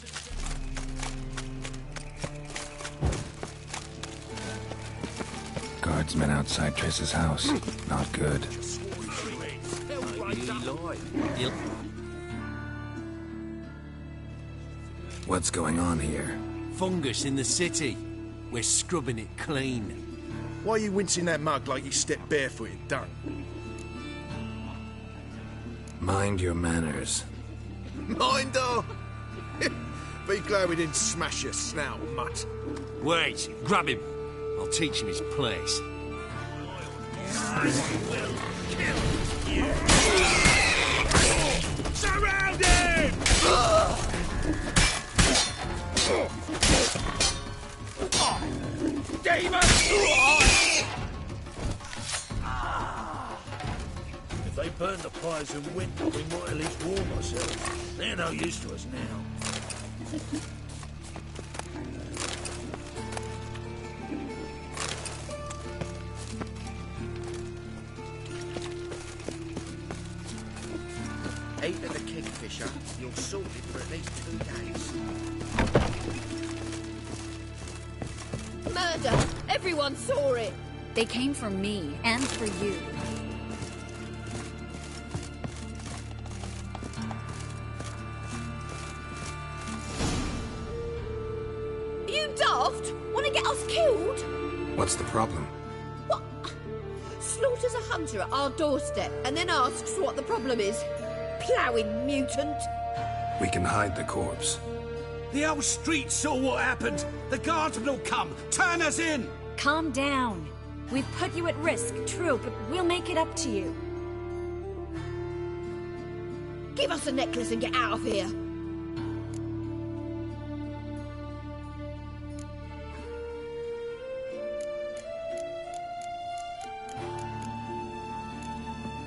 to... Guardsmen outside Triss's house. Not good. What's going on here? Fungus in the city. We're scrubbing it clean. Why are you wincing that mug like you stepped barefooted, done? Mind your manners. Mind her? Be glad we didn't smash your snout, mutt. Wait, grab him. I'll teach him his place. Surround him! Demon! If they burn the fires in winter, we might at least warm ourselves. They're no use to us now. Eight of the Kingfisher, you're sorted for at least 2 days. Murder! Everyone saw it. They came for me and for you. You daft? Want to get us killed? What's the problem? What? Slaughters a hunter at our doorstep and then asks what the problem is. Ploughing mutant. We can hide the corpse. The whole street saw what happened. The guardsmen will come. Turn us in. Calm down. We've put you at risk, true, but we'll make it up to you. Give us a necklace and get out of here.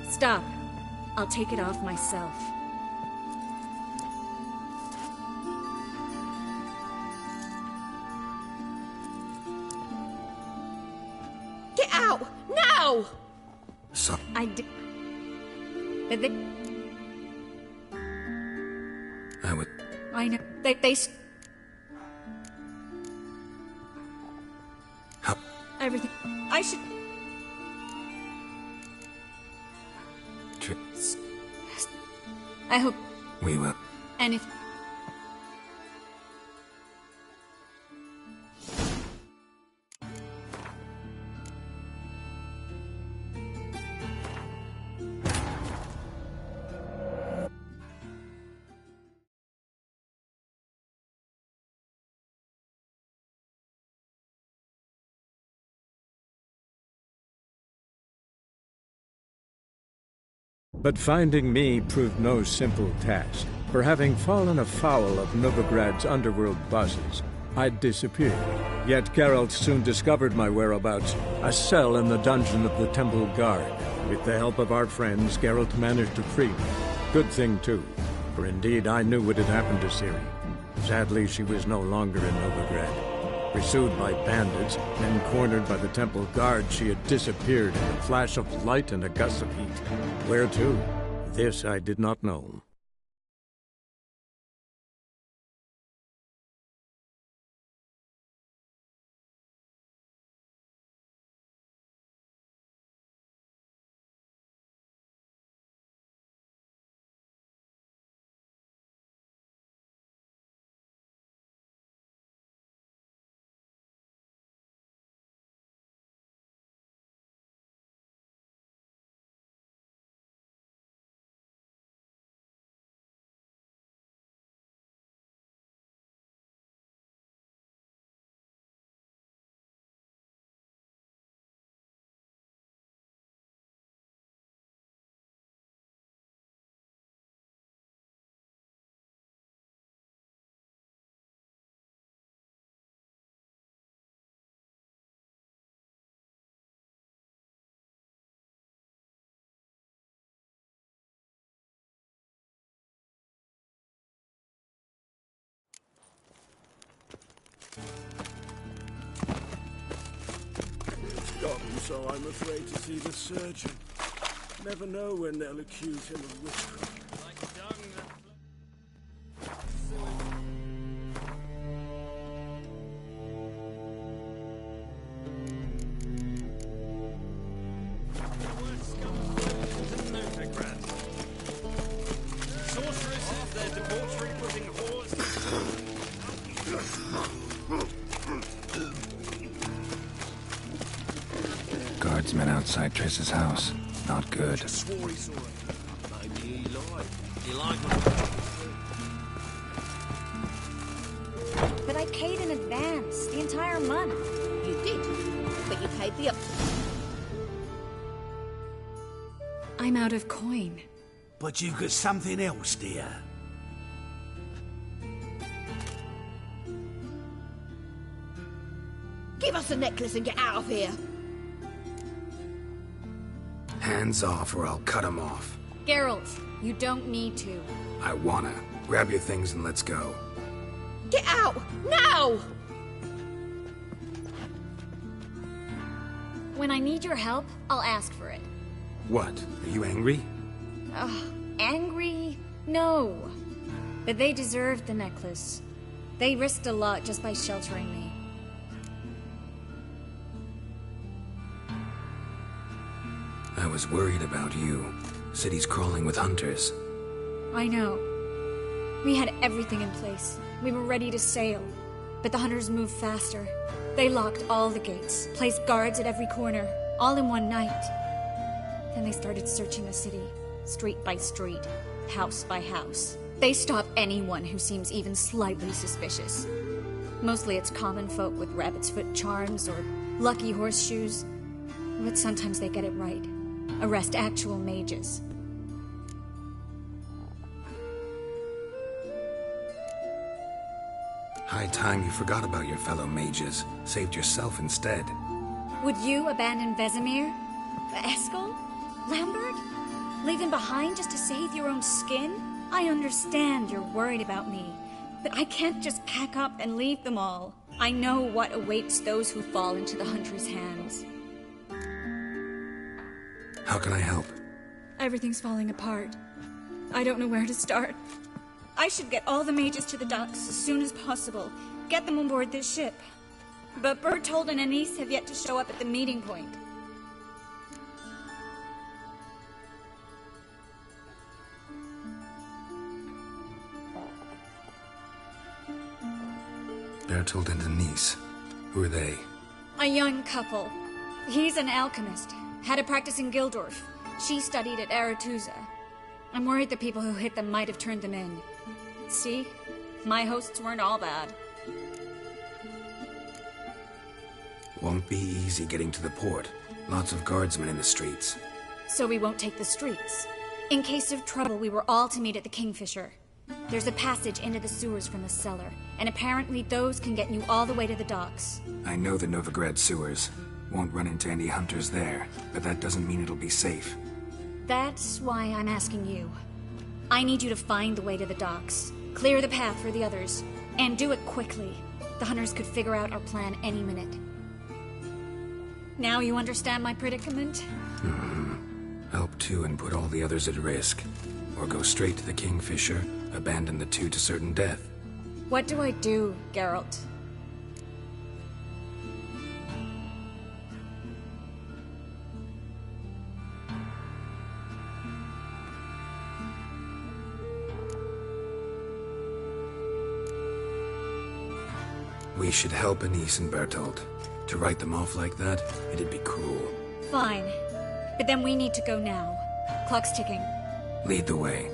Stop. I'll take it off myself. Get out! Now! So... But they... I would... I know. They... How... Everything... I should... I hope... We will... And if... But finding me proved no simple task, for having fallen afoul of Novigrad's underworld bosses, I'd disappeared. Yet Geralt soon discovered my whereabouts, a cell in the dungeon of the Temple Guard. With the help of our friends, Geralt managed to free me. Good thing too, for indeed I knew what had happened to Ciri. Sadly, she was no longer in Novigrad. Pursued by bandits, then cornered by the Temple Guard, she had disappeared in a flash of light and a gust of heat. Where to? This I did not know. Forgotten, so I'm afraid to see the surgeon. Never know when they'll accuse him of witchcraft. Sorceresses, their debauchery putting whores... Guardsmen outside Triss's house. Not good. Swore he saw it. Maybe he lied. He lied But I paid in advance, the entire month. You did, but you paid the... I'm out of coin. But you've got something else, dear. Give us a necklace and get out of here. Hands off or I'll cut him off. Geralt, you don't need to. I wanna. Grab your things and let's go. Get out! Now! When I need your help, I'll ask for it. What? Are you angry? Angry? No. But they deserved the necklace. They risked a lot just by sheltering me. I was worried about you. City's crawling with hunters. I know. We had everything in place. We were ready to sail. But the hunters moved faster. They locked all the gates, placed guards at every corner, all in one night. Then they started searching the city, street by street, house by house. They stop anyone who seems even slightly suspicious. Mostly it's common folk with rabbit's foot charms or lucky horseshoes. But sometimes they get it right. Arrest actual mages. High time you forgot about your fellow mages. Saved yourself instead. Would you abandon Vesemir? Eskel? Lambert? Leave them behind just to save your own skin? I understand you're worried about me, but I can't just pack up and leave them all. I know what awaits those who fall into the hunter's hands. How can I help? Everything's falling apart. I don't know where to start. I should get all the mages to the docks as soon as possible. Get them on board this ship. But Bertold and Anise have yet to show up at the meeting point. Bertold and Anise. Who are they? A young couple. He's an alchemist. Had a practice in Gildorf. She studied at Aretusa. I'm worried the people who hit them might have turned them in. See? My hosts weren't all bad. Won't be easy getting to the port. Lots of guardsmen in the streets. So we won't take the streets. In case of trouble, we were all to meet at the Kingfisher. There's a passage into the sewers from the cellar, and apparently those can get you all the way to the docks. I know the Novigrad sewers. Won't run into any hunters there, but that doesn't mean it'll be safe. That's why I'm asking you. I need you to find the way to the docks, clear the path for the others, and do it quickly. The hunters could figure out our plan any minute. Now you understand my predicament? Help two and put all the others at risk. Or go straight to the Kingfisher, abandon the two to certain death. What do I do, Geralt? We should help Anise and Bertold. To write them off like that, it'd be cruel. Fine. But then we need to go now. Clock's ticking. Lead the way.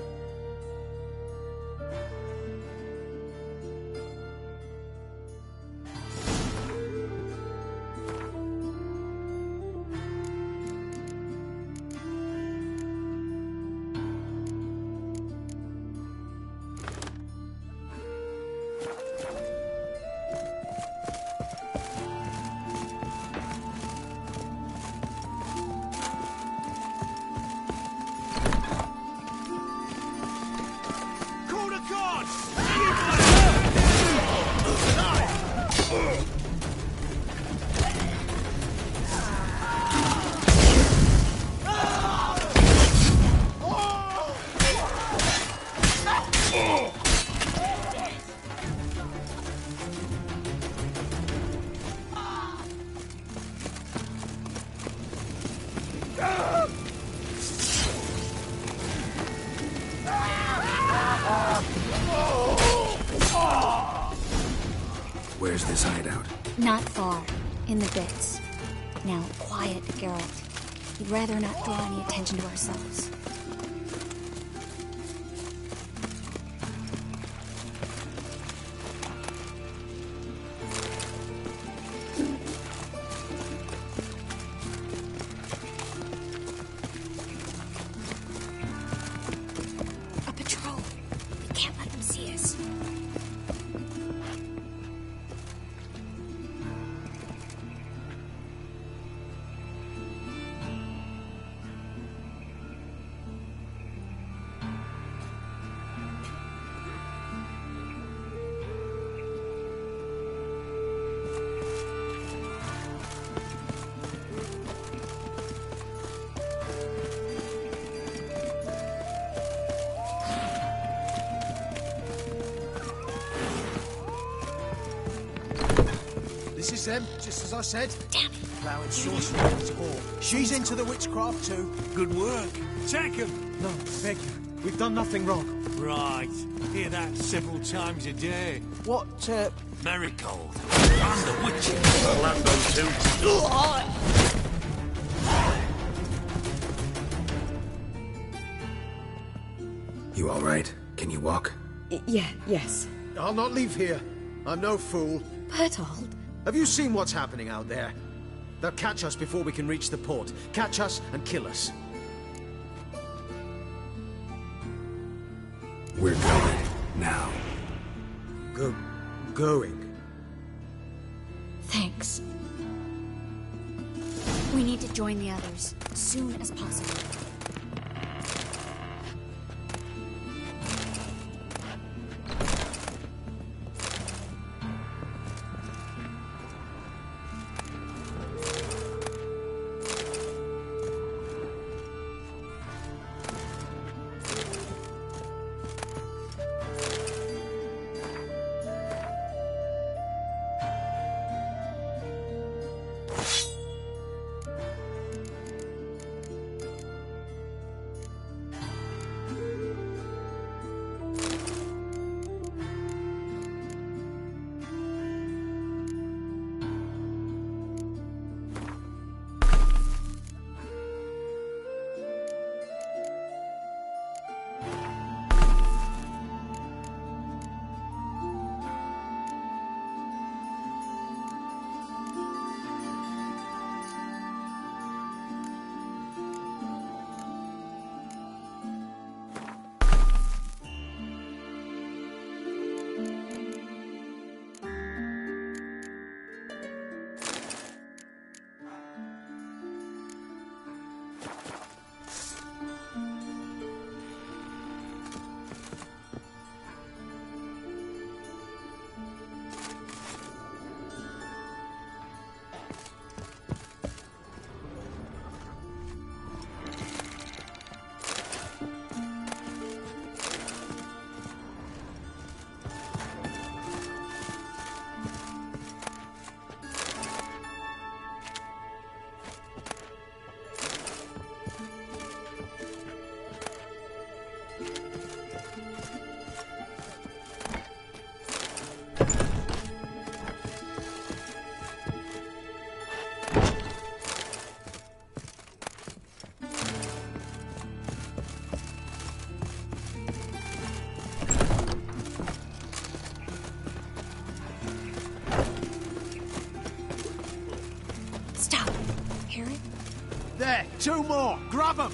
Where's this hideout? Not far. In the bits. Now, quiet, Geralt. We'd rather not draw any attention to ourselves. A patrol. We can't let them see us. is them, just as I said. Damn it. Allowing sorcery at its core. She's into the witchcraft too. Good work. Take him. No, I beg you. We've done nothing wrong. Right. Hear that several times a day. What, Marigold. I'm the witch. Orlando too. You all right? Can you walk? Yes. I'll not leave here. I'm no fool. Bertold. Have you seen what's happening out there? They'll catch us before we can reach the port. Catch us and kill us. We're going. Now. Going? Thanks. We need to join the others as soon as possible. There, 2 more. Grab them.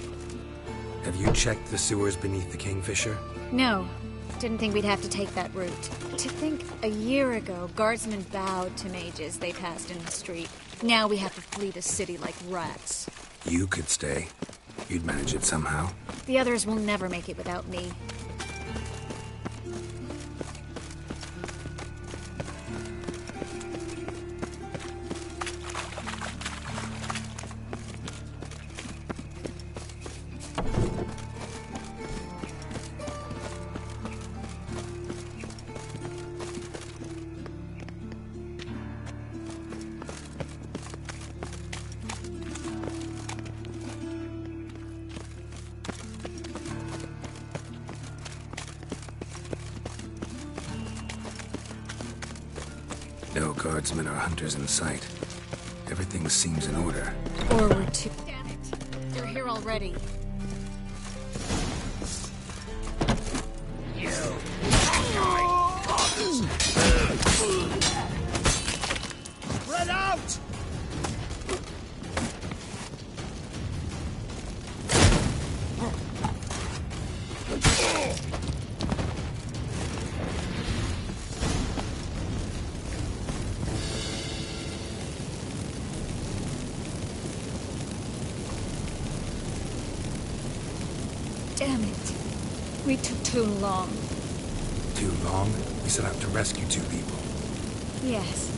Have you checked the sewers beneath the Kingfisher? No. Didn't think we'd have to take that route. To think a year ago, guardsmen bowed to mages they passed in the street. Now we have to flee the city like rats. You could stay. You'd manage it somehow. The others will never make it without me. No guardsmen or hunters in sight. Everything seems in order. Forward to... Damn it! They're here already. Spread out! Damn it. We took too long. Too long? We set out to rescue 2 people. Yes.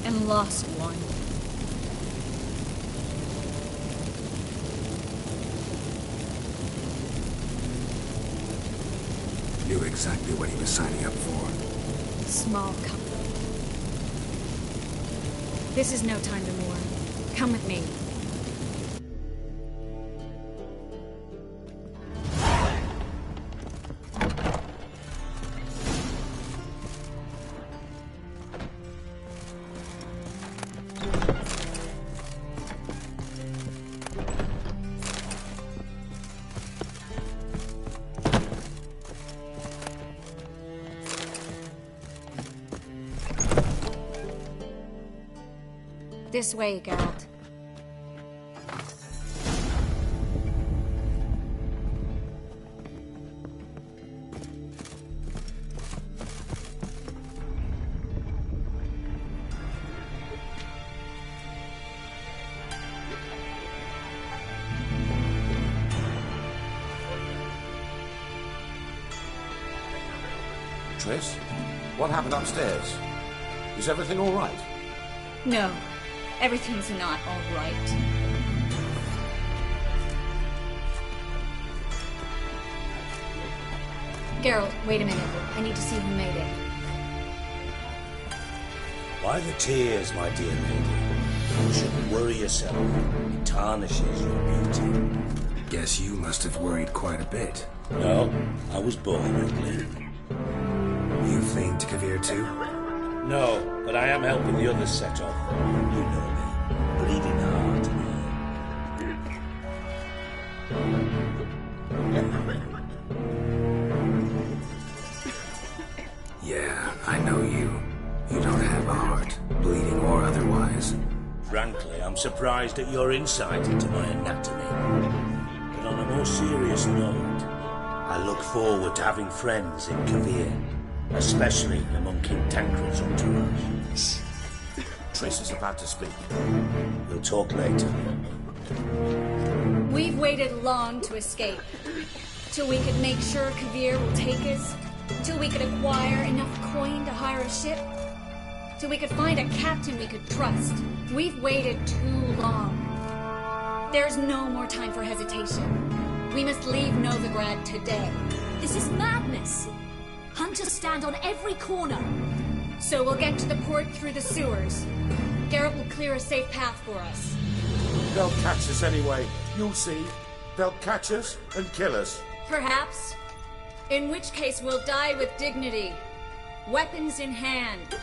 And lost one. Knew exactly what he was signing up for. Small comfort. This is no time to mourn. Come with me. This way, Geralt. Triss, what happened upstairs? Is everything all right? No, everything's not all right. Geralt, wait a minute. I need to see who made it. Why the tears, my dear lady? You shouldn't worry yourself. It tarnishes your beauty. Guess you must have worried quite a bit. No, I was born ugly. You fleeing to Kavir too? No, but I am helping the others set off. You know me. Bleeding heart. Yeah, I know you. You don't have a heart, bleeding or otherwise. Frankly, I'm surprised at your insight into my anatomy. But on a more serious note, I look forward to having friends in Kavir, especially among King Tancred's entourage. Triss is about to speak. We'll talk later. We've waited long to escape. Till we could make sure Kavir will take us. Till we could acquire enough coin to hire a ship. Till we could find a captain we could trust. We've waited too long. There's no more time for hesitation. We must leave Novigrad today. This is madness. Hunters stand on every corner. So we'll get to the port through the sewers. Geralt will clear a safe path for us. They'll catch us anyway. You'll see. They'll catch us and kill us. Perhaps. In which case we'll die with dignity. Weapons in hand.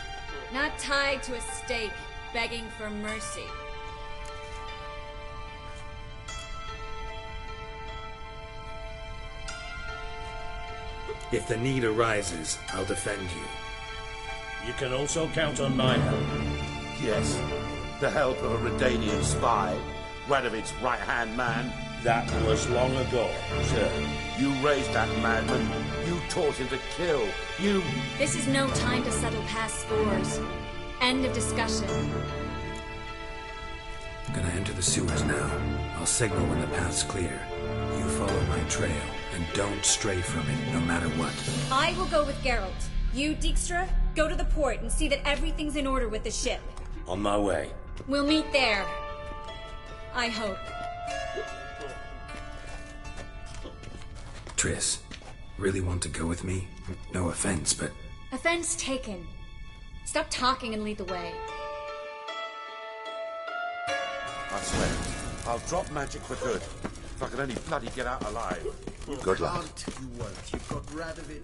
Not tied to a stake, begging for mercy. If the need arises, I'll defend you. You can also count on my help. Yes, the help of a Redanian spy, Radovic's right-hand man. That was long ago, sir. You raised that madman. You taught him to kill. You... This is no time to settle past scores. End of discussion. Gonna enter the sewers now. I'll signal when the path's clear. You follow my trail, and don't stray from it, no matter what. I will go with Geralt. You, Dijkstra, go to the port and see that everything's in order with the ship. On my way. We'll meet there. I hope. Triss, really want to go with me? No offense, but... Offense taken. Stop talking and lead the way. I swear, I'll drop magic for good. If I can only bloody get out alive. Good luck. You won't. You've got Radovid.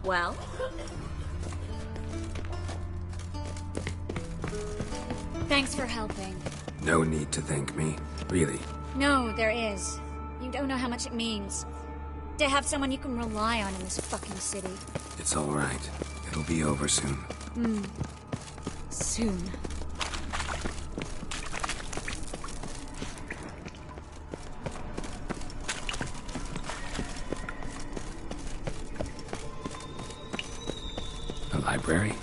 Well? Thanks for helping. No need to thank me, really. No, there is. You don't know how much it means. To have someone you can rely on in this fucking city. It's all right. It'll be over soon. Soon. A library?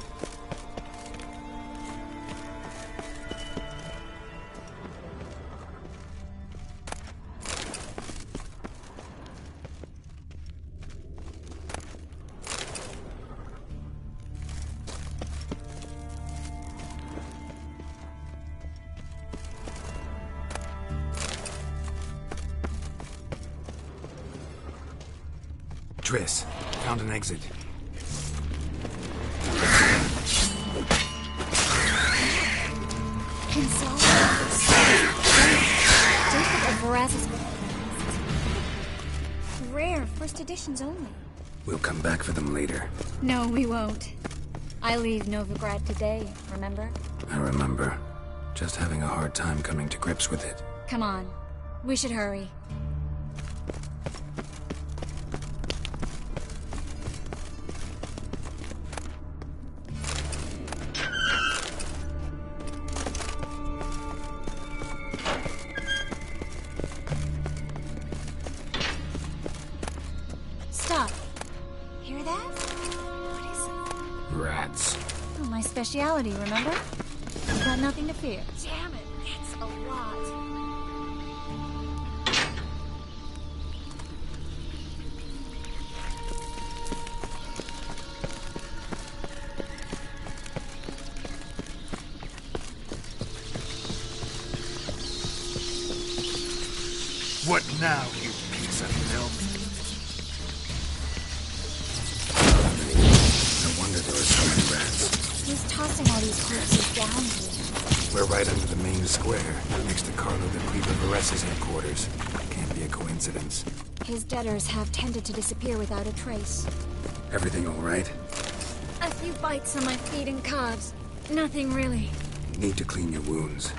Triss, found an exit. Rare, first editions only. We'll come back for them later. No, we won't. I leave Novigrad today, remember? I remember. Just having a hard time coming to grips with it. Come on. We should hurry. Stop. Hear that? What is it? Rats. Oh, my speciality, remember? You've got nothing to fear. Damn it, it's a lot. What now, you piece of milk? No wonder there are so many rats. He's tossing all these corpses down here. We're right under the main square, next to Carlo de Cleaver-Vares's headquarters. Can't be a coincidence. His debtors have tended to disappear without a trace. Everything all right? A few bites on my feet and calves. Nothing really. Need to clean your wounds.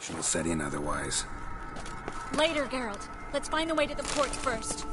She'll set in otherwise. Later, Geralt. Let's find the way to the port first.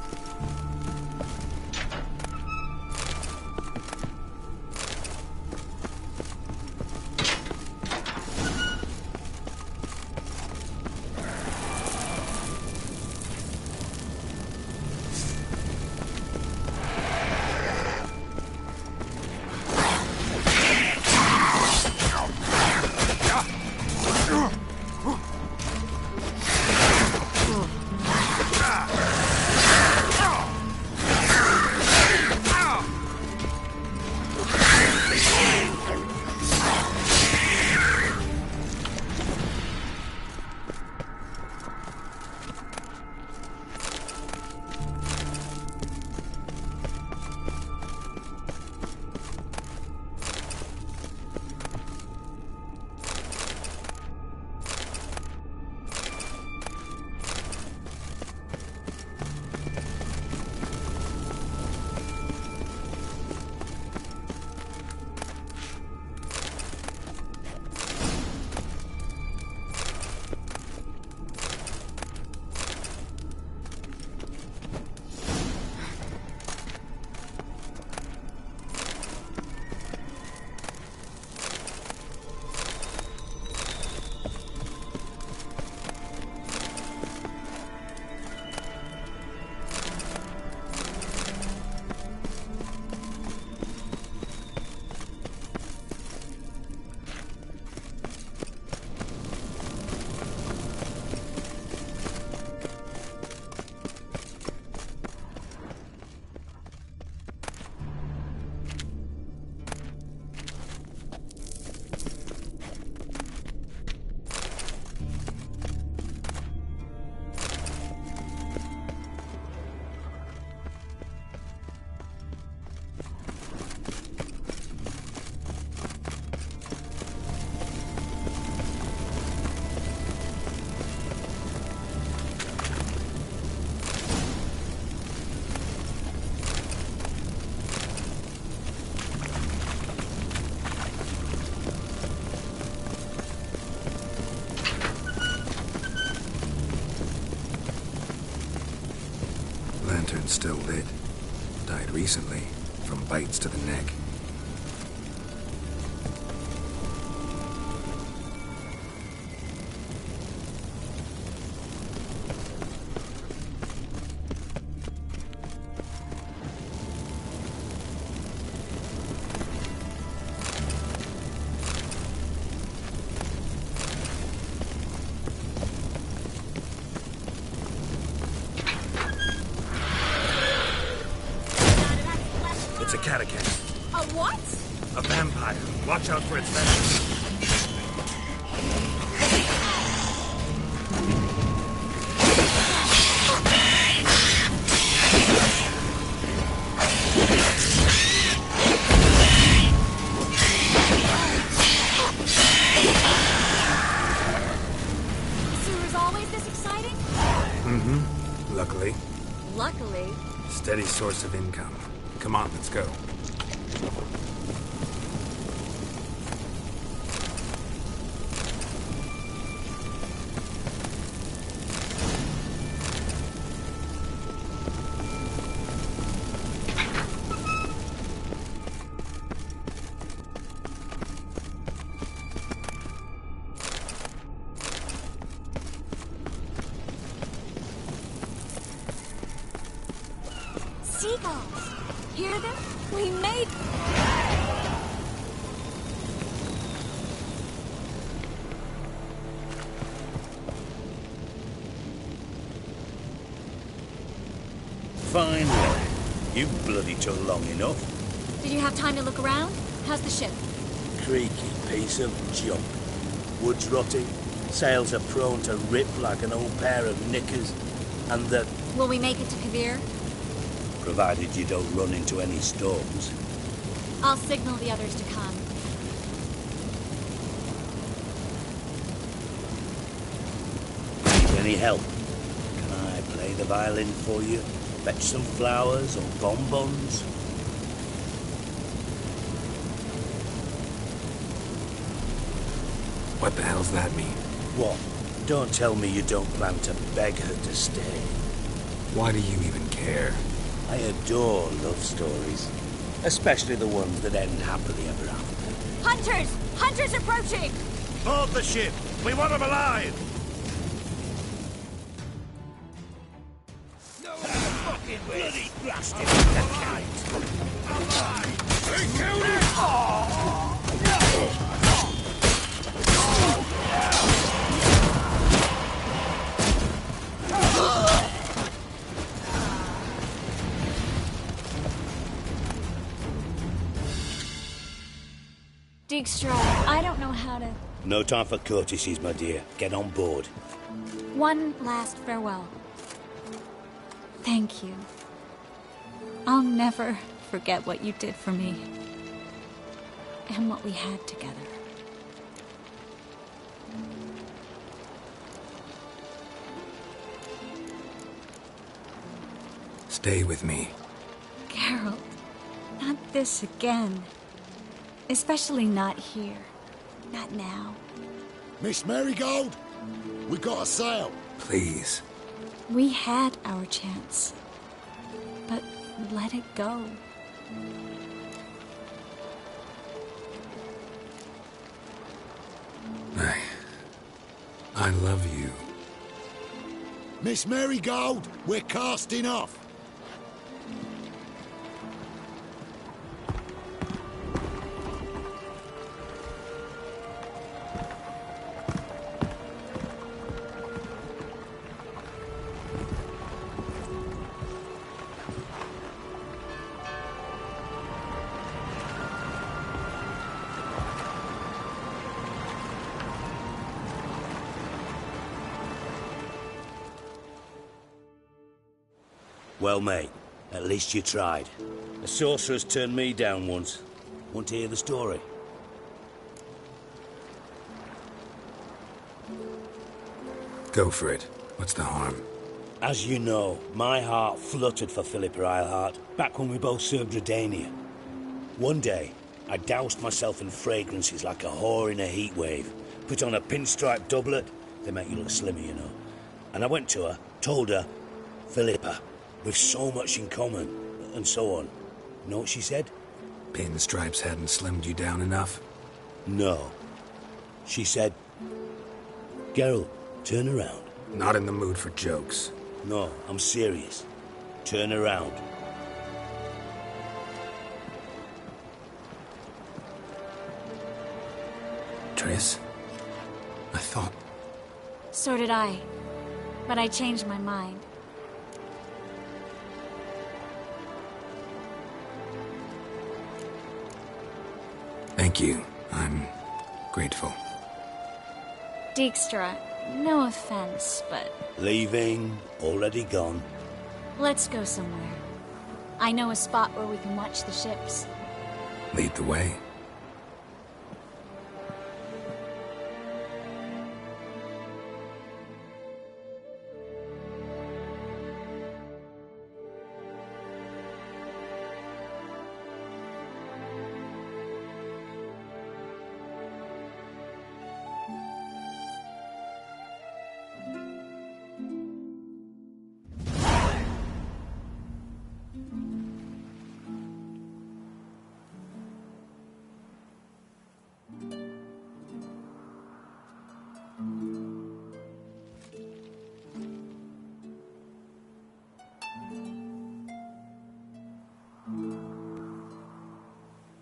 and still lit. Died recently, from bites to the neck. It's a catacomb. A what? A vampire. Watch out for its venom. Sewer's always this exciting? Mm-hmm. Luckily. Luckily. Steady source of income. Come on, let's go. Seagulls. Hear them? We made... Finally. You bloody took long enough. Did you have time to look around? How's the ship? Creaky piece of junk. Wood's rotting. Sails are prone to rip like an old pair of knickers. And the... Will we make it to Kavir? Provided you don't run into any storms. I'll signal the others to come. Need any help? Can I play the violin for you? Fetch some flowers or bonbons? What the hell's that mean? What? Don't tell me you don't plan to beg her to stay. Why do you even care? I adore love stories. Especially the ones that end happily ever after. Hunters! Hunters approaching! Board the ship! We want them alive! No fucking bloody blasted kite! They killed it! Dijkstra, I don't know how to... No time for courtesies, my dear. Get on board. One last farewell. Thank you. I'll never forget what you did for me. And what we had together. Stay with me. Geralt, not this again. Especially not here. Not now. Miss Marigold, we got a sail. Please. We had our chance. But let it go. I love you. Miss Marigold, we're casting off. Well, mate, at least you tried. A sorceress turned me down once. Want to hear the story? Go for it. What's the harm? As you know, my heart fluttered for Philippa Eilhart back when we both served Redania. One day, I doused myself in fragrances like a whore in a heat wave. Put on a pinstripe doublet. They make you look slimmer, you know. And I went to her, told her, Philippa, We've so much in common, and so on. Know what she said? Pinstripes hadn't slimmed you down enough? No. She said, Geralt, turn around. Not in the mood for jokes. No, I'm serious. Turn around. Triss? I thought... So did I. But I changed my mind. Thank you. I'm grateful. Dijkstra, no offense, but... Leaving, already gone. Let's go somewhere. I know a spot where we can watch the ships. Lead the way.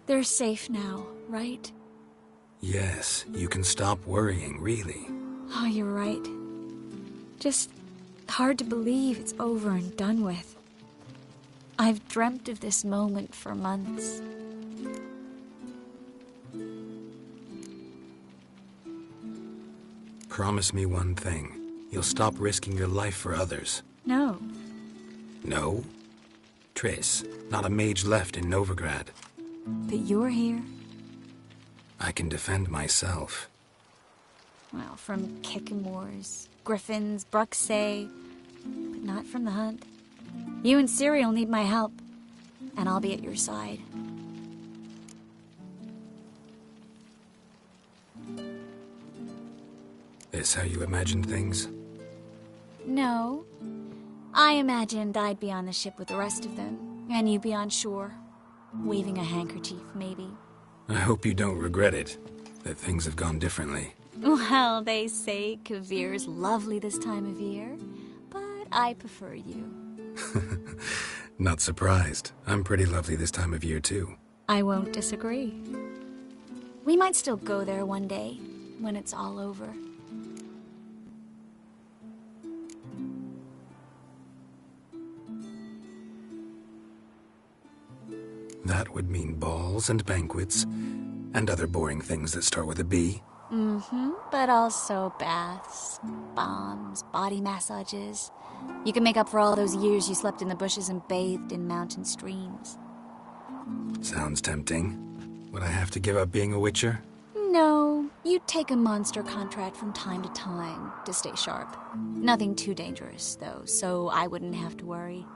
They're safe now, right? Yes, you can stop worrying, really. Oh, you're right. Just hard to believe it's over and done with. I've dreamt of this moment for months. Promise me one thing. You'll stop risking your life for others. No. No? Triss, not a mage left in Novigrad. But you're here? I can defend myself. Well, from Kickamores, Griffins, Bruxay, but not from the hunt. You and Ciri will need my help, and I'll be at your side. This how you imagined things? No. I imagined I'd be on the ship with the rest of them, and you'd be on shore. Waving a handkerchief, maybe. I hope you don't regret it, that things have gone differently. Well, they say Kavir's lovely this time of year, but I prefer you. Not surprised. I'm pretty lovely this time of year, too. I won't disagree. We might still go there one day, when it's all over. That would mean balls and banquets, and other boring things that start with a B. Mm-hmm, but also baths, bombs, body massages. You can make up for all those years you slept in the bushes and bathed in mountain streams. Sounds tempting. Would I have to give up being a witcher? No, you'd take a monster contract from time to time to stay sharp. Nothing too dangerous, though, so I wouldn't have to worry.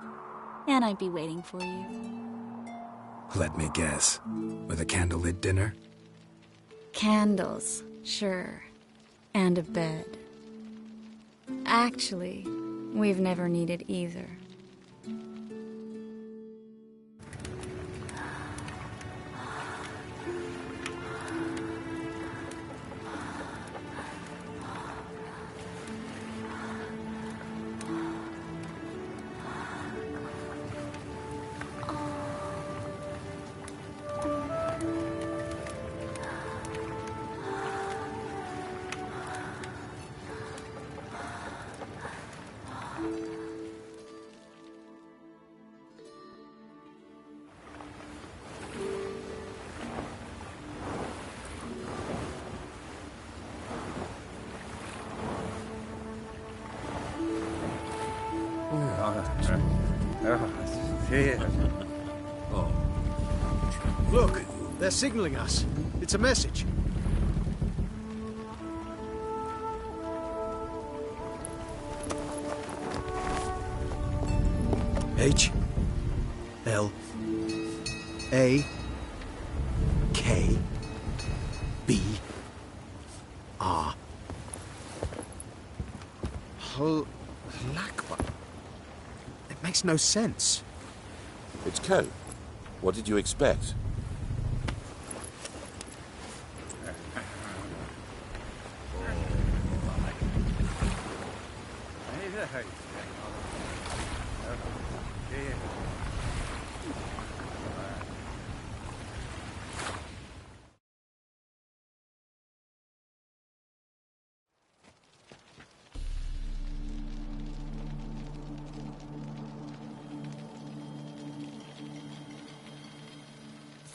And I'd be waiting for you. Let me guess. With a candlelit dinner? Candles, sure. And a bed. Actually, we've never needed either. Look, they're signaling us. It's a message. H L A K B R. Lakba. Makes no sense. It's Ken. What did you expect?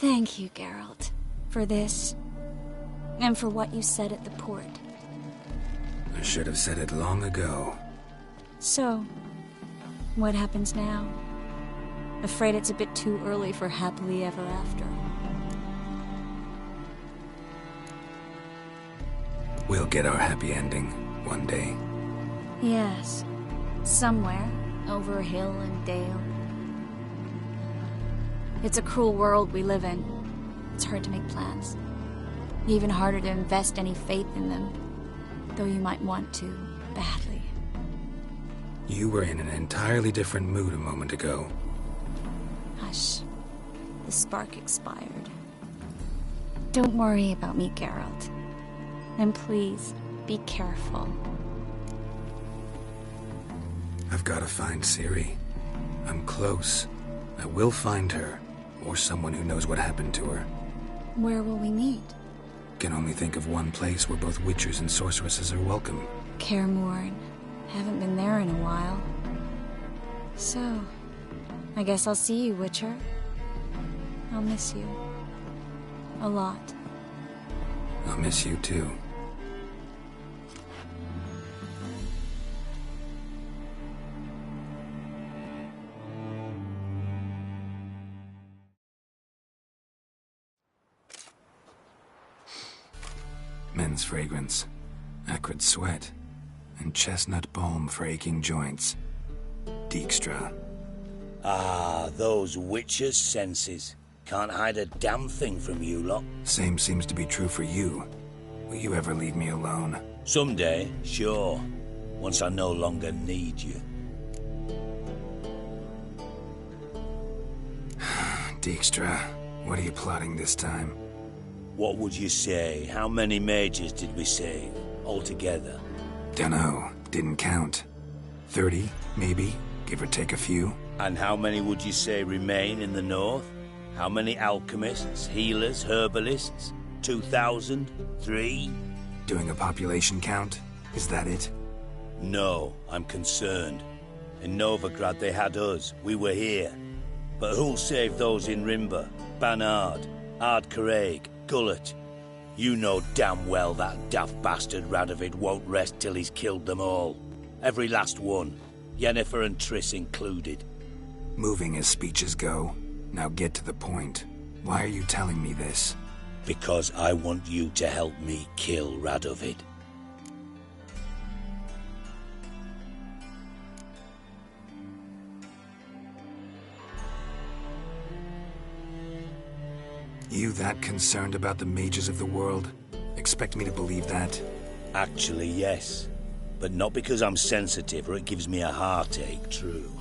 Thank you, Geralt, for this, and for what you said at the port. I should have said it long ago. So, what happens now? Afraid it's a bit too early for happily ever after. We'll get our happy ending one day. Yes, somewhere, over hill and dale. It's a cruel world we live in. It's hard to make plans. Even harder to invest any faith in them, though you might want to, badly. You were in an entirely different mood a moment ago. Hush. The spark expired. Don't worry about me, Geralt. And please, be careful. I've got to find Ciri. I'm close. I will find her, or someone who knows what happened to her. Where will we meet? Can only think of one place where both witchers and sorceresses are welcome. Kaer Morhen. Haven't been there in a while. So, I guess I'll see you, Witcher. I'll miss you. A lot. I'll miss you too. Men's fragrance, acrid sweat, and chestnut balm for aching joints. Dijkstra. Ah, those witches' senses. Can't hide a damn thing from you lot. Same seems to be true for you. Will you ever leave me alone? Someday, sure. Once I no longer need you. Dijkstra, what are you plotting this time? What would you say? How many mages did we save, altogether? Dunno. Didn't count. 30, maybe, give or take a few. And how many would you say remain in the north? How many alchemists, healers, herbalists? 2,000? 3? Doing a population count? Is that it? No, I'm concerned. In Novigrad they had us. We were here. But who'll save those in Rimba? Banard, Ardcaraig, Gullet. You know damn well that daft bastard Radovid won't rest till he's killed them all. Every last one. Yennefer and Triss included. Moving as speeches go. Now get to the point. Why are you telling me this? Because I want you to help me kill Radovid. You that concerned about the mages of the world? Expect me to believe that? Actually, yes. But not because I'm sensitive or it gives me a heartache, true.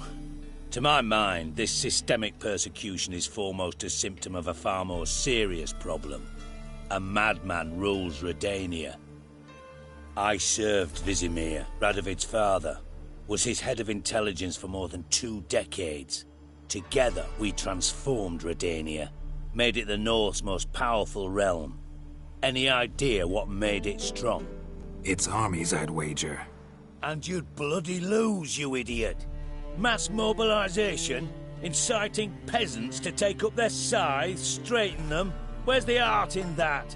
To my mind, this systemic persecution is foremost a symptom of a far more serious problem. A madman rules Redania. I served Vizimir, Radovid's father, was his head of intelligence for more than 2 decades. Together, we transformed Redania, made it the North's most powerful realm. Any idea what made it strong? Its armies, I'd wager. And you'd bloody lose, you idiot. Mass mobilization, inciting peasants to take up their scythes, straighten them. Where's the art in that?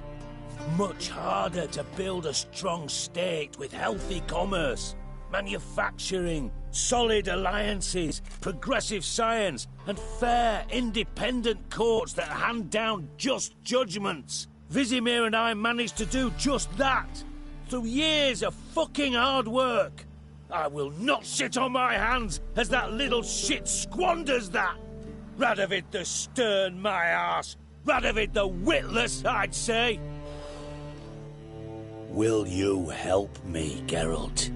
Much harder to build a strong state with healthy commerce, manufacturing, solid alliances, progressive science, and fair, independent courts that hand down just judgments. Vizimir and I managed to do just that, through years of fucking hard work. I will not sit on my hands as that little shit squanders that. Radovid the stern, my arse. Radovid the witless, I'd say. Will you help me, Geralt?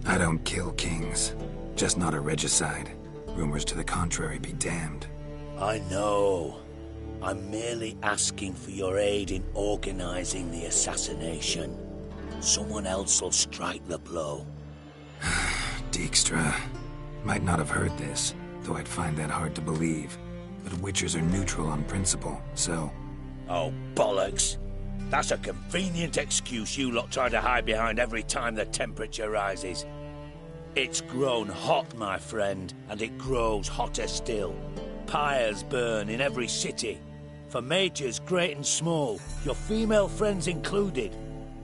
I don't kill kings. Just not a regicide. Rumors to the contrary be damned. I know. I'm merely asking for your aid in organizing the assassination. Someone else will strike the blow. Dijkstra. Might not have heard this, though I'd find that hard to believe. But Witchers are neutral on principle, so... Oh, bollocks. That's a convenient excuse you lot try to hide behind every time the temperature rises. It's grown hot, my friend, and it grows hotter still. Pyres burn in every city. For majors great and small, your female friends included.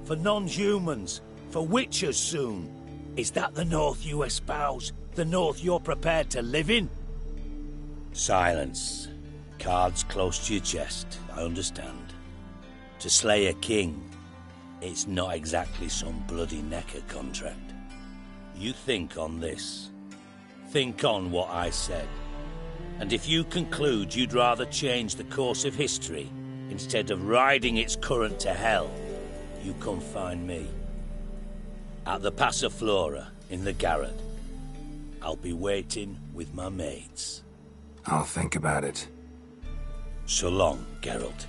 For non-humans, for Witchers soon. Is that the North you espouse? The North you're prepared to live in? Silence. Cards close to your chest, I understand. To slay a king, it's not exactly some bloody necker contract. You think on this. Think on what I said. And if you conclude you'd rather change the course of history instead of riding its current to hell, you come find me. At the Passiflora in the garret. I'll be waiting with my mates. I'll think about it. So long, Geralt.